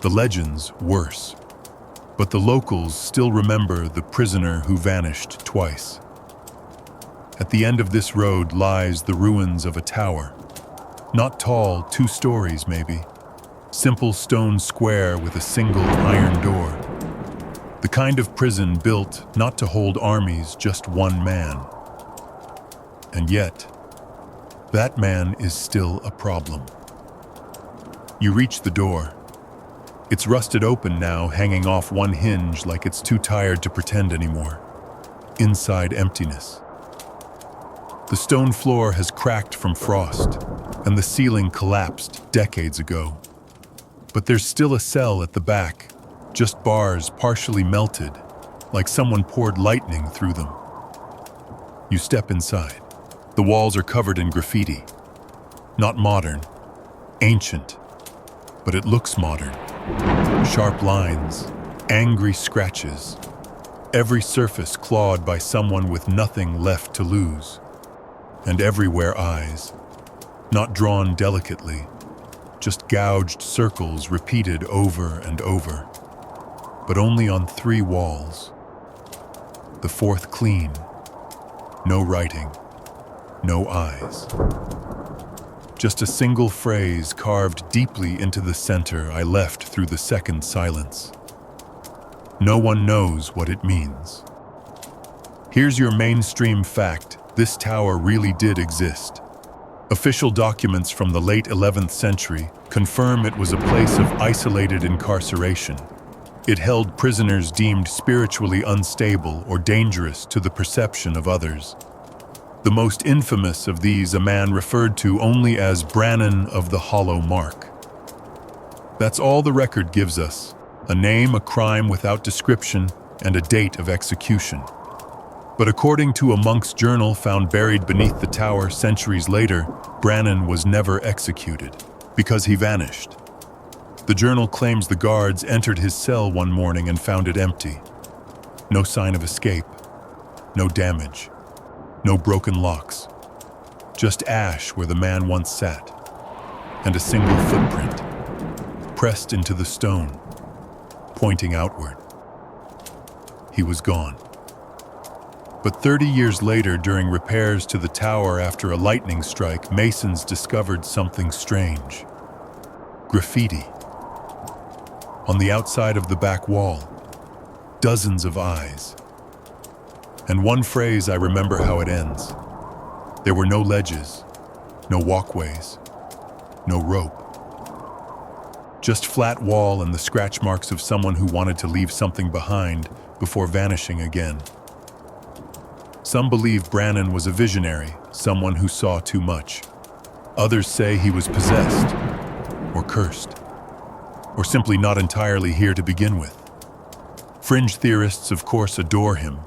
the legends worse. But the locals still remember the prisoner who vanished twice. At the end of this road lies the ruins of a tower. Not tall, 2 stories maybe. Simple stone square with a single iron door. The kind of prison built not to hold armies, just one man. And yet, that man is still a problem. You reach the door. It's rusted open now, hanging off one hinge like it's too tired to pretend anymore. Inside, emptiness. The stone floor has cracked from frost, and the ceiling collapsed decades ago. But there's still a cell at the back, just bars partially melted, like someone poured lightning through them. You step inside. The walls are covered in graffiti. Not modern, ancient, but it looks modern. Sharp lines, angry scratches, every surface clawed by someone with nothing left to lose. And everywhere eyes, not drawn delicately, just gouged circles repeated over and over, but only on 3 walls. The 4th clean, no writing, no eyes. Just a single phrase carved deeply into the center I left through the second silence. No one knows what it means. Here's your mainstream fact. This tower really did exist. Official documents from the late 11th century confirm it was a place of isolated incarceration. It held prisoners deemed spiritually unstable or dangerous to the perception of others. The most infamous of these a man referred to only as Brannan of the Hollow Mark. That's all the record gives us: a name, a crime without description, and a date of execution. But according to a monk's journal found buried beneath the tower centuries later, Brannan was never executed because he vanished. The journal claims the guards entered his cell one morning and found it empty. No sign of escape, no damage, no broken locks, just ash where the man once sat, and a single footprint, pressed into the stone, pointing outward. He was gone. But 30 years later, during repairs to the tower after a lightning strike, masons discovered something strange. Graffiti. On the outside of the back wall, dozens of eyes. And one phrase, I remember how it ends. There were no ledges, no walkways, no rope. Just flat wall and the scratch marks of someone who wanted to leave something behind before vanishing again. Some believe Brannan was a visionary, someone who saw too much. Others say he was possessed, or cursed, or simply not entirely here to begin with. Fringe theorists, of course, adore him.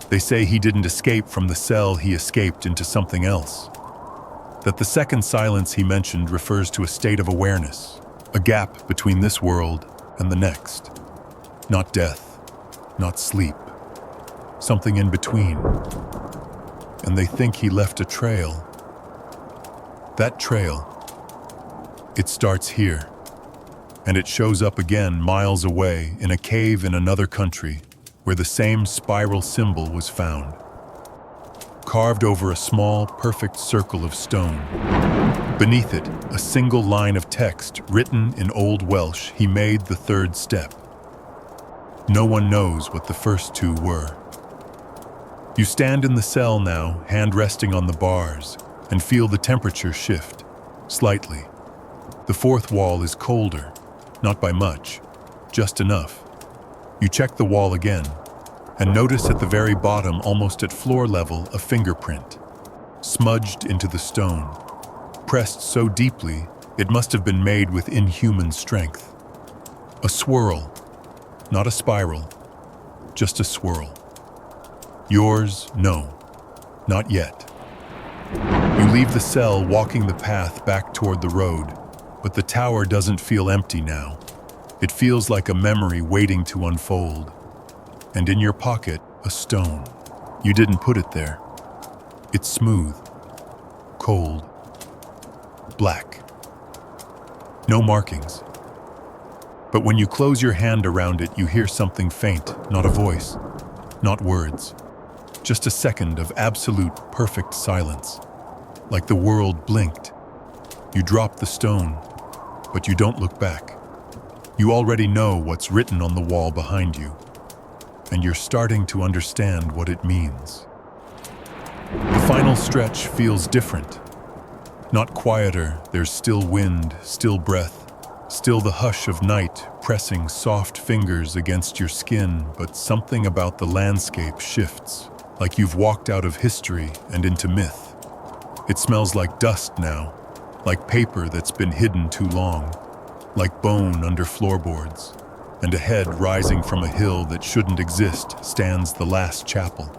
They say he didn't escape from the cell, he escaped into something else. That the second silence he mentioned refers to a state of awareness, a gap between this world and the next. Not death, not sleep. Something in between. And they think he left a trail. That trail, it starts here, and it shows up again miles away in a cave in another country where the same spiral symbol was found. Carved over a small, perfect circle of stone. Beneath it, a single line of text written in Old Welsh. He made the 3rd step. No one knows what the first 2 were. You stand in the cell now, hand resting on the bars, and feel the temperature shift, slightly. The 4th wall is colder, not by much, just enough. You check the wall again. And notice at the very bottom, almost at floor level, a fingerprint, smudged into the stone, pressed so deeply it must have been made with inhuman strength. A swirl, not a spiral, just a swirl. Yours, no, not yet. You leave the cell, walking the path back toward the road, but the tower doesn't feel empty now. It feels like a memory waiting to unfold. And in your pocket, a stone. You didn't put it there. It's smooth, cold, black. No markings. But when you close your hand around it, you hear something faint, not a voice, not words. Just a second of absolute, perfect silence. Like the world blinked. You drop the stone, but you don't look back. You already know what's written on the wall behind you, and you're starting to understand what it means. The final stretch feels different. Not quieter, there's still wind, still breath, still the hush of night pressing soft fingers against your skin, but something about the landscape shifts, like you've walked out of history and into myth. It smells like dust now, like paper that's been hidden too long, like bone under floorboards. And ahead, rising from a hill that shouldn't exist, stands the last chapel.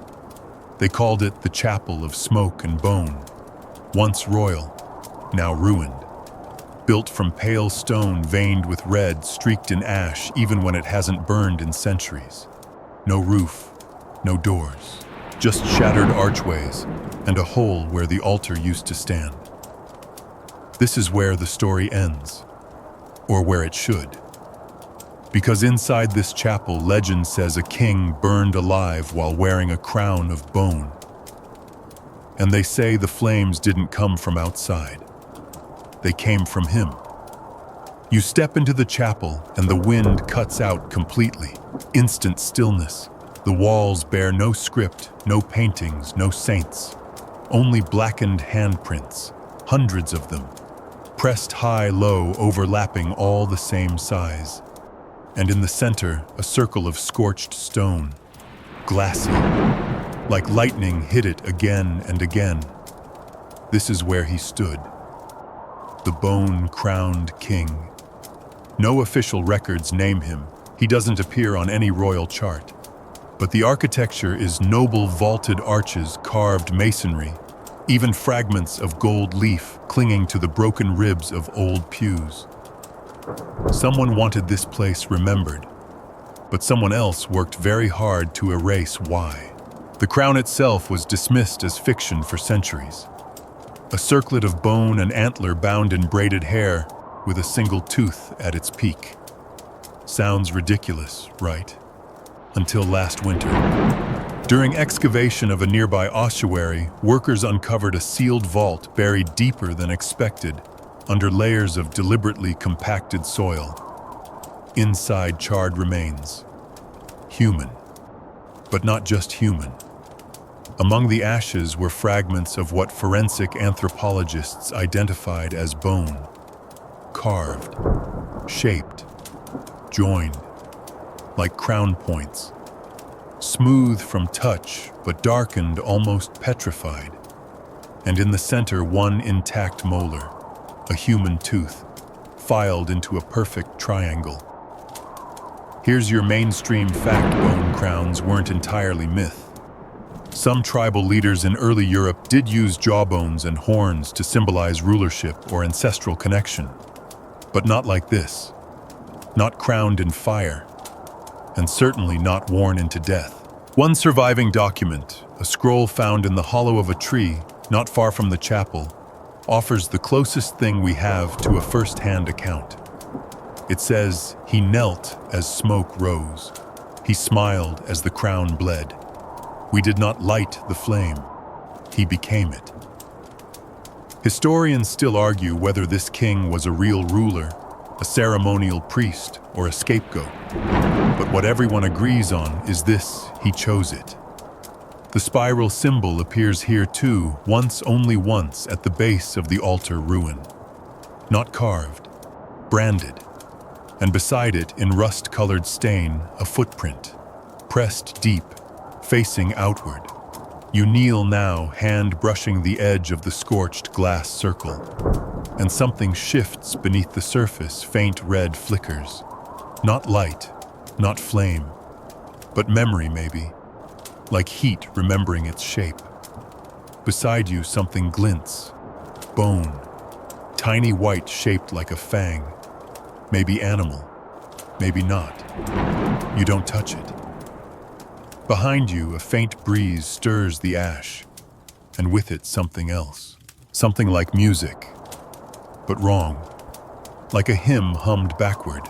They called it the Chapel of Smoke and Bone. Once royal, now ruined. Built from pale stone veined with red, streaked in ash even when it hasn't burned in centuries. No roof, no doors, just shattered archways and a hole where the altar used to stand. This is where the story ends, or where it should. Because inside this chapel, legend says a king burned alive while wearing a crown of bone. And they say the flames didn't come from outside. They came from him. You step into the chapel and the wind cuts out completely. Instant stillness. The walls bear no script, no paintings, no saints. Only blackened handprints, hundreds of them, pressed high-low, overlapping, all the same size. And in the center, a circle of scorched stone, glassy, like lightning hit it again and again. This is where he stood, the bone-crowned king. No official records name him. He doesn't appear on any royal chart. But the architecture is noble vaulted arches, carved masonry, even fragments of gold leaf clinging to the broken ribs of old pews. Someone wanted this place remembered, but someone else worked very hard to erase why. The crown itself was dismissed as fiction for centuries. A circlet of bone and antler bound in braided hair with a single tooth at its peak. Sounds ridiculous, right? Until last winter. During excavation of a nearby ossuary, workers uncovered a sealed vault buried deeper than expected, under layers of deliberately compacted soil. Inside, charred remains. Human. But not just human. Among the ashes were fragments of what forensic anthropologists identified as bone. Carved, shaped, joined, like crown points. Smooth from touch, but darkened, almost petrified. And in the center, one intact molar, a human tooth, filed into a perfect triangle. Here's your mainstream fact: bone crowns weren't entirely myth. Some tribal leaders in early Europe did use jawbones and horns to symbolize rulership or ancestral connection. But not like this. Not crowned in fire. And certainly not worn into death. One surviving document, a scroll found in the hollow of a tree not far from the chapel, offers the closest thing we have to a first-hand account. It says, "He knelt as smoke rose. He smiled as the crown bled. We did not light the flame. He became it." Historians still argue whether this king was a real ruler, a ceremonial priest, or a scapegoat. But what everyone agrees on is this: he chose it. The spiral symbol appears here too, only once at the base of the altar ruin. Not carved, branded. And beside it, in rust-colored stain, a footprint, pressed deep, facing outward. You kneel now, hand brushing the edge of the scorched glass circle, and something shifts beneath the surface. Faint red flickers. Not light, not flame, but memory maybe, like heat remembering its shape. Beside you, something glints. Bone. Tiny white shaped like a fang. Maybe animal, maybe not. You don't touch it. Behind you, a faint breeze stirs the ash, and with it something else. Something like music, but wrong. Like a hymn hummed backward.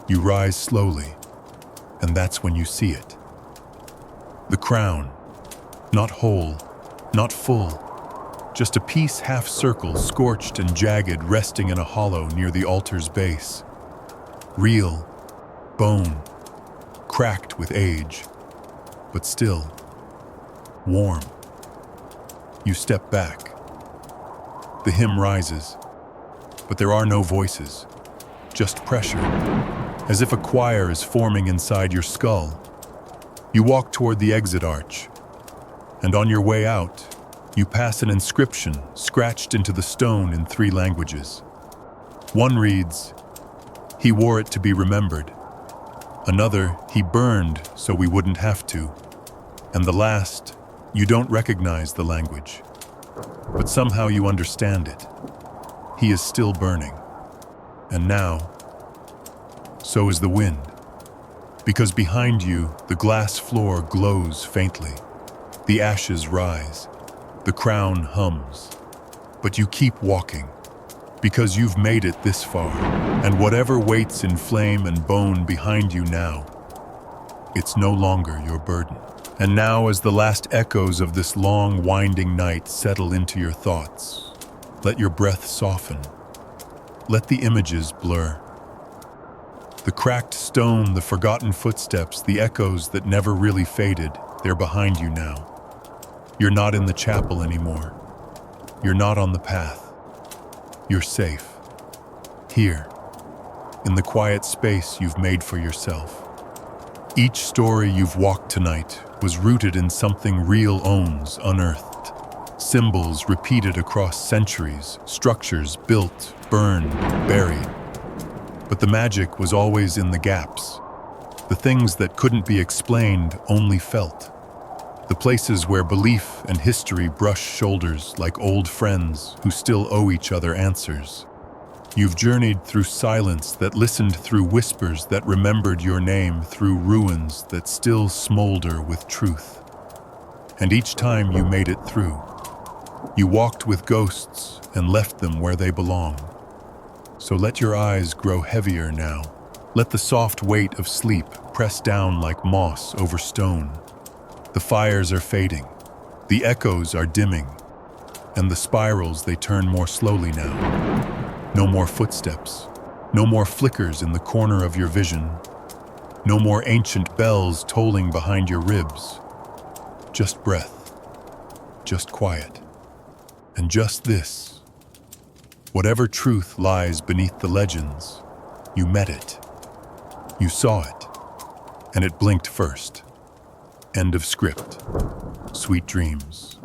You rise slowly, and that's when you see it. The crown, not whole, not full, just a piece half-circle, scorched and jagged, resting in a hollow near the altar's base. Real, bone, cracked with age, but still warm. You step back. The hymn rises, but there are no voices, just pressure, as if a choir is forming inside your skull. You walk toward the exit arch, and on your way out, you pass an inscription scratched into the stone in 3 languages. One reads, "He wore it to be remembered." Another, "He burned so we wouldn't have to." And the last, you don't recognize the language, but somehow you understand it. He is still burning. And now, so is the wind. Because behind you, the glass floor glows faintly. The ashes rise. The crown hums. But you keep walking, because you've made it this far, and whatever waits in flame and bone behind you now, it's no longer your burden. And now, as the last echoes of this long, winding night settle into your thoughts, let your breath soften. Let the images blur. The cracked stone, the forgotten footsteps, the echoes that never really faded, they're behind you now. You're not in the chapel anymore. You're not on the path. You're safe. Here, in the quiet space you've made for yourself. Each story you've walked tonight was rooted in something real owns unearthed. Symbols repeated across centuries, structures built, burned, buried. But the magic was always in the gaps. The things that couldn't be explained, only felt. The places where belief and history brush shoulders like old friends who still owe each other answers. You've journeyed through silence that listened, through whispers that remembered your name, through ruins that still smolder with truth. And each time you made it through, you walked with ghosts and left them where they belong. So let your eyes grow heavier now. Let the soft weight of sleep press down like moss over stone. The fires are fading, the echoes are dimming, and the spirals, they turn more slowly now. No more footsteps, no more flickers in the corner of your vision, no more ancient bells tolling behind your ribs. Just breath, just quiet, and just this. Whatever truth lies beneath the legends, you met it, you saw it, and it blinked first. End of script. Sweet dreams.